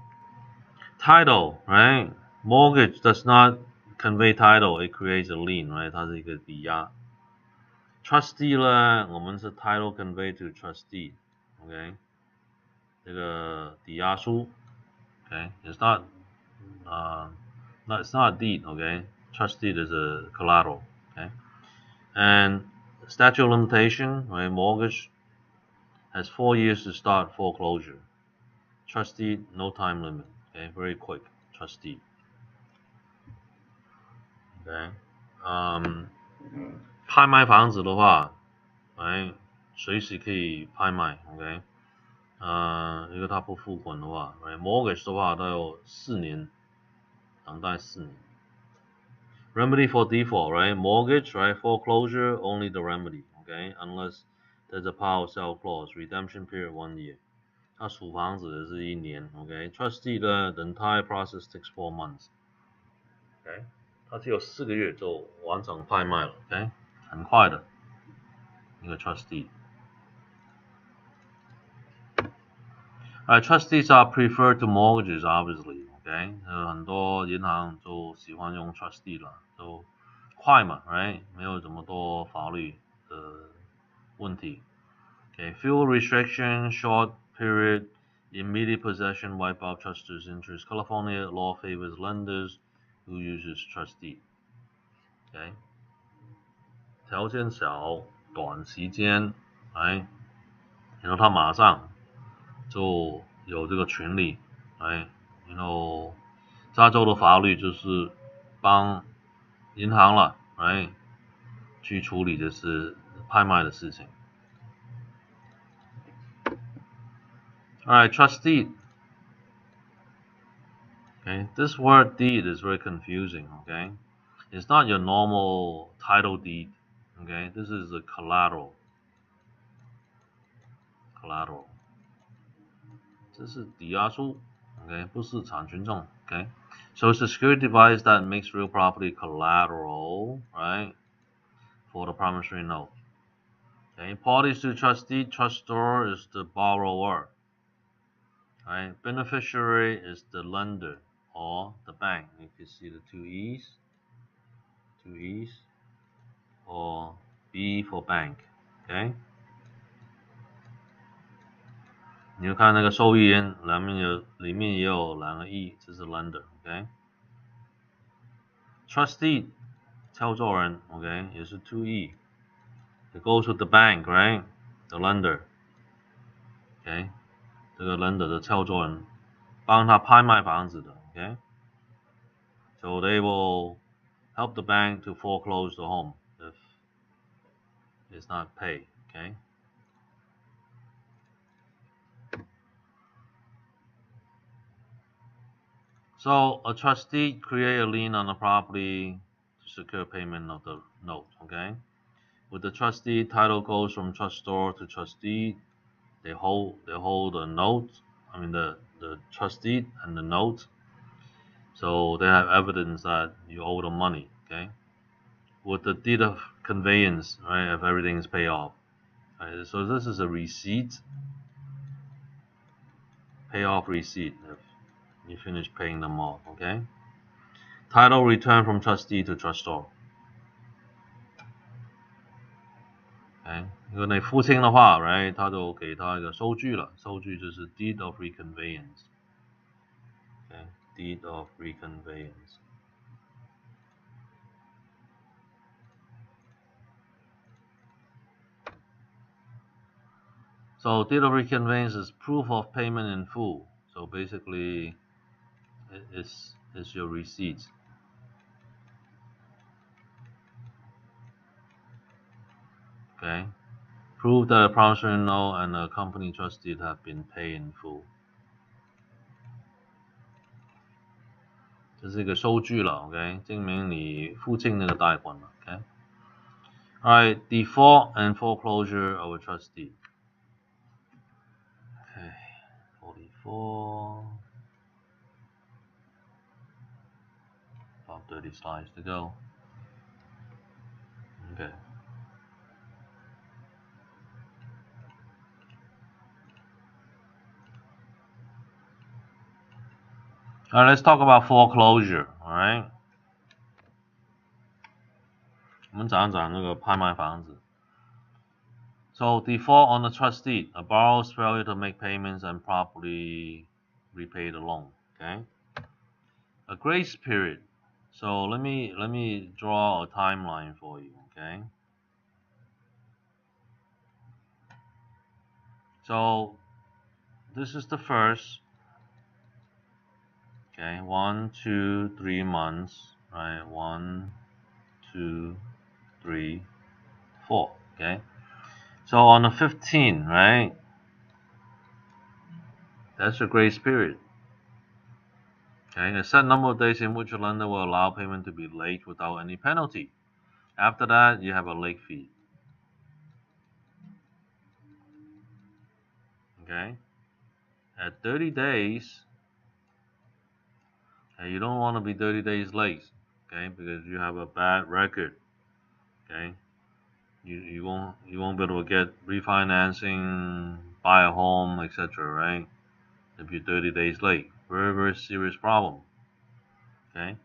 Title, right? Mortgage does not convey title, it creates a lien, right? 它是一个抵押。Trustee 呢，我们是 title convey to trustee, okay? 这个抵押书 Okay, it's not it's not a deed, okay? Trust deed is a collateral, okay? And statute of limitation, right? Mortgage has 4 years to start foreclosure. Trust deed, no time limit, okay? Very quick, trust deed. Okay, 拍卖房子的话，哎，随时可以拍卖 ，OK？ 如果他不付款的话 ，mortgage 的话都有4年，等待4年。Remedy for default, right? Mortgage, right? Foreclosure, only the remedy, okay? Unless there's a power of sale clause. Redemption period 1 year. 他处房子的是1年 ，okay? Trustee 的 the entire process takes 4 months, okay? 他只有4个月就完成拍卖了 ，okay? 很快的一个 trustee。Trustees are preferred to mortgages, obviously, okay? 很多银行就喜欢用 trustee 了，就快嘛 ，right？ 没有这么多法律的问题。Okay, fewer restriction, short period, immediate possession, wipe out trusters' interest. California law favors lenders who uses trustee. Okay, 条件小，短时间，然后他马上就有这个权利，然后加州的法律就是帮银行了，去处理的是拍卖的事情。Alright, trust deed. Okay, this word deed is very confusing, okay? It's not your normal title deed, okay? This is a collateral. Collateral. 这是抵押书 ，okay? 不是产权证 ，okay? So it's a security device that makes real property collateral, right? For the promissory note. Okay, parties to trust deed, trustor is the borrower. Right? Beneficiary is the lender or the bank. You can see the 2 E's, or B for bank. Okay? 你就看那个受益人里面也有2个 E， 这是 lender. Okay? Trustee 敲作人 ，OK， 也是 2 E. It goes with the bank, right? The lender. Okay? 这个 lender 的敲作人帮他拍卖房子的 ，OK？ So they will help the bank to foreclose the home if it's not paid, okay? So a trustee create a lien on the property to secure payment of the note, okay? With the trustee, title goes from trustor to trustee. They hold the note, the trustee and the note. So they have evidence that you owe them money, okay? With the deed of conveyance, right, if everything is paid off. Right? So this is a receipt, payoff receipt if you finish paying them off, okay? Title return from trustee to trustor. OK， 如果你付清的话 ，right， 他就给他一个收据了，收据就是 deed of reconveyance。OK，deed of reconveyance。So deed of reconveyance is proof of payment in full. So basically, it's your receipt. Okay, prove that a promissory note and a company trust deed have been paid in full. 这是一个收据了 ，OK， 证明你付清那个贷款了 ，OK。Alright, default and foreclosure of a trust deed. Okay, 44. About 30 slides to go. Okay. Alright, let's talk about foreclosure. Alright. 我们讲讲那个拍卖房子。So default on the trust deed, a borrower's failure to make payments and properly repay the loan. Okay. A grace period. So let me draw a timeline for you. Okay. So this is the first. Okay, 1, 2, 3 months. Right, 1, 2, 3, 4. Okay. So on the 15th, right? That's your grace period. Okay, a set number of days in which a lender will allow payment to be late without any penalty. After that, you have a late fee. Okay, at 30 days, okay, you don't want to be 30 days late. Okay, because you have a bad record. Okay, you won't be able to get refinancing, buy a home, etc. Right? If you're 30 days late, very serious problem. Okay,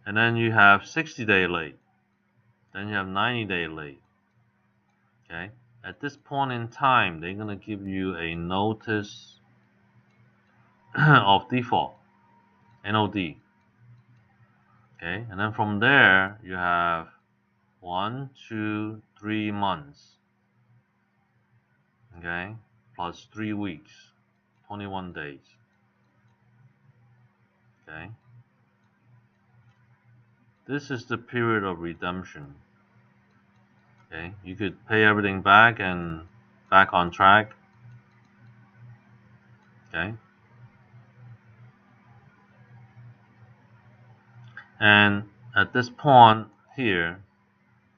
and then you have 60-day late. Then you have 90-day late. Okay, at this point in time, they're gonna give you a notice of default, NOD. Okay, and then from there you have 1, 2, 3 months. Okay, plus 3 weeks, 21 days. Okay, this is the period of redemption. Okay, you could pay everything back and back on track. Okay, and at this point here,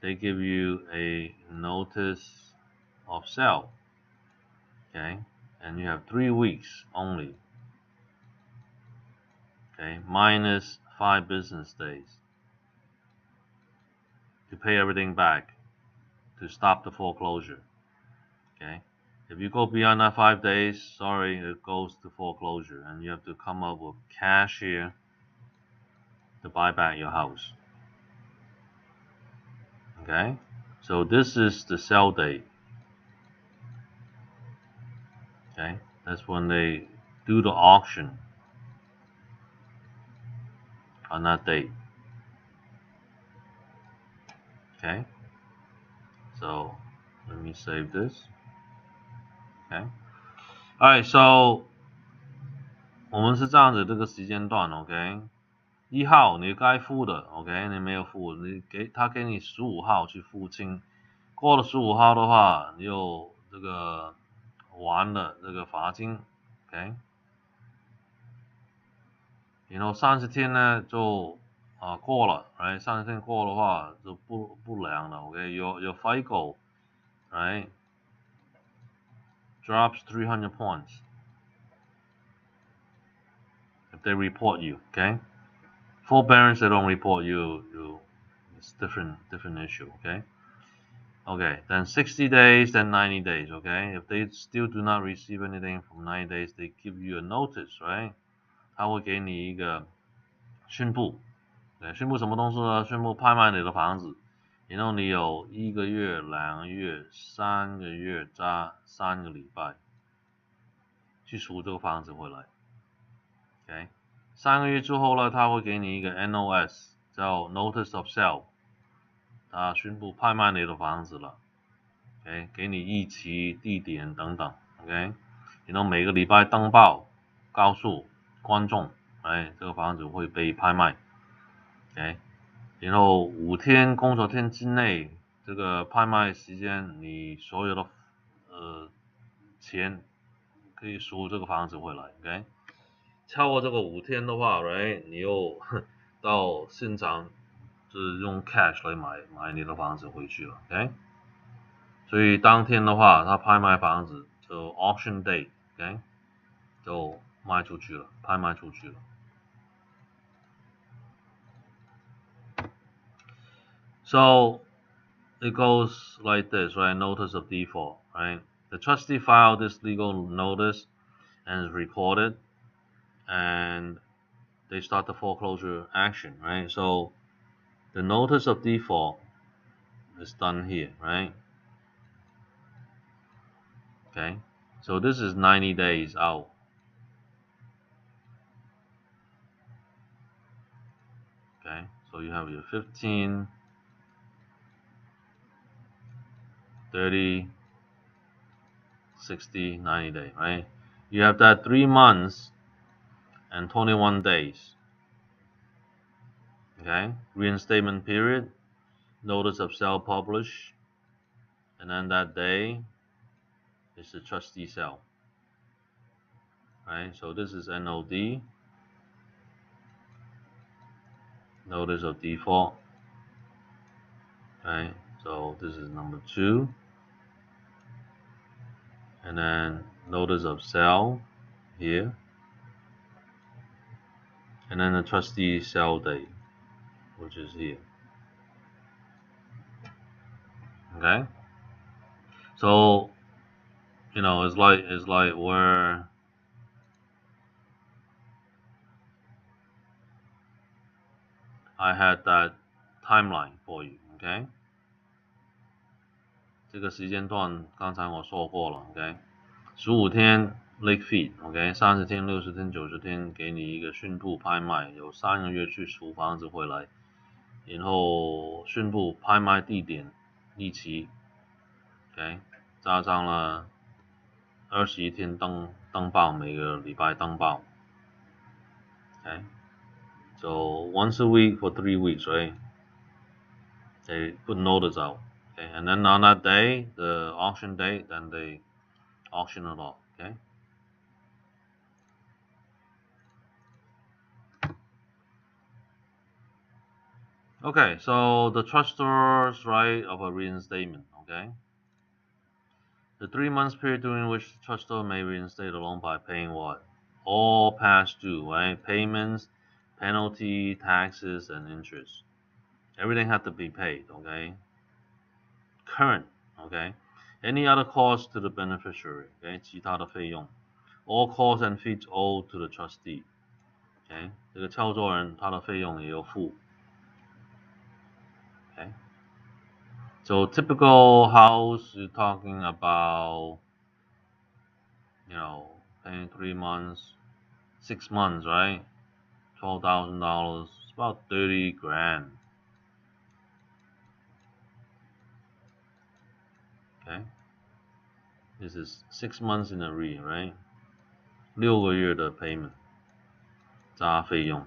they give you a notice of sale. Okay, and you have 3 weeks only. Okay, minus 5 business days to pay everything back to stop the foreclosure. Okay, if you go beyond that 5 days, sorry, it goes to foreclosure, and you have to come up with cash here to buy back your house. Okay, so this is the sell date. Okay, that's when they do the auction on that date. Okay, so let me save this. Okay, alright, so 我们是这样子这个时间段 ，OK， 1号你该付的 ，OK， 你没有付，他给你15号去付清，过了15号的话，你有这个完了这个罚金 ，OK， 然后30天呢就过了 ，right， 30天过的话就不良了 ，OK，your FICO right drops 300 points if they report you, okay? Forbearance, they don't report you, it's different issue, okay? Okay, then 60 days, then 90 days, okay? If they still do not receive anything from 90 days, they give you a notice, right? 他会给你一个宣布，对，宣布什么东西呢？宣布拍卖你的房子，然后你有1个月、2个月、3个月加3个礼拜去赎这个房子回来。OK， 3个月之后呢，他会给你一个 NOS， 叫 Notice of Sale， 他宣布拍卖你的房子了。OK， 给你日期、地点等等。OK， 然后每个礼拜登报，告诉观众，这个房子会被拍卖。OK， 然后5天工作天之内，这个拍卖时间，你所有的钱可以赎这个房子回来。OK， 超过这个5天的话，你又到现场就是用 cash 来买你的房子回去了。OK， 所以当天的话，他拍卖房子就 auction day， OK， 就卖出去了，拍卖出去了。So it goes like this, right? Notice of default, right? The trustee filed this legal notice and is recorded, and they start the foreclosure action, right? So the notice of default is done here, right? Okay, so this is 90 days out. Okay, so you have your 15, 30, 60, 90 days, right? You have that 3 months and 21 days. Okay, reinstatement period, notice of sale published, and then that day is the trustee sale. Right, so this is NOD, notice of default. Okay, so this is number 2. And then notice of sale here. And then the trustee sale date, which is here. Okay, so it's like where I had that timeline for you. Okay， 这个时间段刚才我说过了。OK， 15天 late fee。OK， 30天、60天、90天给你一个宣布拍卖，有3个月去赎房子回来，然后宣布拍卖地点、日期。OK， 加上了21天登报，每个礼拜登报。Okay, so once a week for 3 weeks, right? They put notice out. Okay, and then on that day, the auction date, then they auction it off. Okay. Okay, so the trustor's right of a reinstatement. Okay. The 3 months period during which the trustor may reinstate a loan by paying what? All past due, right? Payments, penalty, taxes, and interest. Everything had to be paid, okay? Current, okay? Any other cost to the beneficiary, okay? 其他的费用 all costs and fees owed to the trustee, okay? 这个操作人他的费用也有付 okay? So typical house, you're talking about, paying 3 months, 6 months, right? $12,000, it's about 30 grand. Okay, this is 6 months in arrears, right? 6个月的 payment 加费用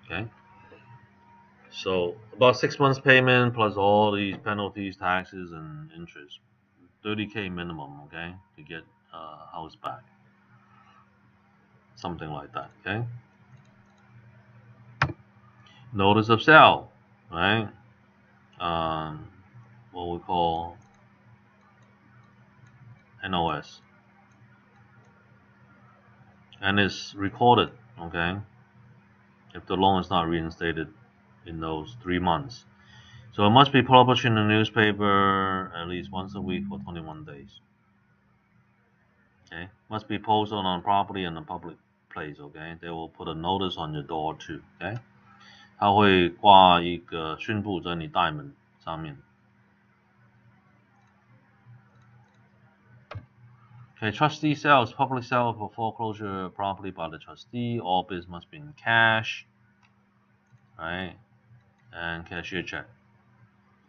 okay? So about 6 months payment plus all these penalties, taxes, and interest. 30K minimum, okay, to get a house back. Something like that, okay? Notice of sale, right? What we call NOS. And it's recorded, okay, if the loan is not reinstated in those 3 months. So it must be published in the newspaper at least once a week for 21 days. Okay, must be posted on property in a public place. Okay, they will put a notice on your door too. Okay, 它会挂一个宣布在你大门上面。Okay, trustee sells public sale for foreclosure property by the trustee. All bids must be in cash, right? And cashier check.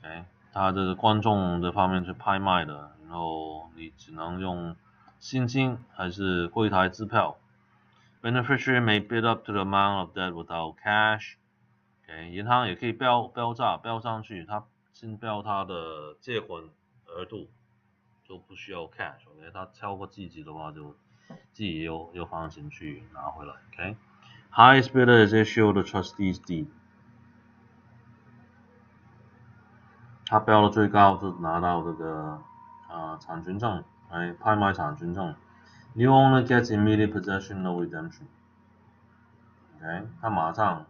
Okay, 它的观众这方面是拍卖的，然后你只能用现金还是柜台支票。Beneficiary may bid up to the amount of debt without cash. Okay, 银行也可以标上去，它先标它的借款额度，就不需要 cash。OK， 它超过季节的话，就自己又放进去拿回来。OK， highest bidder is issued the trustee's deed。他标的最高就拿到这个产权证，拍卖产权证。New owner gets immediate possession, no redemption. OK， 他马上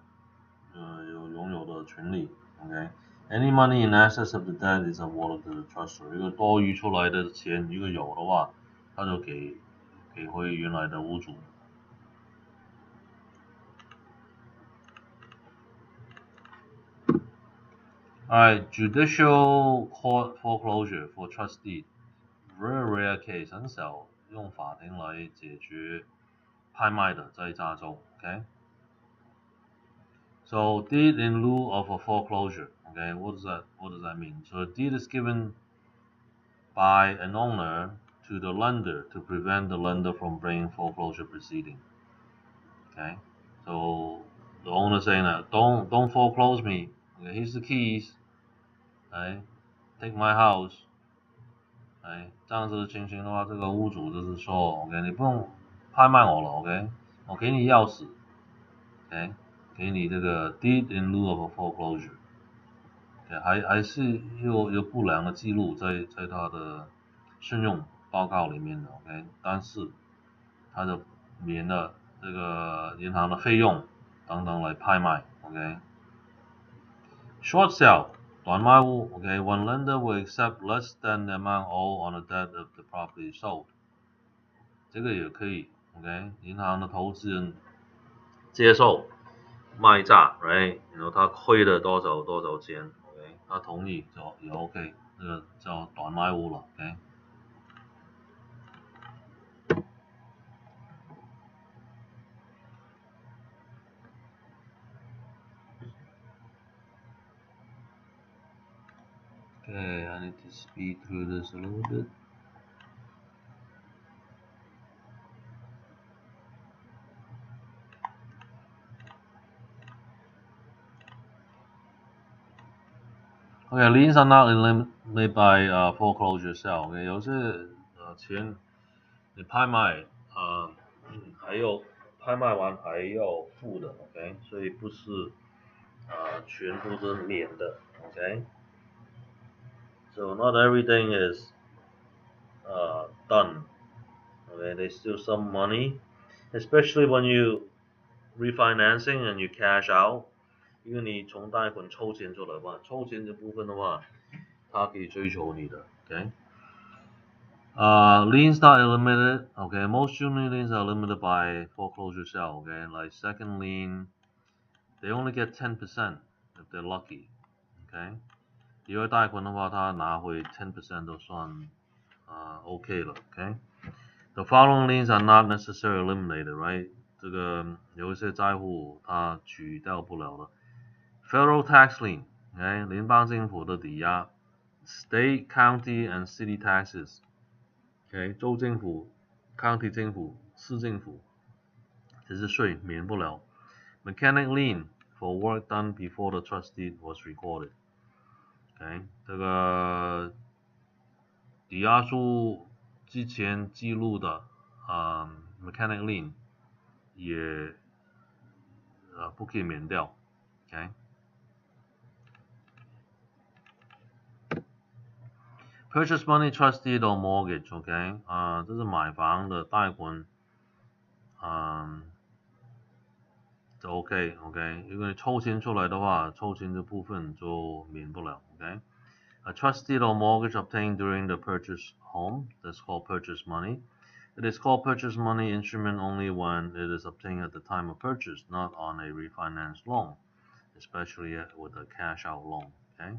有拥有的权利。OK，Any money in excess of the debt is awarded to the trustee。如果多余出来的钱，如果有的话，他就给回原来的屋主。Alright, judicial court foreclosure for trustee. Very rare case， 很少用法庭来解决拍卖的，在加州。Okay. So deed in lieu of a foreclosure. Okay, what does that mean? So a deed is given by an owner to the lender to prevent the lender from bringing foreclosure proceeding. Okay, so the owner saying that don't foreclose me. Okay, here's the keys. Okay, take my house. 这样子的情形的话，这个屋主就是说 ，OK， 你不用拍卖我了 ，OK， 我给你钥匙 ，OK， 给你这个 deed in lieu of a foreclosure。OK， 还是有不良的记录在他的信用报告里面的 ，OK， 但是他就免了这个银行的费用等等来拍卖 ，OK。Short sale。短卖屋 ，OK， one lender will accept less than the amount owed on the debt of the property sold。这个也可以 ，OK， 银行的投资人接受卖价 ，right， 然后他亏了多少钱 ，OK， 他同意就也 OK， 这个叫短卖屋了 ，OK。Okay, I need to speed through this a little bit. Okay, liens are not eliminated by foreclosure sale. Okay， 有些钱你拍卖还有拍卖完还要付的 ，OK， 所以不是全部是免的 ，OK。So not everything is done. Okay, there's still some money, especially when you refinancing and you cash out. 因为你从贷款抽钱出来的话，抽钱这部分的话，他可以追求你的 ，OK。Liens not limited. Okay, most junior liens are limited by foreclosure sale. Okay, like second lien, they only get 10% if they're lucky. Okay， 第二贷款的话，他拿回 10% 都算OK 了。Okay，the following liens are not necessarily eliminated, right？ 这个有一些债务它取掉不了的。Federal tax lien, okay， 联邦政府的抵押。State, county, and city taxes。Okay， 州政府、county 政府、市政府，这是税免不了。Mechanic lien for work done before the trust deed was recorded。Okay， 这个抵押书之前记录的mechanic lien 也不可以免掉。Okay。Purchase money, trust deed or mortgage, OK， 这是买房的贷款，就 OK， 如果你抽钱出来的话，抽钱这部分就免不了 ，OK。A trust deed or mortgage obtained during the purchase home, that's called purchase money. It is called purchase money instrument only when it is obtained at the time of purchase, not on a refinance loan, especially with a cash out loan, OK。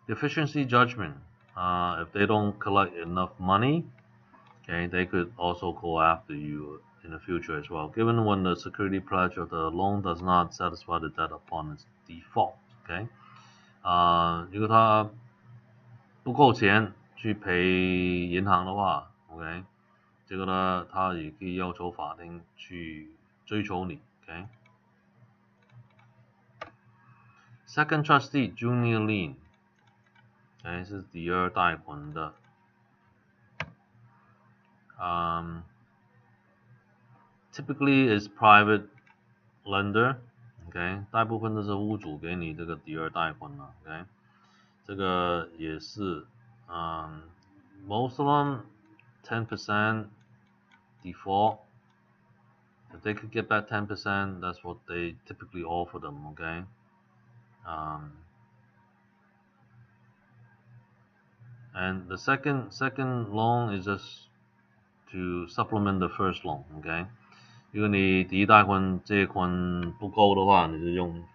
Deficiency judgment. If they don't collect enough money, okay, they could also go after you in the future as well, given when the security pledge of the loan does not satisfy the debt upon its default. Okay，如果他不够钱去赔银行的话 ，OK， 这个呢，他也可以要求法庭去追求你 ，OK。Second trustee junior lien， OK 是第二贷款的。Typically is private lender， OK， 大部分都是屋主给你这个第二贷款了 ，OK， 这个也是，most of them 10% default. If they could get back 10%, that's what they typically offer them, okay? And the second loan is just to supplement the first loan, okay? 如果你第一贷款借款不够的话，你就用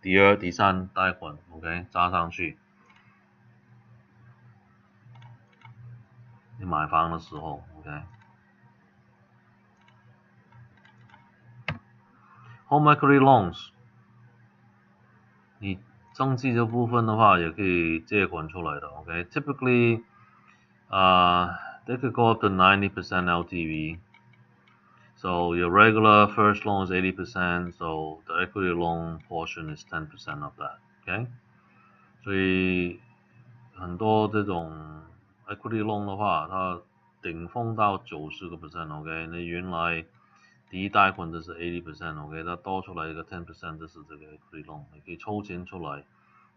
第二、第三贷款 ，OK， 加上去。你买房的时候 ，OK。Home equity loans， 你登记这部分的话，也可以借款出来的 ，OK。Typically， they could go up to 90% LTV. So your regular first loan is 80%, so the equity loan portion is 10% of that, OK? 所以很多这种 equity loan 的话，它顶峰到90%, OK？ 那原来第一贷款就是 80%, OK？ 它多出来一个 10% 就是这个 equity loan， 你可以抽钱出来，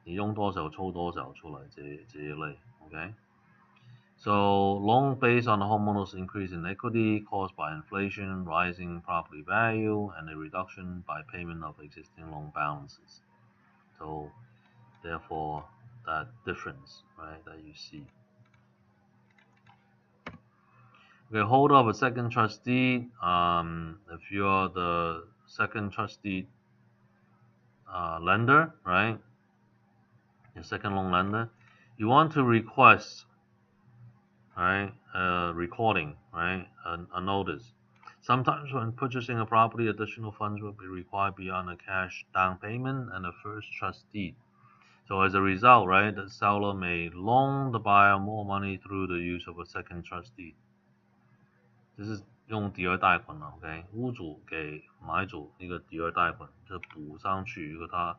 你用多少抽多少出来这一类 ，OK？So loan based on the homeowner's increase in equity caused by inflation, rising property value, and a reduction by payment of existing loan balances. So therefore, that difference, right, that you see. Okay, hold of a second trustee. If you're the second trustee lender, right, your second loan lender, you want to request, right, recording, right, a notice. Sometimes when purchasing a property, additional funds will be required beyond a cash down payment and a first trust deed. So as a result, right, the seller may loan the buyer more money through the use of a second trust deed. 这是用第二贷款了 ，OK， 屋主给买主一个第二贷款，就补上去，如果他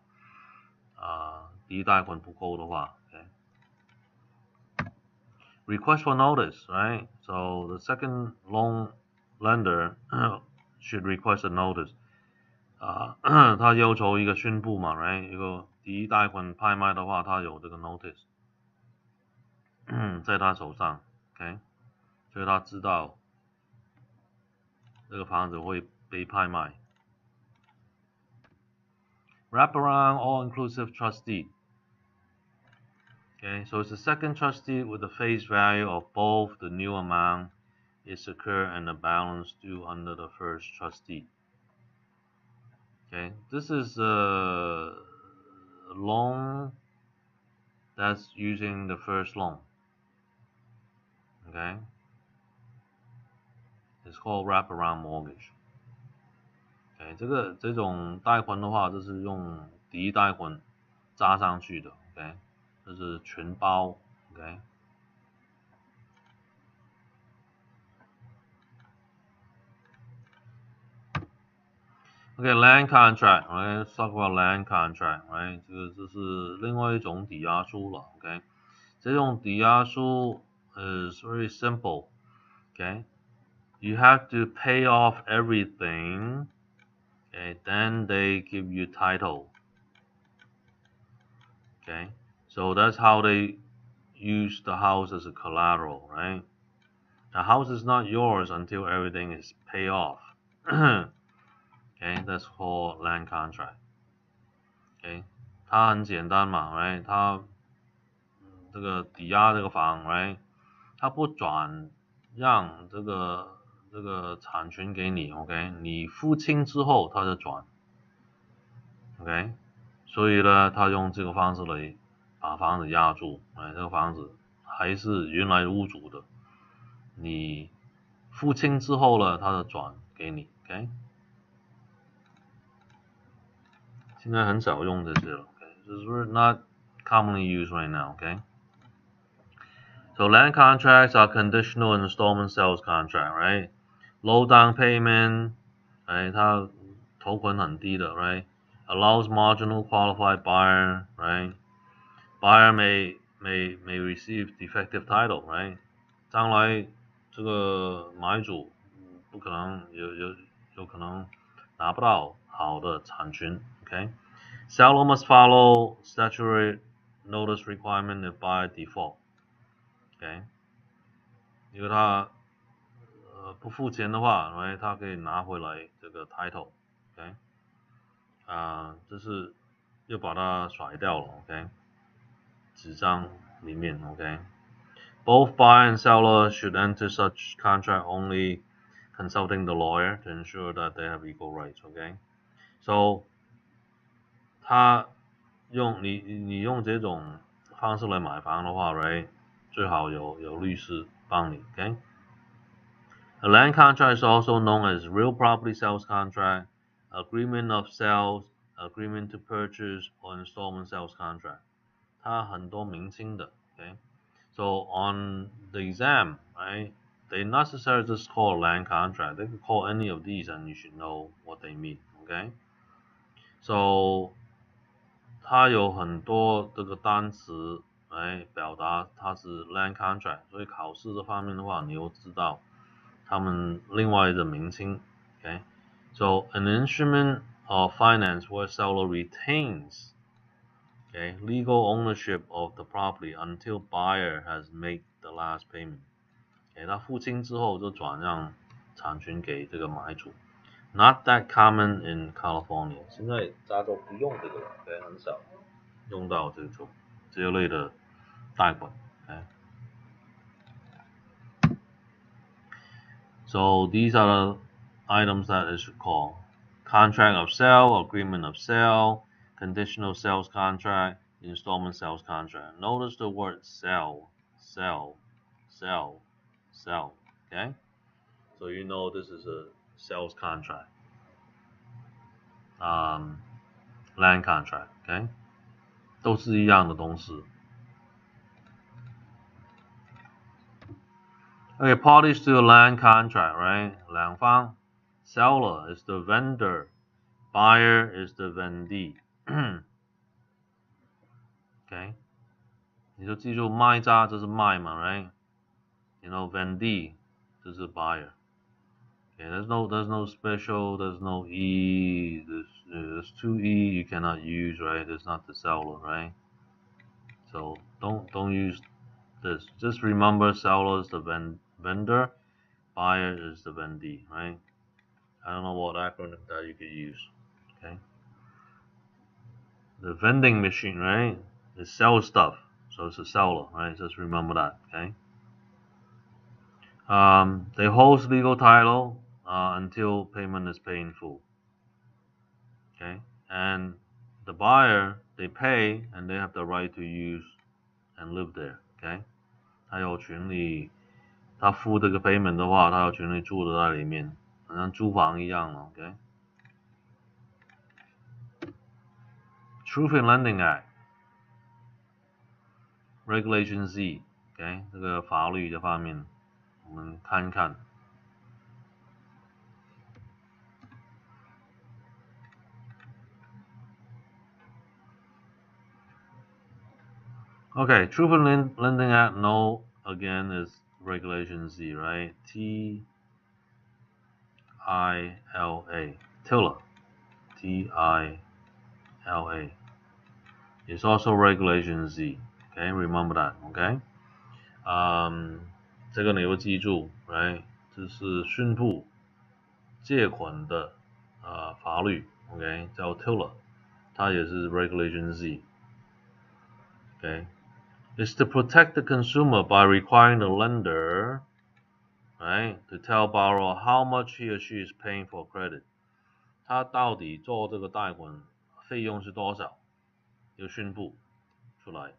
第一贷款不够的话 ，OK。Request for notice, right? So the second loan lender should request a notice. 他要求一个宣布嘛 ，right？ 如果第一贷款拍卖的话，他有这个 notice 在他手上 ，OK， 所以他知道这个房子会被拍卖。Wraparound all-inclusive trust deed. Okay, so it's the second trust deed with the face value of both the new amount is secured and the balance due under the first trust deed. Okay, this is a loan that's using the first loan. Okay, it's called wraparound mortgage. Okay, 这种贷款的话，就是用第一贷款加上去的 ，OK， 这是全包 ，OK。Okay, land contract, right? Let's talk about land contract, right? 这是另外一种抵押书了 ，OK？ 这种抵押书 is very simple, okay? You have to pay off everything, okay? Then they give you title, okay? So that's how they use the house as a collateral, right? The house is not yours until everything is paid off. Okay, that's called land contract. Okay, 它很简单嘛 ，right？ 它这个抵押这个房 ，right？ 它不转让这个产权给你 ，OK？ 你付清之后它就转 ，OK？ 所以呢，它用这个方式来把房子押住，这个房子还是原来屋主的，你付清之后呢，他就转给你 ，OK？ 现在很少用这些了 ，OK？ Just not commonly used right now, okay? So land contracts are conditional installment sales contract, right? Low down payment, right? 它头款很低的 right? Allows marginal qualified buyer, right? Buyer may receive defective title, right? 将来这个买主不可能有可能拿不到好的产权 ，OK? Seller must follow statutory notice requirement if buyer default, OK? 因为他不付钱的话，他可以拿回来这个 title, OK? 这是又把它甩掉了 ，OK? 纸张里面 ，OK? Both buyer and seller should enter such contract only consulting the lawyer to ensure that they have equal rights, OK? So 他你用这种方式来买房的话 ，right? 最好有律师帮你 ，OK? A land contract is also known as real property sales contract, agreement of sales, agreement to purchase, or installment sales contract. 它很多名称的 ，OK? So on the exam, right? They not necessarily just call a land contract. They could call any of these, and you should know what they mean, OK? So 它有很多这个单词来表达它是 land contract， 所以考试这方面的话，你又知道他们另外的名称 ，OK？ So an instrument of finance where seller retains, okay, legal ownership of the property until buyer has made the last payment. 他付清之后就转让产权给这个买主。Not that common in California. 现在加州不用这个了，很少用到这一类的贷款。So these are the items that it should call: contract of sale, agreement of sale, conditional sales contract, installment sales contract. Notice the word sell, sell, sell, sell. Okay, so you know this is a sales contract. Land contract, okay? 都是一样的东西。Okay, parties to a land contract, right? 两方 ，seller is the vendor, buyer is the vendee. Okay, 你就记住卖家就是卖嘛 ，right? You know, vendee 就是 buyer. Okay, there's no special, there's no e, there's two e you cannot use, right? It's not the seller, right? So don't use this. Just remember, seller is the vendor, buyer is the vendee, right? I don't know what acronym that you could use. Okay. The vending machine, right? It sells stuff, so it's a seller, right? Just remember that. Okay. They hold legal title until payment is paid in full. Okay. And the buyer, they pay and they have the right to use and live there. Okay. 他有权利，他付这个 payment 的话，他有权利住在里面，好像租房一样了 ，OK？ Truth in Lending Act Regulation Z, OK？ 这个法律这方面，我们看一看。Okay, Truth in Lending Act, no, again is Regulation Z, right? TILA, TILA, TILA. It's also Regulation Z. Okay, remember that. Okay. 这个你要记住 ，right？ 这是宣布借款的法律 ，OK， 叫 TILA， 它也是 Regulation Z。Okay. It's to protect the consumer by requiring the lender, right, to tell borrower how much he or she is paying for credit. 他到底做这个贷款费用是多少？要宣布出来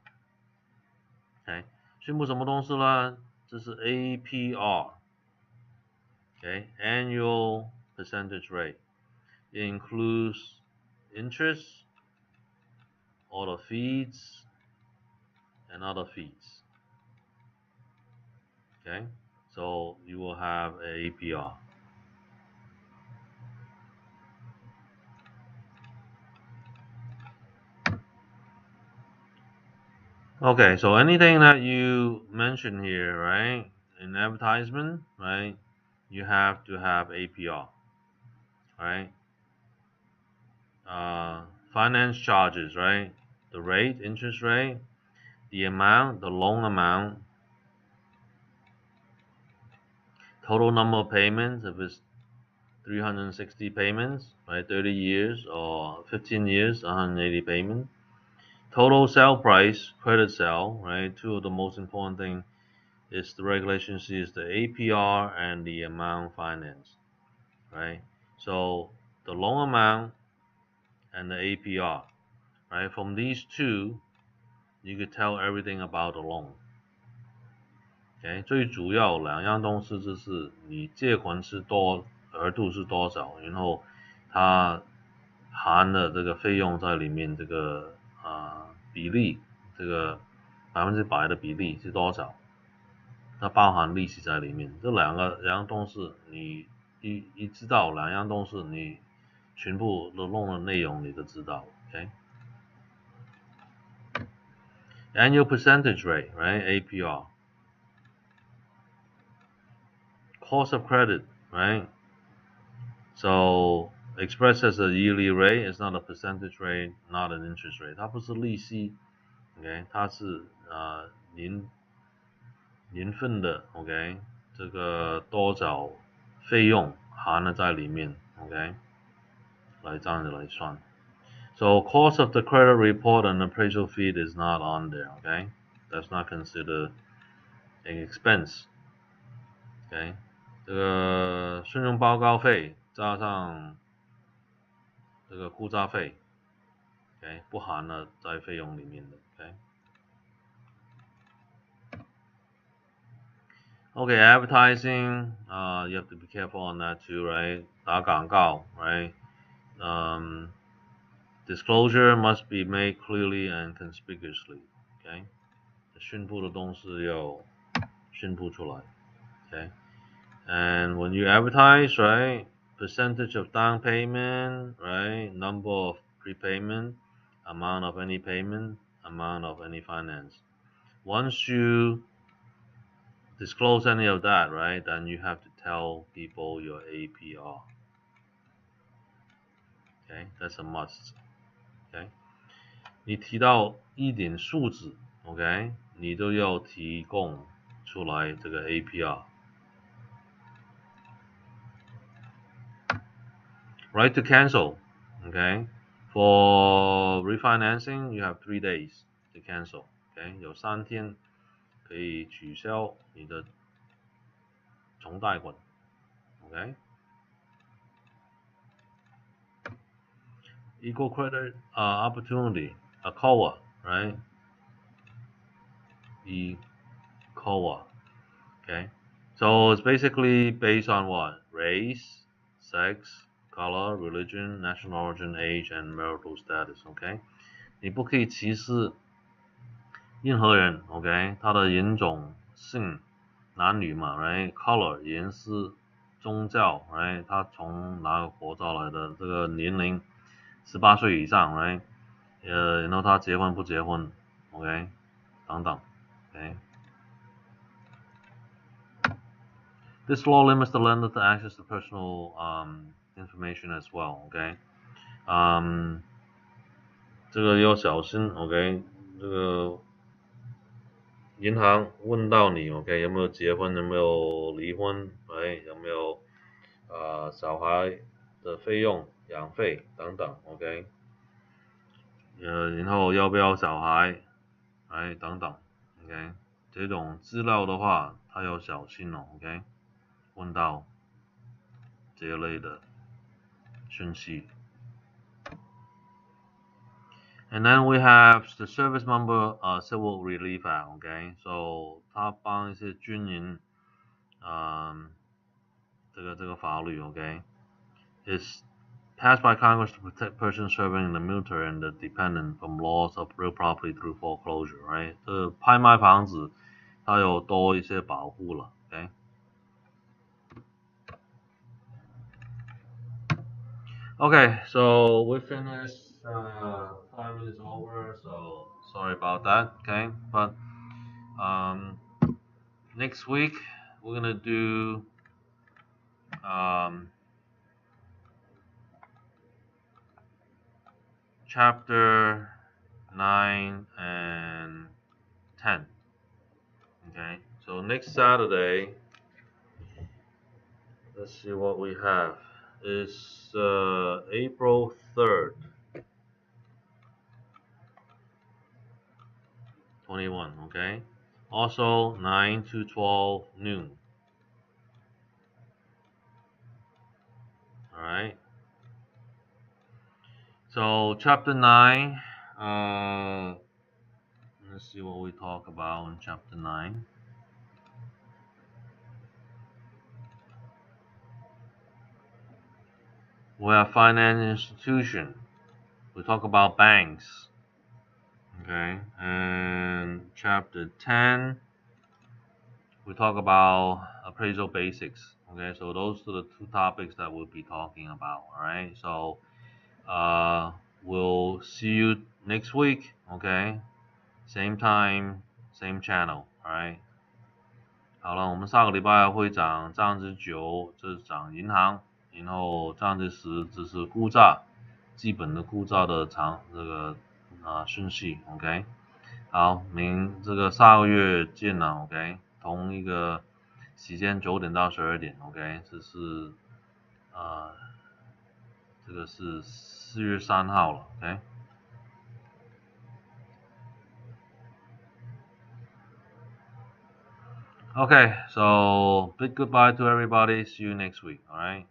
OK， 宣布什么东西呢？这是 APR。OK，Annual Percentage Rate. It includes interest, all the fees, and other fees. Okay, so you will have a APR. Okay, so anything that you mention here, right, in advertisement, right, you have to have APR, right? Finance charges, right? The rate, interest rate, the amount, the loan amount, total number of payments, if it's 360 payments, right, 30 years or 15 years, 180 payments. Total sale price, credit sale, right? Two of the most important thing is the regulation is the APR and the amount financed, right? So the loan amount and the APR, right? From these two, you could tell everything about the loan. Okay， 最主要两样东西就是你借款是多，额度是多少，然后它含的这个费用在里面，这个比例，这个100%的比例是多少？它包含利息在里面。这两样东西你一知道，两样东西你全部的弄的内容你都知道。OK，Annual percentage rate, right? APR. Cost of credit, right? So expressed as a yearly rate, it's not a percentage rate, not an interest rate. 它不是利息 ，OK， 它是年份的 ，OK， 这个多少费用含了在里面 ，OK， 来这样子来算。So cost of the credit report and appraisal fee is not on there, OK， that's not considered an expense, OK， 这个信用报告费加上这个估价费 ，OK， 不含了在费用里面的 ，OK。Okay, advertising, you have to be careful on that too, right? 打广告 right? Disclosure must be made clearly and conspicuously, okay? 宣布的东西要宣布出来 ，okay? And when you advertise, right, percentage of down payment, right, number of prepayment, amount of any payment, amount of any finance. Once you disclose any of that, right, then you have to tell people your APR. Okay, that's a must. Okay, 你提到一点数字 ，OK， 你都要提供出来这个 APR。Right to cancel, okay? For refinancing, you have 3 days to cancel, okay? 有3天可以取消你的重贷款 ，okay? Equal credit opportunity, ECOA, right? ECOA, okay? So it's basically based on what? Race, sex, color, religion, national origin, age, and marital status, okay? 你不可以歧视任何人 ，OK， 他的人种、性、男女嘛 ，right， color 颜色、宗教 ，right， 他从哪个国家来的，这个年龄18岁以上 ，right， 然后他结婚不结婚 ，OK， 等等 ，OK。This law limits the lender to access to personal information as well, OK， 这个要小心 ，OK， 这个。银行问到你 ，OK， 有没有结婚，有没有离婚，有没有小孩的费用、养费等等 ，OK， 然后要不要小孩，等等 ，OK， 这种资料的话，他要小心哦 ，OK， 问到这一类的讯息。And then we have the Service Member Civil Relief Act, okay? So 它帮一些军营，这个法律 ，okay? Is passed by Congress to protect persons serving in the military and the dependent from loss of real property through foreclosure, right? 这拍卖房子，它有多一些保护了 ，okay? Okay, so we finished. Time is over, so sorry about that. Okay, but next week we're gonna do chapter 9 and 10. Okay, so next Saturday, let's see what we have. Is April 3rd, 21. Okay, also 9 to 12 noon. All right. So chapter 9. Let's see what we talk about in chapter 9. We have financial institution. We talk about banks. Okay, and chapter 10, we talk about appraisal basics. Okay, so those are the two topics that we'll be talking about. All right, so we'll see you next week. Okay, same time, same channel. All right. 好了，我们上个礼拜会讲账之9，这是讲银行，然后账之10这是估价，基本的估价的顺序 ，OK。好，这个下个月见了 ，OK。同一个时间9点到12点 ，OK。这是这个是4月3号了 ，OK。Okay, so big goodbye to everybody. See you next week. All right.